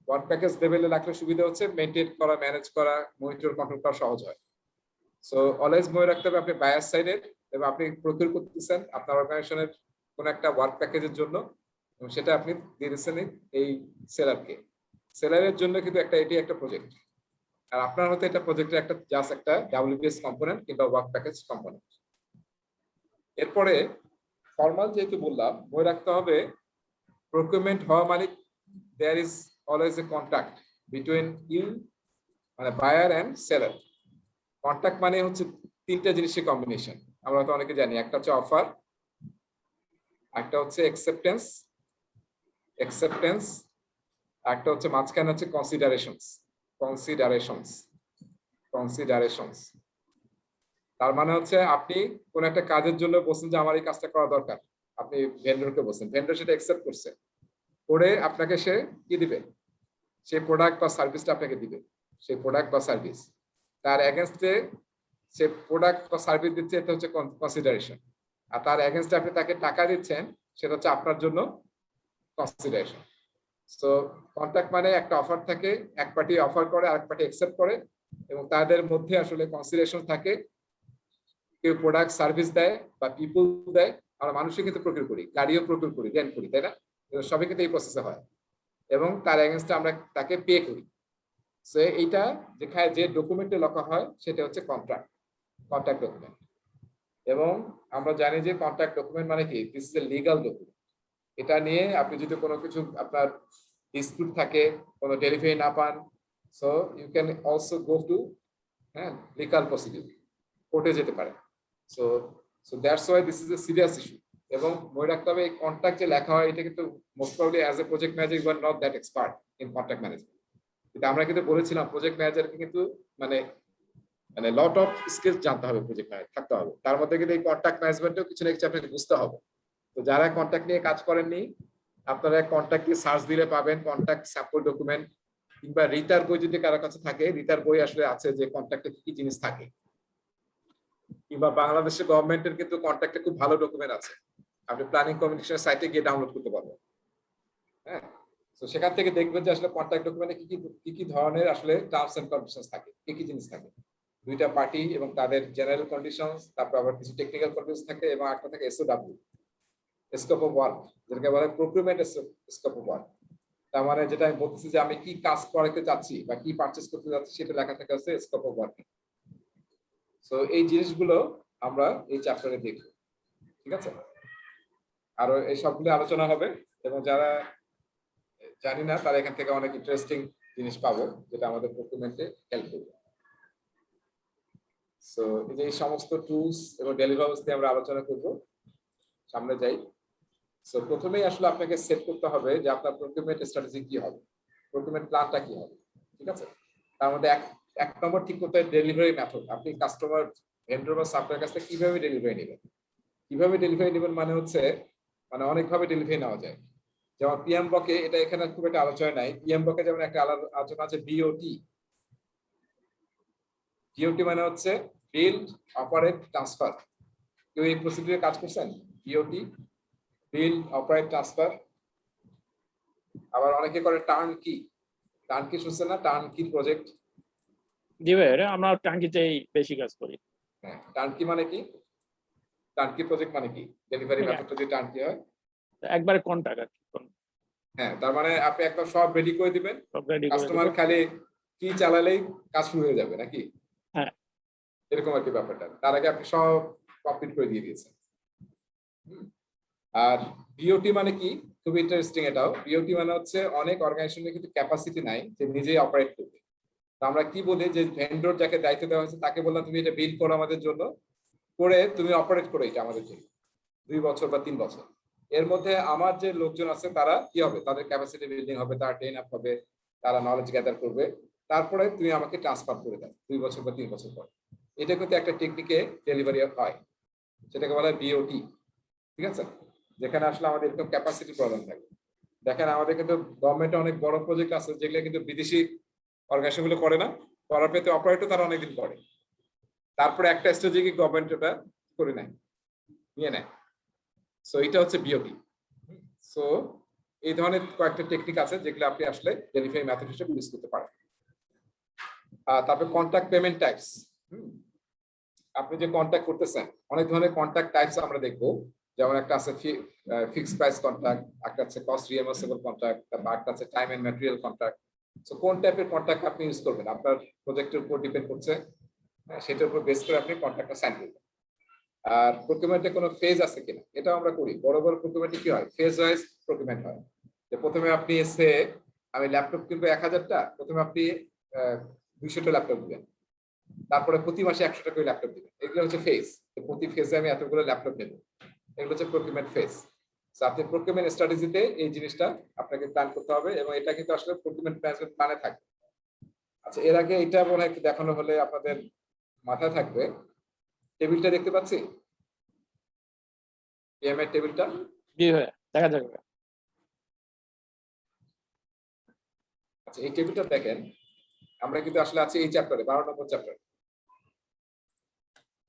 ওয়ার্ক প্যাকেজ লেভেলে রাখলে সুবিধা হচ্ছে মেইনটেইন করা, ম্যানেজ করা, মনিটর কন্ট্রোল করা সহজ হয়। সো অলওয়েজ মনে রাখতে হবে আপনি বায়ার সাইডের এবং আপনি প্রকিউর করতেছেন আপনার অর্গানাইজেশনের কোন একটা ওয়ার্ক প্যাকেজের জন্য, এবং সেটা আপনি দিয়ে দিচ্ছেন এই সেলারকে। সেলারের জন্য কিন্তু এটি একটা প্রজেক্ট, আর আপনার হয়তো এটা প্রজেক্টের একটা জাস্ট একটা WBS কম্পোনেন্ট কিংবা ওয়ার্ক প্যাকেজ কম্পোনেন্ট। এরপরে ফর্মাল যেহেতু বললাম, মনে রাখতে হবে প্রকিউরমেন্ট হওয়া মানে there is always a contract between you মানে বায়ার অ্যান্ড সেলার। কন্ট্যাক্ট মানে হচ্ছে তিনটা জিনিসের কম্বিনেশন, আমরা তো অনেকে জানি। একটা হচ্ছে অফার, একটা হচ্ছে অ্যাকসেপ্টেন্স, একটা হচ্ছে মাঝখানে হচ্ছে কনসিডারেশনস। তার মানে হচ্ছে আপনি কোন একটা কাজের জন্য বলছেন যে আমার এই কাজটা করা দরকার, আপনি ভেন্ডরকে বলছেন, ভেন্ডর সেটা অ্যাকসেপ্ট করছে, করে আপনাকে সে কি দিবে, সে প্রোডাক্ট বা সার্ভিসটা আপনাকে দিবে। সেই প্রোডাক্ট বা সার্ভিস তার এগেনস্টে সে প্রোডাক্ট বা সার্ভিস দিচ্ছে, এটা হচ্ছে কনসিডারেশন। আর তার এগেনস্টে আপনি তাকে টাকা দিচ্ছেন, সেটা হচ্ছে আপনার জন্য কনসিডারেশন। সো কন্ট্রাক্ট মানে একটা অফার থাকে, এক পার্টি অফার করে আরেক পার্টি অ্যাকসেপ্ট করে, এবং তাদের মধ্যে আসলে কনসিডারেশন থাকে। কেউ প্রোডাক্ট সার্ভিস দেয় বা পিপল দেয়, আমরা মানুষই কিন্তু প্রকিউর করি, গাড়িও প্রকিউর করি, রেন্ট করি, তাই না? সবই কিন্তু এই প্রসেসে হয়, এবং তার এগেনস্টে আমরা তাকে পে করি। সো এইটা যেখানে যে ডকুমেন্টে লেখা হয় সেটা হচ্ছে কন্ট্রাক্ট ডকুমেন্ট। এবং আমরা জানি যে কন্ট্রাক্ট ডকুমেন্ট মানে কি, this is a legal document. এটা নিয়ে আপনি যদি কোনো কিছু আপনার ডিসপিউট থাকে, কোনো ডেলিভারি না পান, so you can also go to legal procedure, কোর্টে যেতে পারে। So that's why this is a serious issue. এবং মনে রাখতে হবে এই কন্ট্রাক্ট যে লেখা হয়, এটা কিন্তু most probably as a project manager you are not that expert in contract management. কিন্তু আমরা কিন্তু বলেছিলাম প্রজেক্ট ম্যানেজারকে কিন্তু মানে লট অফ স্কিলস জানতে হবে, প্রজেক্ট ম্যানেজার থাকতে হবে। তার মধ্যে কিন্তু এই কন্ট্রাক্ট ম্যানেজমেন্টও কিছু না কিছু আপনাকে বুঝতে হবে। তো যারা কন্ট্রাক্ট নিয়ে কাজ করেননি, আপনারা কন্ট্রাক্ট দিয়ে সার্চ দিলে পাবেন কন্ট্রাক্ট স্যাম্পল ডকুমেন্ট, কিংবা রিটার বই যদি কারো কাছে থাকে, রিটার বই আসলে আছে যে কন্ট্রাক্টে কি কি জিনিস থাকে। কিংবা বাংলাদেশের গভর্নমেন্টের কিন্তু কন্ট্রাক্টে খুব ভালো ডকুমেন্ট আছে, আপনি প্ল্যানিং কমিউনিকেশনের সাইটে গিয়ে ডাউনলোড করতে পারবেন। হ্যাঁ, তো সেখান থেকে দেখবেন যে আসলে কন্ট্রাক্ট ডকুমেন্টে কি কি ধরনের আসলে টার্মস এন্ড কন্ডিশনস থাকে, কি কি জিনিস থাকে। দুইটা পার্টি এবং তাদের জেনারেল কন্ডিশনস, তারপর আবার কিছু টেকনিক্যাল কন্ডিশনস থাকে, এবং একটা থাকে এসওডব্লিউ, স্কোপ অফ ওয়ার্ক, যেটাকে বলে প্রকিউরমেন্ট স্কোপ অফ ওয়ার্ক। তার মানে যেটা আমি বলতেছি যে আমি কি কাজ করাতে চাচ্ছি বা কি পারচেজ করতে যাচ্ছি, সেটা লেখা থাকে হচ্ছে স্কোপ অফ ওয়ার্ক। সো এই জিনিসগুলো আমরা এই চ্যাপ্টারে দেখব, ঠিক আছে? আরো এই সবগুলো আলোচনা হবে, এবং যারা জানি না তারা এখান থেকে অনেক ইন্টারেস্টিং জিনিস পাবো, যেটা আমাদের প্রকিউরমেন্টে হেল্প করবে। সো এই যে এই সমস্ত টুলস এবং ডেলিভারিজ নিয়ে আমরা আলোচনা করব, সামনে যাই। সো প্রথমেই আসলে আপনাকে সেট করতে হবে যে আপনার প্রকিউরমেন্ট স্ট্র্যাটেজি কি হবে, প্রকিউরমেন্ট প্ল্যানটা কি হবে, ঠিক আছে? তার মধ্যে এক নম্বর ঠিক করতে হয় ডেলিভারি মেথড। আপনি কাস্টমার, ভেন্ডর বা সাপ্লায়ার কাছ থেকে কিভাবে ডেলিভারি নেবেন। কিভাবে ডেলিভারি নেবেন মানে হচ্ছে অনেকভাবে ডেলিভারি নেওয়া যায়। যেমন পিএম ব্লকে, এটা এখানে খুব একটা আলোচনা নাই, পিএম ব্লকে যেমন একটা আলোচনা আছে বিওটি। বিওটি মানে হচ্ছে বিল্ড, অপারেট, ট্রান্সফার। কেউ এই প্রসিডিউরে কাজ করছেন? BOT, build, operate, transfer. আবার অনেকে করে টার্ন কি শুনছেন না? টার্ন কি প্রজেক্ট। জি ভাই, আমরা টাঙ্কিতেই বেশি কাজ করি। হ্যাঁ, টার্ন কি মানে কি? টার্ন কি প্রজেক্ট মানে কি? ডেলিভারি মেথডটা যে টার্ন কি হয়, একবারে কন্টাক্ট আর কি। হ্যাঁ, তার মানে আপনি একদম সব রেডি করে দিবেন, সব ready করে কাস্টমার দেব। খালি কি চালালেই কাজ শুরু হয়ে যাবে নাকি? হ্যাঁ। এরকম আর কি ব্যাপারটা। তার আগে আপনি সব কমপ্লিট করে দিয়ে দিয়েছেন। আর বিওটি মানে কি? খুব ইন্টারেস্টিং এটাও। বিওটি মানে হচ্ছে অনেক অর্গানাইজেশনের কিন্তু ক্যাপাসিটি নাই যে নিজেই অপারেট করবে। তো আমরা কি বলি যে ভেন্ডর যাকে দায়িত্ব দেওয়া হয়েছে তাকে বললাম তুমি এটা বিল্ড করো আমাদের জন্য, করে তুমি অপারেট করো এটা আমাদের জন্য 2 বছর বা 3 বছর। এর মধ্যে আমার যে লোকজন আছে তারা কি হবে, তাদের ক্যাপাসিটি বিল্ডিং হবে, তারা ট্রেন আপ হবে, তারা নলেজ গ্যাদার করবে, তারপরে তুমি আমাকে ট্রান্সফার করে দাও 2 বছর বা 3 বছর পর। এটা কিন্তু একটা টেকনিকে ডেলিভারি হয়, সেটাকে বলা হয় বিওটি, ঠিক আছে? যেখানে আসলে আমাদের একটু ক্যাপাসিটি প্রবলেম থাকে। দেখেন আমাদের কিন্তু গভর্নমেন্টে অনেক বড় প্রজেক্ট আছে যেগুলো কিন্তু বিদেশি অর্গানাইজেশন গুলো করে না, করার পেতে অপারেটর তারা অনেকদিন করে, তারপরে একটা স্টেজে কি গভর্নমেন্ট ওটা করে নেয়, নিয়ে নেয়। সো এটা হচ্ছে বিওটি। সো এই ধরনের কয়েকটা টেকনিক আছে যেগুলো আপনি আসলে ডেলিভারি মেথড হিসেবে ইউজ করতে পারেন। তারপরে কন্ট্রাক্ট পেমেন্ট টাইপস। আপনি যে কন্ট্রাক্ট করতেছেন, অনেক ধরনের কন্ট্রাক্ট টাইপস আমরা দেখবো। যেমন একটা আছে ফিক্সড প্রাইস কন্ট্রাক্ট, একটা আছে কস্ট রিএমবার্সেবল কন্ট্রাক্ট, তারপর একটা আছে time and material contract. So কোন টাইপের কন্ট্রাক্ট আপনি ইউজ করবেন আপনার প্রজেক্টের উপর ডিপেন্ড করছে, সেটার উপর বেস করে আপনি কন্ট্রাক্টটা সাইন করবেন। আর প্রকিউরমেন্টে কোনো ফেজ আছে কিনা এটাও আমরা করি। বড় বড় প্রকিউরমেন্টে কি হয়, ফেজ ওয়াইজ প্রকিউরমেন্ট হয়। যে প্রথমে আপনি এসে আমি ল্যাপটপ কিনবো 1000টা, প্রথমে আপনি 200টা ল্যাপটপ দিবেন, তারপরে প্রতি মাসে 100টা করে ল্যাপটপ দিবেন, এগুলো হচ্ছে ফেজ। প্রতি ফেজে আমি এতগুলো ল্যাপটপ নেব, এগুলো হচ্ছে প্রকিউরমেন্ট ফেজ। আপনি প্রকিউরমেন্ট স্ট্র্যাটেজিতে এই জিনিসটা আপনাকে প্ল্যান করতে হবে, এবং এটা কিন্তু আসলে প্রকিউরমেন্ট ম্যানেজমেন্ট প্ল্যানে থাকে। আচ্ছা, এর আগে এটা মনে হয় একটু দেখানো হলে আপনাদের মাথায় থাকবে। টেবিলটা দেখতে পাচ্ছি, পিএম এর টেবিলটা। জি ভাইয়া, দেখা যাবে। আচ্ছা, এই টেবিলটা দেখেন, আমরা কিন্তু আসলে আছি এই চ্যাপ্টারে 12 নম্বর চ্যাপ্টার,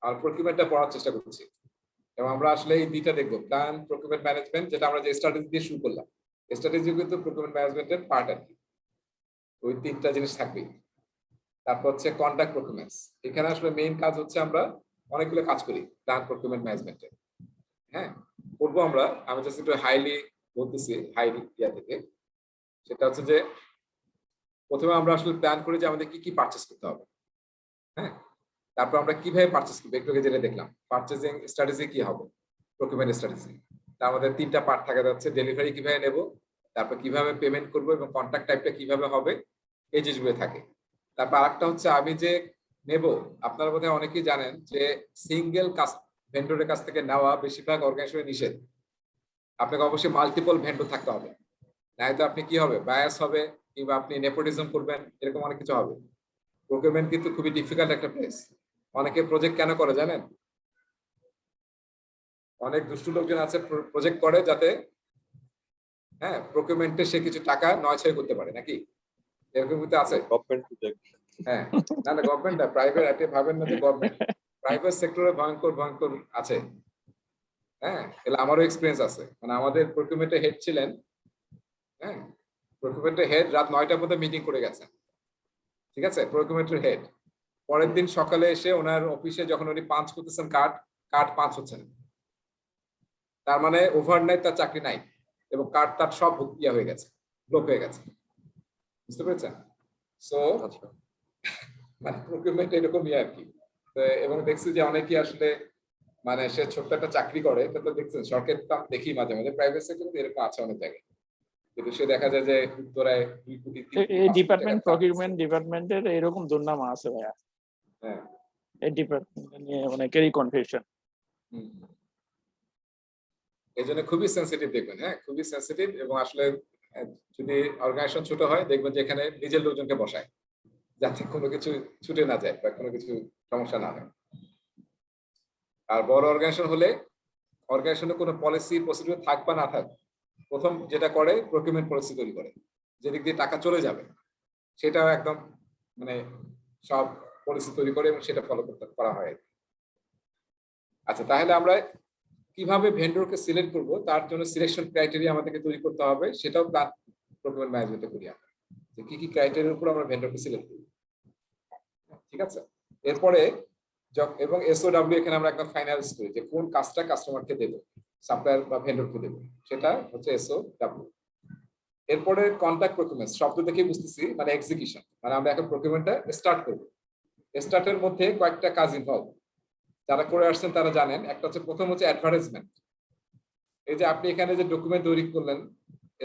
আর প্রকিউরমেন্টটা পড়ার চেষ্টা করছি। এবং আমরা আসলে এই দুইটা দেখবো, প্ল্যান, প্রকিউরমেন্ট ম্যানেজমেন্ট, যেটা আমরা যে স্ট্র্যাটেজি দিয়ে শুরু করলাম, স্ট্র্যাটেজি কিন্তু প্রকিউরমেন্ট ম্যানেজমেন্টের পার্ট আর কি। ওই তিনটা জিনিস থাকবেই। তারপর হচ্ছে কন্ট্রাক্ট প্রকিউরমেন্টস। এখানে আসলে মেইন কাজ হচ্ছে আমরা অনেকগুলো কাজ করি প্ল্যান, প্রকিউরমেন্ট ম্যানেজমেন্টে। হ্যাঁ, করবো আমরা। আমি জাস্ট একটু হাইলি বলতেছি, হাইলি ইয়া থেকে। সেটা হচ্ছে যে প্রথমে আমরা আসলে প্ল্যান করি যে আমাদের কি কি পারচেস করতে হবে। হ্যাঁ, তারপর আমরা কিভাবে পারচেস করবো, একটু আগে যেটা দেখলাম পারচেজিং স্ট্র্যাটেজি কি হবে, প্রকিউরমেন্ট স্ট্র্যাটেজি। তার মধ্যে তিনটা পার্ট থাকা যাচ্ছে, ডেলিভারি কিভাবে নেব, তারপর কিভাবে পেমেন্ট করব, এবং কন্ট্রাক্ট টাইপটা কিভাবে হবে, এই জিনিসগুলো থাকে। তারপর আরেকটা হচ্ছে আমি যে নেব, আপনারা বোধহয় অনেকেই জানেন যে সিঙ্গেল ভেন্ডরের কাছ থেকে নেওয়া বেশিরভাগ অর্গানাইজেশনে নিষেধ। আপনাকে অবশ্যই মাল্টিপল ভেন্ডর থাকতে হবে, নাহলে তো আপনি কি হবে, বায়াস হবে, কিংবা আপনি নেপোটিজম করবেন, এরকম অনেক কিছু হবে। প্রকিউরমেন্ট কিন্তু খুবই ডিফিকাল্ট একটা প্লেস। অনেকে প্রজেক্ট কেন করে জানেন? অনেক দুষ্টু লোকজন আছে প্রজেক্ট করে যাতে হ্যাঁ প্রকিউরমেন্টে সে কিছু টাকা নয়ছয় করতে পারে, নাকি এরকম কিন্তু আছে? Government project. হ্যাঁ, না না, গভর্নমেন্ট না, প্রাইভেট। আপনি ভাবেন না যে গভর্নমেন্ট, প্রাইভেট সেক্টরে ভয়ঙ্কর ভয়ঙ্কর আছে। হ্যাঁ, এগুলো আমারও এক্সপিরিয়েন্স আছে। মানে আমাদের প্রকিউরমেন্টে হেড ছিলেন, হ্যাঁ, প্রকিউরমেন্টের হেড রাত 9টা পর্যন্ত মিটিং করে গেছেন। ঠিক আছে, প্রকিউরমেন্টের হেড পরের দিন সকালে এসে ওনার অফিসে যখন উনি পাঞ্চ করতেছেন কার্ড পাঞ্চ হচ্ছে না। তার মানে ওভারনাইট তার চাকরি নাই, এবং কার্ড তার সব ইয়া হয়ে গেছে, ব্লক হয়ে গেছে। বুঝতে পেরেছেন? সো আচ্ছা, মানে প্রকিউরমেন্ট এরকমই আর কি। এবং দেখছি যে অনেকেই আসলে মানে সে ছোট্ট একটা চাকরি করে, এটা তো দেখছেন সরকারি কাম দেখি মাঝে মাঝে, প্রাইভেট সেক্টরে এরকম আছে অনেক জায়গায়, কিন্তু সে দেখা যায় যে উত্তরায় 2 কোটি 3 কোটি এই 5 কোটি ডিপার্টমেন্ট, টাকার কাজ প্রকিউরমেন্ট করছে। ডিপার্টমেন্টের এরকম দুর্নাম আছে ভাইয়া। হ্যাঁ, এই ডিপার্টমেন্ট নিয়ে অনেকেরই কনফিউশন। এই জন্য খুবই সেন্সিটিভ দেখবেন। হ্যাঁ, খুবই সেন্সিটিভ। এবং আসলে যদি অর্গানাইজেশন ছোট হয়, দেখবেন যে এখানে নিজের লোকজনকে বসায়, যাতে কোনো কিছু ছুটে না যায় বা কোনো কিছু সমস্যা না হয়। আর বড় অর্গানাইজেশন হলে অর্গানাইজেশনে কোনো পলিসি প্রসিডিউর থাক বা না থাক, প্রথম যেটা করে প্রকিউরমেন্ট পলিসি তৈরি করে, যেদিক দিয়ে টাকা চলে যাবে সেটাও একদম মানে সব পলিসি তৈরি করে এবং সেটা ফলো করা হয়। আচ্ছা, তাহলে আমরা কিভাবে ভেন্ডরকে সিলেক্ট করব, তার জন্য সিলেকশন ক্রাইটেরিয়া আমাদেরকে তৈরি করতে হবে, সেটাও প্ল্যান প্রকিউরমেন্ট ম্যানেজমেন্টে করি আমরা, যে কি কি ক্রাইটেরিয়ার উপর আমরা ভেন্ডরকে সিলেক্ট করব। ঠিক আছে, এরপরে এবং এসওডব্লিউ এখানে আমরা একটা ফাইনালাইজ করি যে কোন কাজটা কাস্টমারকে দেব, সাপ্লায়ার বা ভেন্ডরকে দেব, সেটা হচ্ছে এসওডব্লিউ। এরপরে কন্ট্রাক্ট প্রকিউরমেন্ট, শব্দ দেখে বুঝতেছি মানে এক্সিকিউশন, মানে আমরা এখন প্রকিউরমেন্টটা স্টার্ট করব। স্টার্টের মধ্যে কয়েকটা কাজ ইনভলভ, যারা করে আসছেন তারা জানেন। একটা হচ্ছে, প্রথম হচ্ছে অ্যাডভার্টাইজমেন্ট। এই যে আপনি এখানে যে ডকুমেন্ট তৈরি করলেন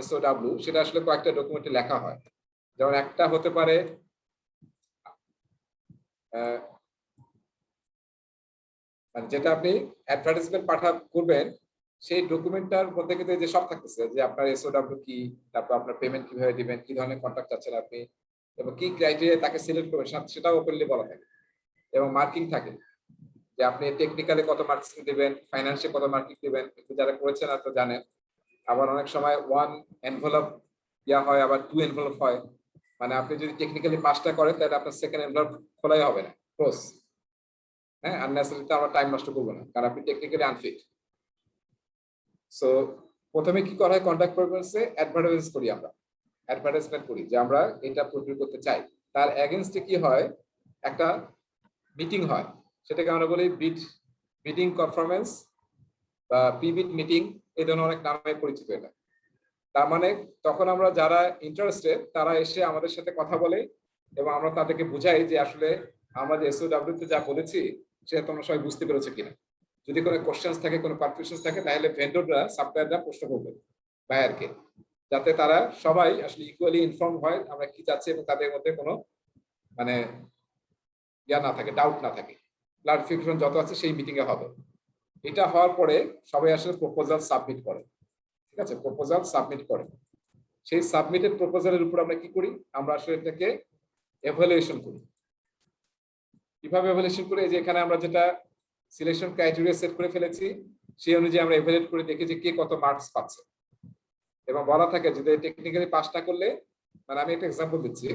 এসওডব্লিউ, সেটা আসলে কয়েকটা ডকুমেন্টে লেখা হয়। যেমন একটা হতে পারে মানে যেটা আপনি অ্যাডভার্টাইজমেন্ট করবেন, সেই ডকুমেন্টটার মধ্যে কিন্তু যে সব থাকতেছে, যে আপনার এসওডব্লিউ কি, তারপর আপনার পেমেন্ট কিভাবে দিবেন, কি ধরনের কন্ট্রাক্ট চাচ্ছেন আপনি, এবং কি ক্রাইটেরিয়া তাকে সিলেক্ট করবেন সেটাও ওপেনলি বলা থাকে। এবং মার্কিং থাকে, যে আপনি টেকনিক্যালি কত মার্কিং দিবেন, ফাইন্যান্সিয়াল কত মার্কিং দিবেন, একটু যারা করেছেন আর তো জানেন। আবার অনেক সময় 1 এনভেলপ দেওয়া হয়, আবার 2 এনভেলপ হয়। মানে আপনি যদি টেকনিক্যালি 5টা করেন, তাহলে আপনার সেকেন্ড এনভেলপ খোলাই হবে না, ক্লোজ। হ্যাঁ, আননেসেসারিতে আমরা টাইম নষ্ট করবো না, কারণ আপনি টেকনিক্যালি আনফিট। সো প্রথমে কি করা হয়, কন্ট্যাক্ট পারপাসে অ্যাডভার্টাইজ করি, আমরা অ্যাডভার্টাইজমেন্ট করি যে আমরা এটা প্রক্রিয়া করতে চাই। তার এগেইনস্টে কি হয়, একটা মিটিং হয়, সেটাকে আমরা বলি বিডিং পারফরম্যান্স বা পিবিট মিটিং, এই ধরনের অনেক নামে পরিচিত এটা। তার মানে তখন আমরা যারা ইন্টারেস্টেড তারা এসে আমাদের সাথে কথা বলে, এবং আমরা তাদেরকে বুঝাই যে আসলে আমরা যে এসওডব্লিউ তে যা বলেছি সেটা তোমরা সবাই বুঝতে পেরেছো কিনা। যদি কোনো কোশ্চেন থাকে, কোনো কনফিউশন থাকে, তাহলে ভেন্ডররা, সাপ্লায়াররা প্রশ্ন করবে বায়ারকে, যাতে তারা সবাই আসলে ইকুয়ালি ইনফর্ম হয় আমরা কি চাচ্ছি এবং তাদের মধ্যে কোনো মানে ইয়া না থাকে, ডাউট না থাকে, ক্লারিফিকেশন যত আছে সেই মিটিং এ হবে। এটা হওয়ার পরে সবাই আসলে প্রপোজাল সাবমিট করে, ঠিক আছে, প্রপোজাল সাবমিট করে। সেই সাবমিটেড প্রপোজালের উপর আমরা কি করি, আমরা আসলে এটাকে এভালুয়েশন করি। কিভাবে এভালুয়েশন করি, এই যে এখানে আমরা যেটা সিলেকশন ক্রাইটেরিয়া সেট করে ফেলেছি, সেই অনুযায়ী আমরা এভালুয়েট করে দেখি যে কে কত মার্কস পাচ্ছে, এবং বলা থাকে যদি টেকনিক্যালি পাস না করলে, মানে আমি একটা এক্সাম্পল দিচ্ছি,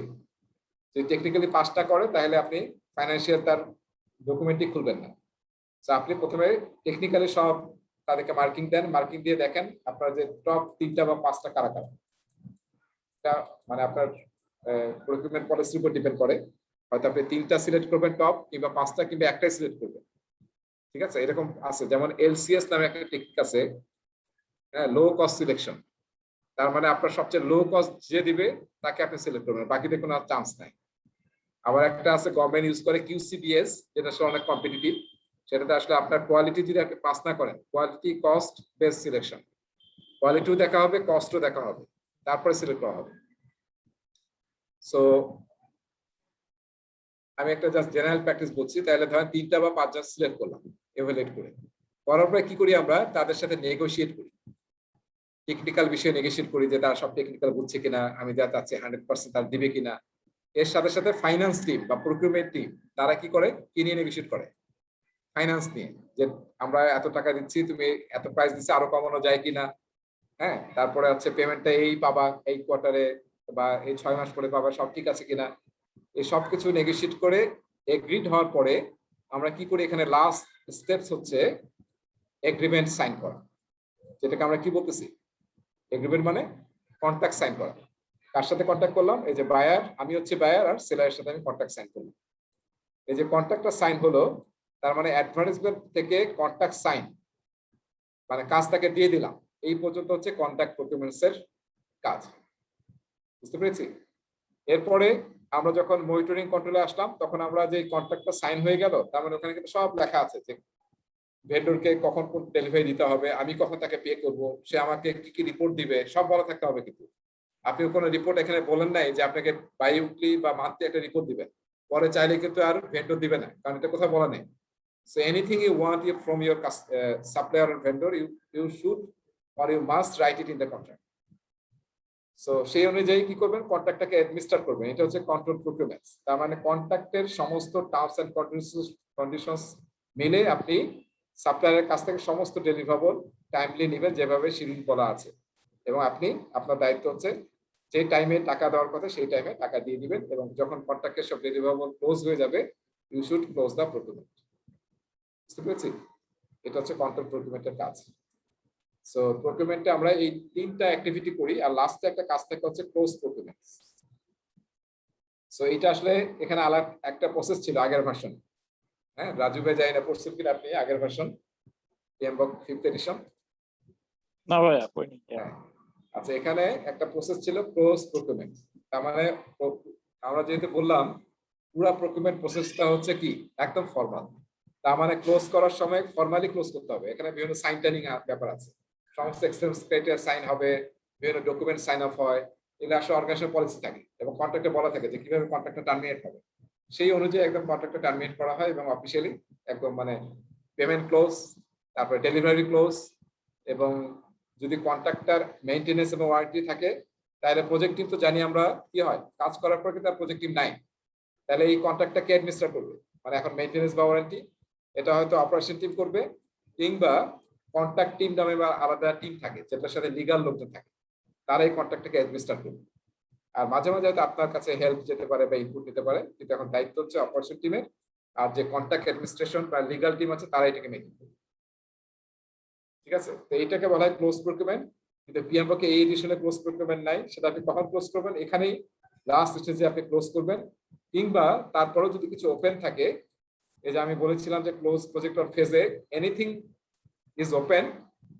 যে টেকনিক্যালি পাসটা করে তাহলে আপনি ফাইন্যান্সিয়াল তার ডকুমেন্টই খুলবেন না। তো আপনি প্রথমে টেকনিক্যালি সব তাদেরকে মার্কিং দেন, মার্কিং দিয়ে দেখেন আপনার যে টপ 3টা বা 5টা কারা কারা, এটা মানে আপনার প্রকিউরমেন্ট পলিসির উপর ডিপেন্ড করে, হয়তো আপনি 3টা সিলেক্ট করবেন টপ, কিংবা 5টা, কিংবা একটাই সিলেক্ট করবেন, ঠিক আছে। এরকম আছে, যেমন LCS নামে একটা টেকনিক আছে, হ্যাঁ, লো কস্ট সিলেকশন। তার মানে আপনার সবচেয়ে লো কস্ট যে দিবে তাকে আপনি সিলেক্ট করবেন, বাকিদের কোনো চান্স নাই। আবার একটা আছে গভর্নমেন্ট ইউজ করে QCBS, যেটা আসলে অনেক কম্পিটিটিভ, সেটাতে আসলে আপনার কোয়ালিটি যদি আপনি পাস না করেন, কোয়ালিটি কস্ট বেস সিলেকশন, কোয়ালিটিও দেখা হবে, কস্টও দেখা হবে, তারপরে সিলেক্ট করা হবে। সো আমি একটা জাস্ট জেনারেল প্র্যাকটিস বলছি, তাহলে ধরেন 3টা বা 5টা সিলেক্ট করলাম এভালুয়েট করে, করার পরে কি করি, আমরা তাদের সাথে নেগোশিয়েট করি, টেকনিক্যাল বিষয়ে নেগোশিয়েট করি যে তারা সব টেকনিক্যাল বুঝছে কিনা, আমি যা চাচ্ছি 100% তারা দিবে কিনা। এর সাথে সাথে ফাইন্যান্স টিম বা প্রকিউরমেন্ট টিম তারা কি করে, কি নিয়ে নেগোশিয়েট করে, ফাইন্যান্স নিয়ে, যে আমরা এত টাকা দিচ্ছি, তুমি এত প্রাইস দিচ্ছি, আরো কমানো যায় কিনা, হ্যাঁ, তারপরে হচ্ছে পেমেন্টটা এই পাবা এই কোয়ার্টারে বা এই 6 মাস পরে পাবা, সব ঠিক আছে কিনা, এই সব কিছু নেগোশিয়েট করে এগ্রিড হওয়ার পরে আমরা কি করি, এখানে লাস্ট স্টেপস হচ্ছে এগ্রিমেন্ট সাইন করা, যেটাকে আমরা কি বলতেছি, এগ্রিমেন্ট মানে কন্ট্রাক্ট সাইন করা। কার সাথে কন্ট্রাক্ট করলাম, এই যে বায়ার, আমি হচ্ছে বায়ার, আর সেলারের সাথে আমি কন্ট্রাক্ট সাইন করলাম। এই যে কন্ট্রাক্টটা সাইন হলো, তার মানে অ্যাডভার্টাইজমেন্ট থেকে কন্ট্রাক্ট সাইন, মানে কাজ তাকে দিয়ে দিলাম, এই পর্যন্ত হচ্ছে কন্ট্রাক্ট প্রকিউরমেন্টস এর কাজ। বুঝতে পেরেছি? এরপরে আমরা যখন মনিটরিং কন্ট্রোলে আসলাম, তখন আমরা যে কন্ট্রাক্টটা সাইন হয়ে গেল, তার মানে ওখানে কিন্তু সব লেখা আছে যে ভেন্ডরকে কখন কোন ডেলিভারি দিতে হবে, আমি কখন তাকে পে করব, সে আমাকে কি কি রিপোর্ট দিবে, সব বলা থাকতে হবে। কিন্তু আপনি কোনো রিপোর্ট এখানে বলেন নাই যে আপনাকে বাই উইকলি বা মান্থলি একটা রিপোর্ট দিবেন, পরে চাইলে কিন্তু আর ভেন্ডর দিবে না, কারণ এটা কোথাও বলা নেই। So anything you want from your supplier or vendor, you should or you must write it in the contract. So সেই অনুযায়ী কি করবেন, কন্ট্রাক্টটাকে অ্যাডমিনিস্ট্রেট করবেন, এটা হচ্ছে কন্ট্রোল প্রকিউরমেন্টস। তার মানে কন্ট্রাক্টের সমস্ত টার্মস এন্ড কন্ডিশনস মিলে আপনি সাপ্লায়ারের কাছ থেকে সমস্ত ডেলিভারেবল টাইমলি নেবেন, যেভাবে শিডিউল বলা আছে, এবং আপনি আপনার দায়িত্ব হচ্ছে যে টাইমে টাকা দেওয়ার কথা সেই টাইমে টাকা দিয়ে দিবেন, এবং যখন কন্ট্রাক্টের সব ডেলিভারেবল ক্লোজ হয়ে যাবে, you should close the procurement. বুঝতে পেরেছি? এটা হচ্ছে কন্ট্রাক্ট প্রকিউরমেন্টের কাজ। সো প্রকিউরমেন্টে আমরা এই 3টা অ্যাক্টিভিটি করি, আর লাস্টে একটা কাজ থাকে হচ্ছে ক্লোজ প্রকিউরমেন্ট। সো এটা আসলে এখানে আলাদা একটা প্রসেস ছিল আগের ভার্সন। হ্যাঁ, রাজু ভাই জানি না পড়ছেন কিনা আপনি আগের ভার্সন, PMBOK 5th এডিশন? না ভাইয়া, পড়িনি। আচ্ছা, এখানে একটা প্রসেস ছিল ক্লোজ প্রকিউরমেন্ট। তার মানে আমরা যেহেতু বললাম পুরো প্রকিউরমেন্ট প্রসেসটা হচ্ছে কি একদম ফর্মাল, তার মানে ক্লোজ করার সময় ফর্মালি ক্লোজ করতে হবে। এখানে বিভিন্ন সাইন টাইনিং ব্যাপার আছে, সমস্ত এক্সচেঞ্জ ক্রাইটেরিয়া সাইন হবে, বিভিন্ন ডকুমেন্ট সাইন অফ হয়, এগুলো আসলে অর্গানাইজেশন পলিসি থাকে, এবং কন্ট্রাক্টে বলা থাকে যে কিভাবে কন্ট্রাক্টটা টার্মিনেট হবে, সেই অনুযায়ী একদম কন্ট্রাক্টটা টার্মিনেট করা হয়, এবং অফিসিয়ালি একদম মানে পেমেন্ট ক্লোজ, তারপরে ডেলিভারি ক্লোজ, এবং যদি কন্ট্রাক্টর মেইনটেনেন্স এবং ওয়ারেন্টি থাকে, তাহলে প্রজেক্ট টিম তো জানি আমরা কি হয়, কাজ করার পর কিন্তু প্রজেক্ট টিম নাই, তাহলে এই কন্ট্রাক্টটা কে অ্যাডমিনিস্ট্রেট করবে, মানে এখন মেইনটেনেন্স বা ওয়ারেন্টি এটা হয়তো অপারেশন টিম করবে, কিংবা কন্ট্রাক্ট টিম নামে বা আলাদা টিম থাকে যেটার সাথে লিগ্যাল লোকজন থাকে, তারা এই কন্ট্রাক্টটাকে অ্যাডমিনিস্ট্রেট করবে। আর মাঝে মাঝে হয়তো আপনার কাছে হেল্প যেতে পারে বা ইনপুট নিতে পারে, কিন্তু এখন দায়িত্ব হচ্ছে অপারেশন টিমের, আর যে কন্ট্রাক্ট অ্যাডমিনিস্ট্রেশন বা লিগ্যাল টিম আছে তারা এটাকে মেইনটেইন করবে। ঠিক আছে? তো এইটাকে বলা হয় ক্লোজ প্রকিউরমেন্ট। কিন্তু PMBOK এই এডিশনে ক্লোজ প্রকিউরমেন্ট নাই, সেটা আপনি কখন ক্লোজ করবেন, এখানেই লাস্ট স্টেজে আপনি ক্লোজ করবেন, কিংবা তারপরেও যদি কিছু ওপেন থাকে, এই যে আমি বলেছিলাম যে ক্লোজ প্রজেক্ট অর ফেজে এনিথিং ইজ ওপেন,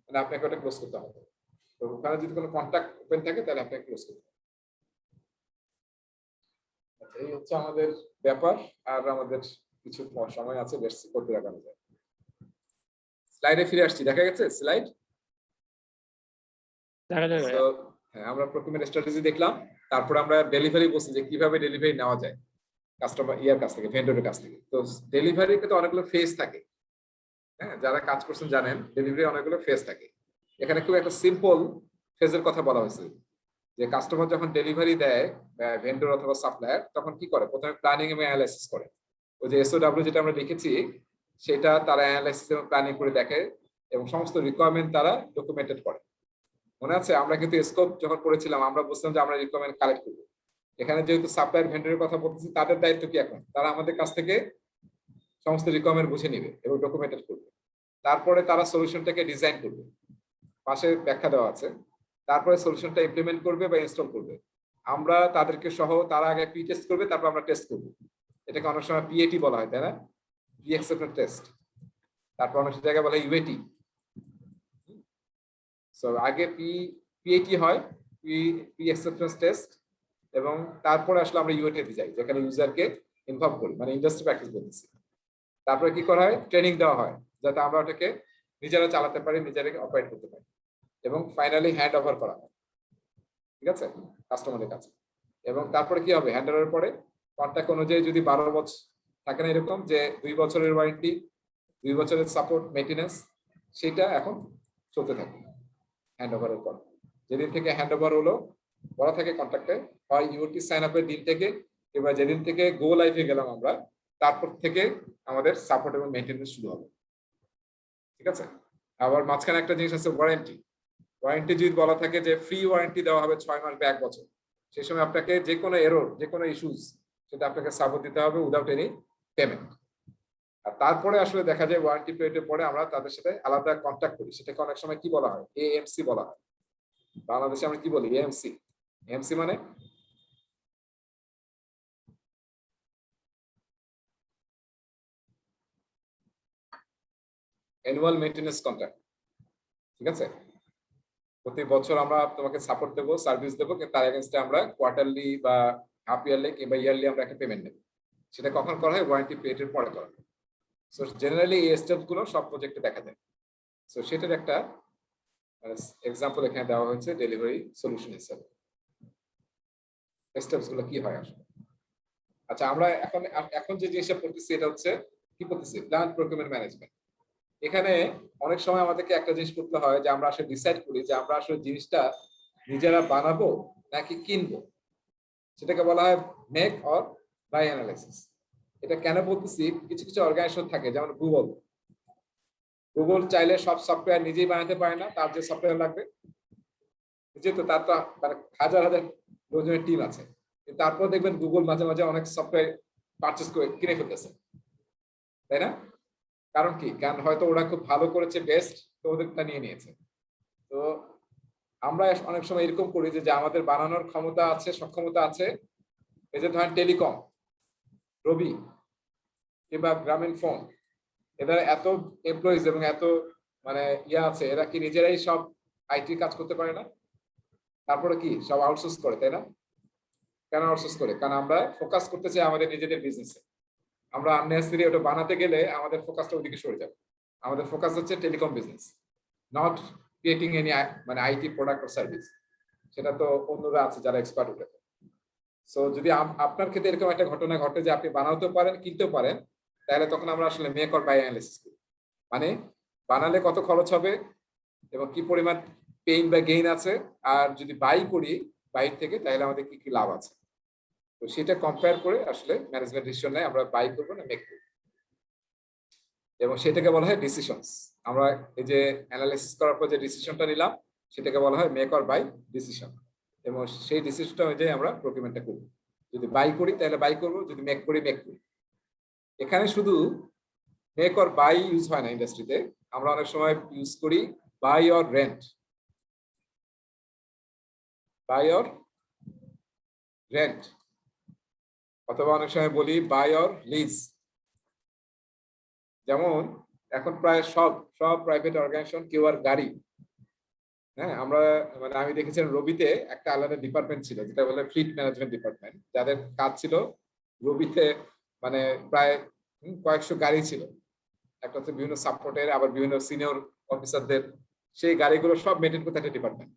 মানে আপনাকে ওটা ক্লোজ করতে হবে। তো ওখানে যদি কোনো কন্ট্রাক্ট ওপেন থাকে তাহলে আপনাকে ক্লোজ করতে হবে। আচ্ছা, এই হচ্ছে আমাদের ব্যাপার, আর আমাদের কিছু সময় আছে, লেটস সি করতে লাগানো যায়। স্লাইডে ফিরে আসছি, দেখা গেছে স্লাইড। দেখা যাবে। তো হ্যাঁ, আমরা প্রকিউরমেন্ট স্ট্র্যাটেজি দেখলাম, তারপর আমরা ডেলিভারি বলছি যে কিভাবে ডেলিভারি নেওয়া যায় কাস্টমার কাছ থেকে, ভেন্ডরের কাছ থেকে। তো ডেলিভারিতে তো অনেকগুলো ফেজ থাকে, হ্যাঁ, যারা কাজ করছেন জানেন ডেলিভারি অনেকগুলো ফেজ থাকে। এখানে খুব একটা সিম্পল ফেজের কথা বলা হয়েছে, যে কাস্টমার যখন ডেলিভারি দেয় ভেন্ডর অথবা সাপ্লায়ার, তখন কি করে, প্রথমে প্ল্যানিং এবং অ্যানালাইসিস করে। ওই যে SOW যেটা আমরা লিখেছি সেটা তারা অ্যানালাইসিস এবং প্ল্যানিং করে দেখে এবং সমস্ত রিকোয়ারমেন্ট তারা ডকুমেন্টেড করে। মনে আছে আমরা কিন্তু স্কোপ যখন করেছিলাম আমরা বুঝলাম যে আমরা রিকোয়ারমেন্ট কালেক্ট করবো। এখানে যেহেতু সাপ্লায়ার ভেন্ডরের কথা বলতেছি, তাদের দায়িত্ব কি এখন, তারা আমাদের কাছ থেকে সমস্ত রিকোয়ারমেন্ট বুঝে নিবে এবং ডকুমেন্টেড করবে। তারপরে তারা সলিউশনটাকে ডিজাইন করবে, পাশে ব্যাখ্যা দেওয়া আছে। তারপরে সলিউশনটা ইমপ্লিমেন্ট করবে বা ইনস্টল করবে। আমরা তাদেরকে সহ, তারা আগে প্রি টেস্ট করবে, তারপর আমরা টেস্ট করবো। এটাকে অনেক সময় PAT বলা হয়, তাই না, প্রি অ্যাকসেপ্টেন্স টেস্ট। তারপর অনেক জায়গায় বলা হয় UAT। সো আগে PAT হয়, প্রি অ্যাকসেপ্টেন্স টেস্ট, এবং তারপরে আসলে আমরা UAT তে যাই, যেখানে ইউজারকে ইনভলভ করি, মানে ইন্ডাস্ট্রি প্র্যাকটিস বলতেছি। তারপরে কি করা হয়, ট্রেনিং দেওয়া হয়, যাতে আমরা ওটাকে নিজেরা চালাতে পারি, নিজেরাকে অপারেট করতে পারি, এবং ফাইনালি হ্যান্ড ওভার করা হয়, ঠিক আছে, কাস্টমারের কাছে। এবং তারপরে কি হবে, হ্যান্ড ওভারের পরে কন্ট্রাক্ট অনুযায়ী যদি 12 বছর থাকে না এরকম, যে 2 বছরের ওয়ারেন্টি, 2 বছরের সাপোর্ট মেইনটেনেন্স, সেটা এখন চলতে থাকে হ্যান্ড ওভারের পর। যেদিন থেকে হ্যান্ড ওভার হলো বলা থাকে কন্ট্রাক্টে, হয় UOT সাইন আপের দিন থেকে, কিংবা যেদিন থেকে গো লাইফে গেলাম আমরা, তারপর থেকে আমাদের সাপোর্ট এবং মেইনটেনেন্স শুরু হবে, ঠিক আছে। আবার মাঝখানে একটা জিনিস আছে, ওয়ারেন্টি। ওয়ারেন্টি যদি বলা থাকে যে ফ্রি ওয়ারেন্টি দেওয়া হবে 6 মাস বা 1 বছর, সেই সময় আপনাকে যে কোনো এরর, যে কোনো ইস্যুস, সেটা আপনাকে সাপোর্ট দিতে হবে উইদাউট এনি পেমেন্ট। আর তারপরে আসলে দেখা যায় ওয়ারেন্টি পিরিয়ডের পরে আমরা তাদের সাথে আলাদা কন্ট্যাক্ট করি, সেটাকে অনেক সময় কি বলা হয়, AMC বলা হয়। বাংলাদেশে আমরা কি বলি, AMC মানে অ্যানুয়াল মেইনটেনেন্স কন্ট্রাক্ট, ঠিক আছে। প্রতি বছর আমরা তোমাকে সাপোর্ট দেবো, সার্ভিস দেবো, কিন্তু তার এগেইনস্টে আমরা কোয়ার্টারলি বা হাফ ইয়ারলি কিংবা ইয়ারলি আমরা একটা পেমেন্ট নেব। সেটা কখন করা হয়, ওয়ারেন্টি পিরিয়ডের পরে করা হয়। সো জেনারেলি এই স্টেপস গুলো সব প্রজেক্টে দেখা যায়। সো সেটার একটা এক্সাম্পল এখানে দেওয়া হয়েছে ডেলিভারি সলিউশন হিসেবে। স্টেপস গুলো কি হয় আসলে। আচ্ছা, আমরা এখন যে জিনিসটা পড়তেছি এটা হচ্ছে কি পড়তেছি, প্ল্যান প্রকিউরমেন্ট ম্যানেজমেন্ট। এখানে অনেক সময় আমাদেরকে একটা জিনিস করতে হয়, যে আমরা আসলে ডিসাইড করি যে আমরা আসলে জিনিসটা নিজেরা বানাবো নাকি কিনবো। সেটাকে বলা হয় মেক অর বাই অ্যানালাইসিস। এটা কেন বলতেছি, কিছু কিছু অর্গানাইজেশন থাকে, যেমন গুগল চাইলে সব সফটওয়্যার নিজেই বানাতে পারে না, তার যে সফটওয়্যার লাগবে, যেহেতু তার তো মানে হাজার হাজার লোকজনের টিম আছে, তারপর দেখবেন গুগল মাঝে মাঝে অনেক সফটওয়্যার পারচেজ করে কিনে ফেলতেছে, তাই না। কারণ কি, কারণ হয়তো ওরা খুব ভালো করেছে, বেস্ট, তো ওদেরটা নিয়ে নিয়েছে। তো আমরা অনেক সময় এরকম করি যে আমাদের বানানোর ক্ষমতা আছে, সক্ষমতা আছে। এই যে ধরেন টেলিকম, রবি কিংবা গ্রামীণ ফোন, এদের এত এমপ্লয়িজ এবং এত মানে আছে, এরা কি নিজেরাই সব IT কাজ করতে পারে না? তারপরে কি সব আউটসোর্স করে, তাই না। কেন আউটসোর্স করে, কারণ আমরা ফোকাস করতে চাই আমাদের নিজেদের বিজনেসে। আমরা আননেসেসারি ওটা বানাতে গেলে আমাদের ফোকাসটা ওইদিকে সরে যাবে। আমাদের ফোকাস হচ্ছে telecom business, not creating any মানে IT প্রোডাক্ট অর সার্ভিস। সেটা তো অন্যরা আছে যারা এক্সপার্ট ওটাতে। সো যদি আপনার ক্ষেত্রে এরকম একটা ঘটনা ঘটে যে আপনি বানাতেও পারেন, কিনতেও পারেন, তাহলে তখন আমরা আসলে মেক অর বাই অ্যানালাইসিস করি। মানে বানালে কত খরচ হবে এবং কি পরিমাণ পেইন বা গেইন আছে, আর যদি বাই করি বাইরে থেকে, তাহলে আমাদের কি কি লাভ আছে। তো সেটা কম্পেয়ার করে আসলে ম্যানেজমেন্ট ডিসিশন নেয়, আমরা বাই করবো না মেক করবো, এবং সেটাকে বলা হয় ডিসিশনস। আমরা এই যে অ্যানালাইসিস করার পর যে ডিসিশনটা নিলাম, সেটাকে বলা হয় মেক অর বাই ডিসিশন, এবং সেই ডিসিশনটা অনুযায়ী আমরা প্রকিউরমেন্টটা করব। যদি বাই করি তাহলে বাই করব, যদি মেক করি মেক করি। এখানে শুধু মেক অর বাই ইউজ হয় না ইন্ডাস্ট্রিতে, আমরা অনেক সময় ইউজ করি buy or rent, buy or rent, অথবা অনেক সময় বলি বাই অর লিজ। যেমন এখন প্রায় সব প্রাইভেট অর্গানাইজেশন, কেউ আর গাড়ি, হ্যাঁ, আমরা মানে আমি দেখেছিলাম রবিতে একটা আলাদা ডিপার্টমেন্ট ছিল যেটা বলে ফ্লিট ম্যানেজমেন্ট ডিপার্টমেন্ট, যাদের কাজ ছিল রবিতে মানে প্রায় কয়েকশো গাড়ি ছিল। একটা হচ্ছে বিভিন্ন সাপোর্টের, আবার বিভিন্ন সিনিয়র অফিসারদের, সেই গাড়িগুলো সব মেনটেন করতে একটা ডিপার্টমেন্ট।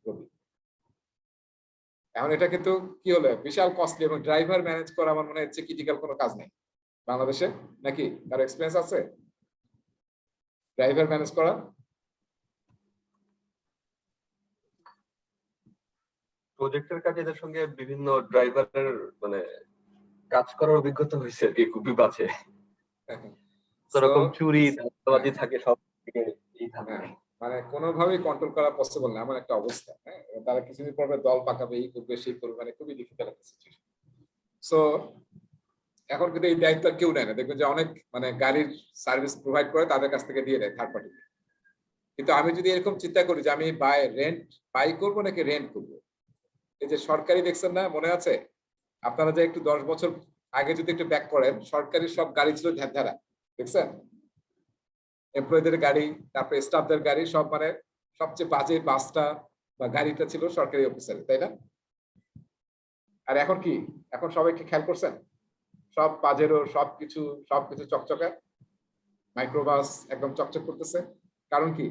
এখন এটা কিন্তু কি হলো, বিশাল কস্টলি, এবং ড্রাইভার ম্যানেজ করা আমার মনে হচ্ছে ক্রিটিক্যাল কোনো কাজ নেই বাংলাদেশে, নাকি তার এক্সপিরিয়েন্স আছে ড্রাইভার ম্যানেজ করা? প্রজেক্টের কাজে এদের সঙ্গে বিভিন্ন ড্রাইভারের মানে কাজ করার অভিজ্ঞতা হয়েছে আর কি, খুবই বাজে। এরকম চুরি ধান্দাবাজি থাকে সব দিকে, এই ধান্দা। মানে কোনোভাবেই কন্ট্রোল করা পসিবল না, এমন একটা অবস্থা। হ্যাঁ, তারা কিছুদিন পরে দল পাকাবে, এই করবে সেই করবে, মানে খুবই ডিফিকাল্ট একটা সিচুয়েশন। সো এখন কিন্তু এই দায়িত্ব কেউ নেয় না, দেখবেন যে অনেক মানে গাড়ির সার্ভিস প্রোভাইড করে তাদের কাছ থেকে দিয়ে দেয় থার্ড পার্টি। কিন্তু আমি যদি এরকম চিন্তা করি যে আমি বাই করবো নাকি রেন্ট করবো, এই যে সরকারি দেখছেন না, মনে আছে আপনারা যে একটু 10 বছর আগে যদি একটু ব্যাক করেন, সরকারি সব গাড়ি ছিল ধ্যানধারা, দেখছেন? এমপ্লয়ীদের গাড়ি, তারপরে স্টাফদের গাড়ি, সব মানে সবচেয়ে বাজে বাসটা বা গাড়িটা ছিল সরকারি অফিসার, তাই না? আর এখন কি, এখন সবাই কি খেয়াল করছেন? সব পাজেরো, সবকিছু চকচকা, মাইক্রোবাস একদম চকচক করতেছে। কারণ কি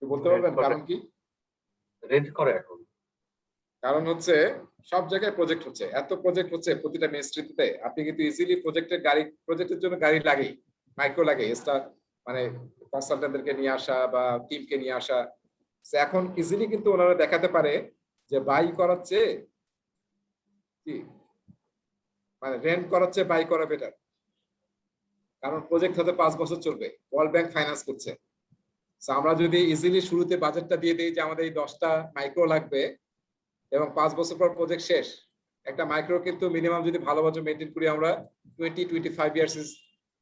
বলতে পারবেন? কারণ কি? রেন্ট করে এখন। কারণ হচ্ছে সব জায়গায় প্রজেক্ট হচ্ছে, এত প্রজেক্ট হচ্ছে প্রতিটা মিনিস্ট্রিতে, আপনি কিন্তু ইজিলি প্রজেক্টের জন্য গাড়ি লাগে, মাইক্রো লাগে, স্টার মানে কনসালটেন্টদেরকে নিয়ে আসা বা টিমকে নিয়ে আসা। এখন ইজিলি কিন্তু ওনারা দেখাতে পারে যে বাই করাচ্ছে কি, মানে রেন্ট করাচ্ছে বাই করা বেটার। কারণ প্রজেক্ট হতে 5 বছর চলবে, ওয়ার্ল্ড ব্যাংক ফাইন্যান্স করছে। আমরা যদি ইজিলি শুরুতে বাজেটটা দিয়ে দিই যে আমাদের এই 10টা মাইক্রো লাগবে এবং 5 বছর পর প্রজেক্ট শেষ, একটা মাইক্রো কিন্তু মিনিমাম যদি ভালোভাবে মেনটেন করি আমরা 20-25 ইয়ার্স ইজ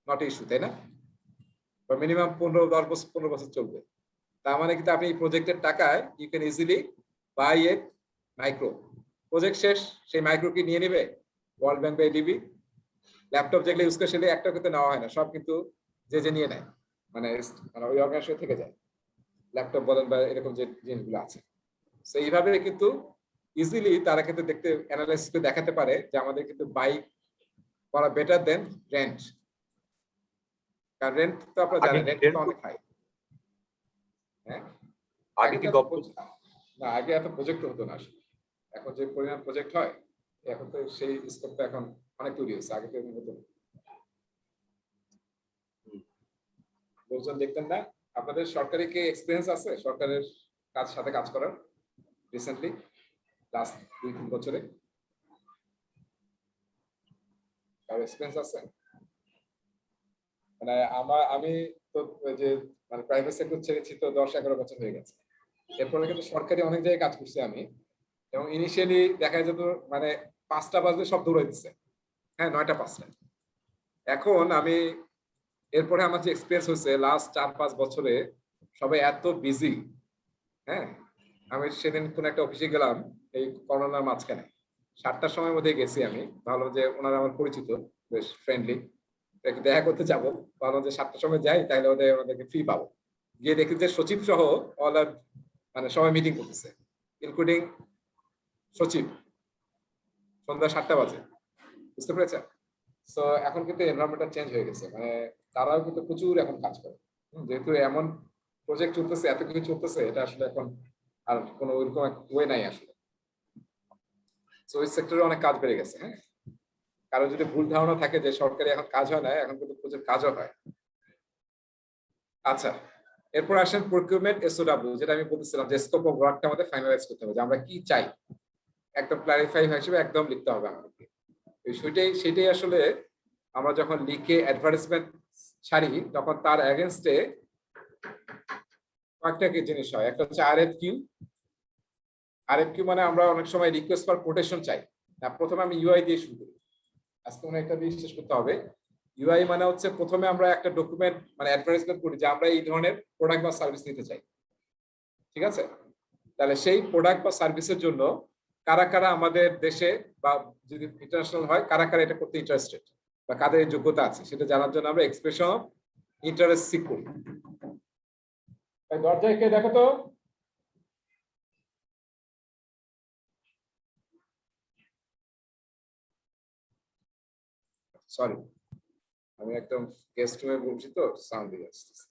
নট ইস্যু, তাই না? বা মিনিমাম 15 বছর চলবে। তার মানে কিন্তু আপনি এই প্রজেক্টের টাকায় you can easily buy a micro. Project শেষ, সেই মাইক্রো কি নিয়ে নেবে ওয়ার্ল্ড ব্যাংক বা এডিবি? ল্যাপটপ যেগুলো ইউজ করে সেগুলো একটা কিন্তু নেওয়া হয় না, সব কিন্তু যে নিয়ে নেয়, মানে ওই অর্গানাইজেশন থেকে যায়, ল্যাপটপ বলেন বা এরকম যে জিনিসগুলো আছে। তো এইভাবে কিন্তু ইজিলি তারা কিন্তু দেখতে অ্যানালাইসিস করে দেখাতে পারে যে আমাদের কিন্তু বাই করা বেটার দেন রেন্ট। কারণ রেন্ট তো আপনারা জানেন, রেন্ট তো অনেক হাই। হ্যাঁ, আগে কি না, আগে এত প্রজেক্ট হতো না আসলে। এখন যে পরিমাণ প্রজেক্ট হয়, এখন তো সেই স্কোপটা এখন অনেক তৈরি হয়েছে, আগে তো হতো না। লোকজন দেখতেন না। আপনাদের সরকারি কি এক্সপিরিয়েন্স আছে সরকারের সাথে কাজ করার রিসেন্টলি লাস্ট 2-3 বছরে? কারো এক্সপিরিয়েন্স আছে? মানে আমি তো যে মানে প্রাইভেট সেক্টর ছেড়েছি তো 10-11 বছর হয়ে গেছে। এরপরে কিন্তু সরকারি অনেক জায়গায় কাজ করছি আমি, এবং ইনিশিয়ালি দেখা যেত মানে 5টা বাজলে সব দৌড়াই দিচ্ছে, হ্যাঁ 9টা 5টা। এখন আমি এরপরে আমার যে এক্সপিরিয়েন্স হয়েছে লাস্ট 4-5 বছরে, সবাই এত বিজি। হ্যাঁ, আমি সেদিন কোন একটা অফিসে গেলাম এই করোনার মাঝখানে, 7টার সময়ের মধ্যে গেছি আমি, ভালো যে ওনারা আমার পরিচিত, বেশ ফ্রেন্ডলি, দেখা করতে যাবো, ভালো যে 7টার সময় যাই তাহলে ওদেরকে ফ্রি পাবো। গিয়ে দেখি যে সচিব সহ অল আর মানে সবাই মিটিং করতেছে, ইনক্লুডিং সচিব, সন্ধ্যা 7টা বাজে, বুঝতে পেরেছেন? সো এখন কিন্তু এনভায়রনমেন্টটা চেঞ্জ হয়ে গেছে, মানে তারাও কিন্তু প্রচুর এখন কাজ করে, যেহেতু এমন প্রজেক্ট চলতেছে, এত কিছু চলতেছে, এটা আসলে এখন আর কোনো ওইরকম ওয়ে নাই আসলে। সো ওই সেক্টরে অনেক কাজ বেড়ে গেছে। হ্যাঁ, কারো যদি ভুল ধারণা থাকে যে সরকারি এখন কাজ হয় না, এখন কিন্তু প্রচুর কাজও হয়। আচ্ছা, এরপর আসেন প্রকিউরমেন্ট এসওডব্লিউ, যেটা আমি বলতেছিলাম যে স্কোপ অফ ওয়ার্কটা আমাদের ফাইনালাইজ করতে হবে, যে আমরা কি চাই একদম ক্লারিফাই হিসেবে একদম লিখতে হবে আমাদেরকে। সেটাই আসলে আমরা যখন লিখে অ্যাডভার্টাইজমেন্ট ছাড়ি, তখন তার এগেইনস্টে কয়েকটা জিনিস হয়। একটা হচ্ছে আরএফকিউ মানে আমরা অনেক সময় রিকোয়েস্ট ফর কোটেশন চাই না, প্রথমে আমি ইউআই দিয়ে শুরু করি, আজকে মনে একটা দিয়ে শেষ করতে হবে। ইউআই মানে হচ্ছে প্রথমে আমরা একটা ডকুমেন্ট মানে অ্যাডভার্টাইজমেন্ট করি যে আমরা এই ধরনের প্রোডাক্ট বা সার্ভিস নিতে চাই, ঠিক আছে? তাহলে সেই প্রোডাক্ট বা সার্ভিসের জন্য কারা কারা আমাদের দেশে বা যদি ইন্টারন্যাশনাল হয় কারা কারা এটা করতে ইন্টারেস্টেড বা কাদের যোগ্যতা আছে সেটা জানার জন্য আমরা এক্সপ্রেশন অফ ইন্টারেস্ট সিক করি। দরজায় কে দেখো তো? সরি, আমি একদম গেস্ট রুমে বলছি তো সাউন্ড দিয়ে আসতেছে।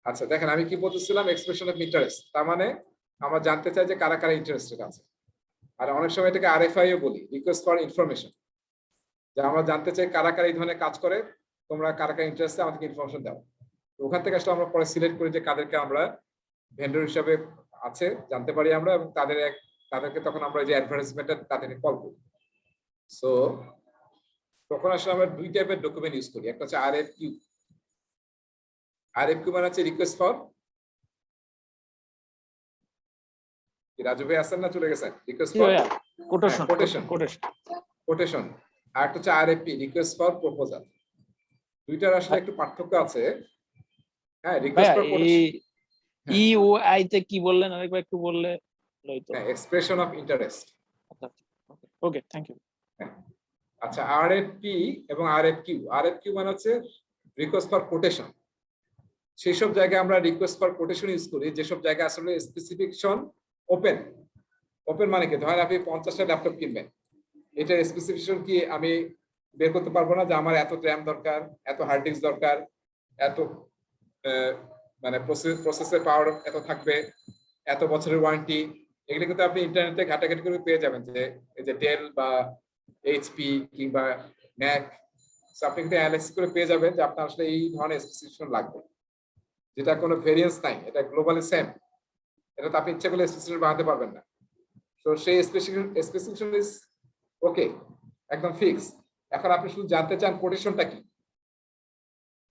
আচ্ছা দেখেন আমি কি বলতেছিলাম, এক্সপ্রেশন অফ ইন্টারেস্ট, তার মানে আমরা জানতে চাই যে কারা কারা ইন্টারেস্টেড আছে। আর অনেক সময় এটাকে আরএফআই ও বলি, রিকোয়েস্ট ফর ইনফরমেশন, যে আমরা জানতে চাই কারা কারা এই ধরনের কাজ করে, তোমরা কারা কারা ইন্টারেস্টে আমাদেরকে ইনফরমেশন দাও। তো ওখান থেকে আসলে আমরা পরে সিলেক্ট করি যে কাদেরকে আমরা ভেন্ডর হিসাবে আছে জানতে পারি আমরা, এবং তাদেরকে তখন আমরা যে অ্যাডভার্টাইজমেন্টটা তাদেরকে কল করি। সো তখন আসলে আমরা দুই টাইপের ডকুমেন্ট ইউজ করি, একটা হচ্ছে আরএফকিউ। আরএফকিউ মানে হচ্ছে রিকোয়েস্ট ফর, রাজু ভাই আছেন না চলে গেছেন? Request for quotation. আর একটা হচ্ছে আরএফপি, রিকোয়েস্ট ফর প্রপোজাল। দুইটার আসলে একটু পার্থক্য আছে। হ্যাঁ, request for E O I তে কি বললেন আরেকবার একটু বললে হয়তো। Expression of interest. Okay, thank you. আচ্ছা, আরএফপি এবং আরএফকিউ। আরএফকিউ মানে হচ্ছে রিকোয়েস্ট ফর কোটেশন। সেই সব জায়গায় আমরা রিকোয়েস্ট ফর কোটেশন ইউজ করি যেসব জায়গায় আসলে স্পেসিফিকেশন ওপেন। ওপেন মানে কি, ধরেন আপনি 50টা ল্যাপটপ কিনবেন, এটা স্পেসিফিকেশন কি আমি বের করতে পারবো না যে আমার এত র্যাম দরকার, এত হার্ড ডিস্ক দরকার, এত মানে প্রসেসর পাওয়ার এত থাকবে, এত বছরের ওয়ারেন্টি। এগুলো কিন্তু আপনি ইন্টারনেটে ঘাটাঘাটি করে পেয়ে যাবেন, যে এই যে ডেল বা এইচপি কিংবা ম্যাক, আপনি কিন্তু অ্যানালাইসিস করে পেয়ে যাবেন যে আপনার আসলে এই ধরনের স্পেসিফিকেশন লাগবে, যেটা কোনো ভেরিয়েন্স নাই, এটা গ্লোবালি সেম। এটা তো আপনি ইচ্ছা করলে স্পেসিফিকেশন বানাতে পারবেন না। তো সেই স্পেসিফিকেশন ইজ ওকে, একদম ফিক্স। এখন আপনি শুধু জানতে চান কোটেশনটা কি,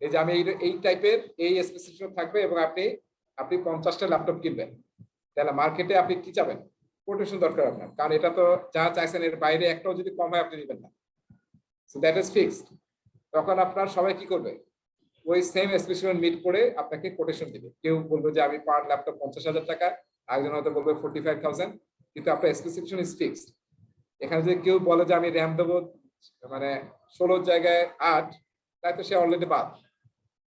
এই যে আমি এই টাইপের এই স্পেসিফিকেশন থাকবে এবং আপনি 50টা ল্যাপটপ কিনবেন, তাহলে মার্কেটে আপনি কি চাবেন? কোটেশন দরকার আপনার, কারণ এটা তো যা চাইছেন এর বাইরে একটাও যদি কম হয় আপনি নেবেন না। So that is fixed. তখন আপনার সবাই কি করবে, ওই সেম স্পেসিফিকেশন মিট করে আপনাকে কোটেশন দিবে। কেউ বলবে যে আমি পার ল্যাপটপ 50,000 টাকা, আরেকজন হয়তো বলবে 45,000, কিন্তু আপনার স্পেসিফিকেশন ইজ ফিক্সড। এখানে যদি কেউ বলে যে আমি র্যাম দেবো মানে 16 জায়গায় 8, তাই তো সে অলরেডি বাদ,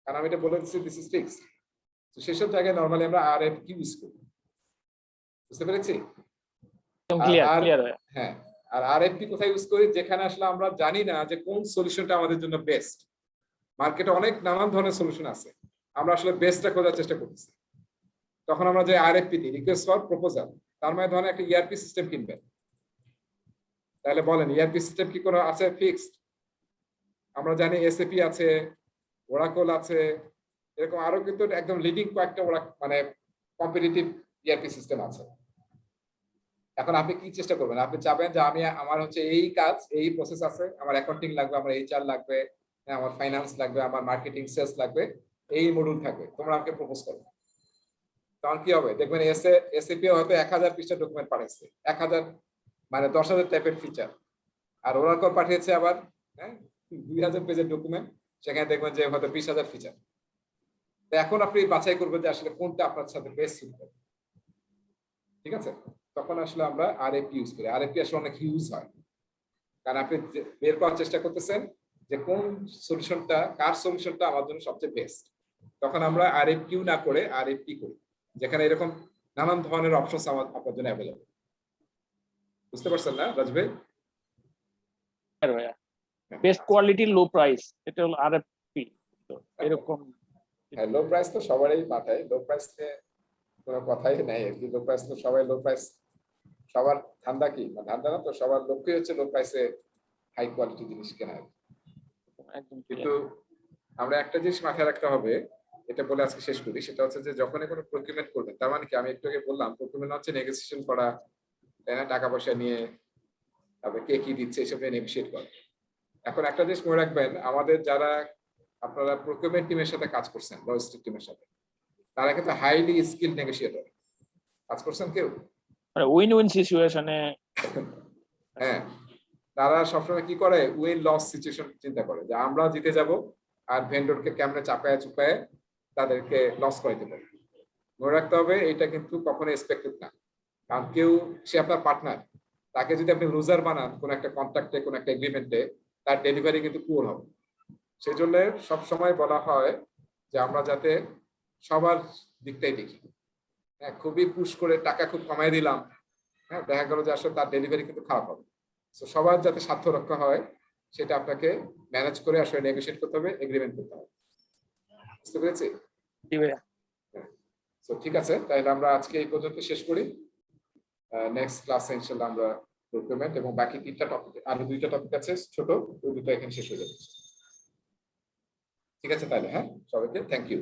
কারণ আমি এটা বলে দিচ্ছি দিস ইজ ফিক্সড। তো সেসব জায়গায় নরমালি আমরা আরএফকিউ ইউজ করি। বুঝতে পেরেছি? হ্যাঁ, আর আরএফপি কোথায় ইউজ করি? যেখানে আসলে আমরা জানি না যে কোন সলিউশনটা আমাদের জন্য বেস্ট। মার্কেটে অনেক নানান ধরনের সলিউশন আছে, আমরা আসলে বেস্টটা খোঁজার চেষ্টা করতেছি। তখন আমরা যে আরএফপি দিই, রিকোয়েস্ট ফর প্রপোজাল। তার মানে ধরেন একটা ইআরপি সিস্টেম কিনবেন, তাহলে বলেন ইআরপি সিস্টেম কি কোনো আছে ফিক্সড? আমরা জানি এসএপি আছে, ওরাকল আছে, এরকম আরো কিন্তু একদম লিডিং কয়েকটা মানে কম্পিটিটিভ ইআরপি সিস্টেম আছে। এখন আপনি কি চেষ্টা করবেন? আপনি চাবেন যে আমার হচ্ছে এই কাজ, এই প্রসেস আছে, আমার অ্যাকাউন্টিং লাগবে, আমার এইচআর লাগবে, আমার ফাইন্যান্স লাগবে, আমার মার্কেটিং সেলস লাগবে, এই মডিউল থাকবে, তোমরা আমাকে প্রপোজ করো। তখন কি হবে দেখবেন, এসএপি হয়তো 1000 পৃষ্ঠা ডকুমেন্ট পাঠিয়েছে, 1000 মানে 10,000 টাইপের ফিচার, আর ওরাকল পাঠিয়েছে আবার 2000 পেজের ডকুমেন্ট, সেখানে দেখবেন যে হয়তো 20,000 ফিচার। তো এখন আপনি বাছাই করবেন যে আসলে কোনটা আপনার সাথে বেস্ট সুট হবে। ঠিক আছে? তখন আসলে আমরা আরএফপি ইউজ করি। আরএফপি আসলে অনেক ইউজ হয়, কারণ আপনি বের করার চেষ্টা করতেছেন যে কোন সলিউশনটা, কার সলিউশনটা আমার জন্য সবচেয়ে বেস্ট। তখন আমরা আরএফকিউ না করে আরএফপি করি, যেখানে এরকম নানান ধরনের অপশনস আপনার জন্য অ্যাভেলেবল। বুঝতে পারছেন না রাজু ভাই? বেস্ট কোয়ালিটি লো প্রাইস, এটা হলো আরএফপি। তো এরকম হ্যাঁ, লো প্রাইস তো সবারই পাঠায়, লো প্রাইসে কোনো কথাই নাই আর কি। লো প্রাইস তো সবাই, লো প্রাইস সবার ধান্দা কি, ধান্দা না তো, সবার লক্ষ্যই হচ্ছে লো প্রাইসে হাই কোয়ালিটি জিনিস কেনা। কিন্তু আমরা একটা জিনিস মাথায় রাখতে হবে, এটা বলে আজকে শেষ করি, সেটা হচ্ছে যে যখনই কোনো প্রকিউরমেন্ট করবেন, তার মানে কি, আমি একটু আগে বললাম প্রকিউরমেন্ট হচ্ছে নেগোসিয়েশন করা, তাই না? টাকা পয়সা নিয়ে, তারপরে কে কি দিচ্ছে এসব নিয়ে নেগোশিয়েট করা। এখন একটা জিনিস মনে রাখবেন, আমাদের যারা আপনারা প্রকিউরমেন্ট টিমের সাথে কাজ করছেন, লজিস্টিক টিমের সাথে, তারা কিন্তু হাইলি স্কিল নেগোশিয়েটর। কাজ করছেন কেউ? উইন উইন সিচুয়েশনে। হ্যাঁ, তারা সবসময় কি করে, উইন লস সিচুয়েশন চিন্তা করে, যে আমরা জিতে যাব আর ভেন্ডরকে কেমনে চাপায় চুপায় তাদেরকে লস করাইতে পারে। মনে রাখতে হবে এটা কিন্তু কখনো এক্সপেক্টেড না, কারণ কেউ, সে আপনার পার্টনার, তাকে যদি আপনি লুজার বানান কোন একটা কন্ট্রাক্টে, কোন একটা এগ্রিমেন্টে, তার ডেলিভারি কিন্তু পুয়ার হবে। সেই জন্য সবসময় বলা হয় যে আমরা যাতে সবার দিকটাই দেখি। হ্যাঁ, খুবই পুশ করে টাকা খুব কমাই দিলাম, হ্যাঁ, দেখা গেল যে আসলে তার ডেলিভারি কিন্তু খারাপ হবে। তো সবার যাতে স্বার্থ রক্ষা হয় সেটা আপনাকে ম্যানেজ করে আসলে নেগোশিয়েট করতে হবে, এগ্রিমেন্ট করতে হবে। বুঝতে পেরেছি? জি ভাইয়া। তো ঠিক আছে, তাহলে আমরা আজকে এই পর্যন্ত শেষ করি। নেক্সট ক্লাসে ইনশাআল্লাহ আমরা ডকুমেন্ট এবং বাকি 3টা টপিক, আরো 2টা টপিক আছে ছোট, ওই দুটো এখানে শেষ হয়ে যাবে। ঠিক আছে তাহলে, হ্যাঁ, সবাইকে থ্যাংক ইউ।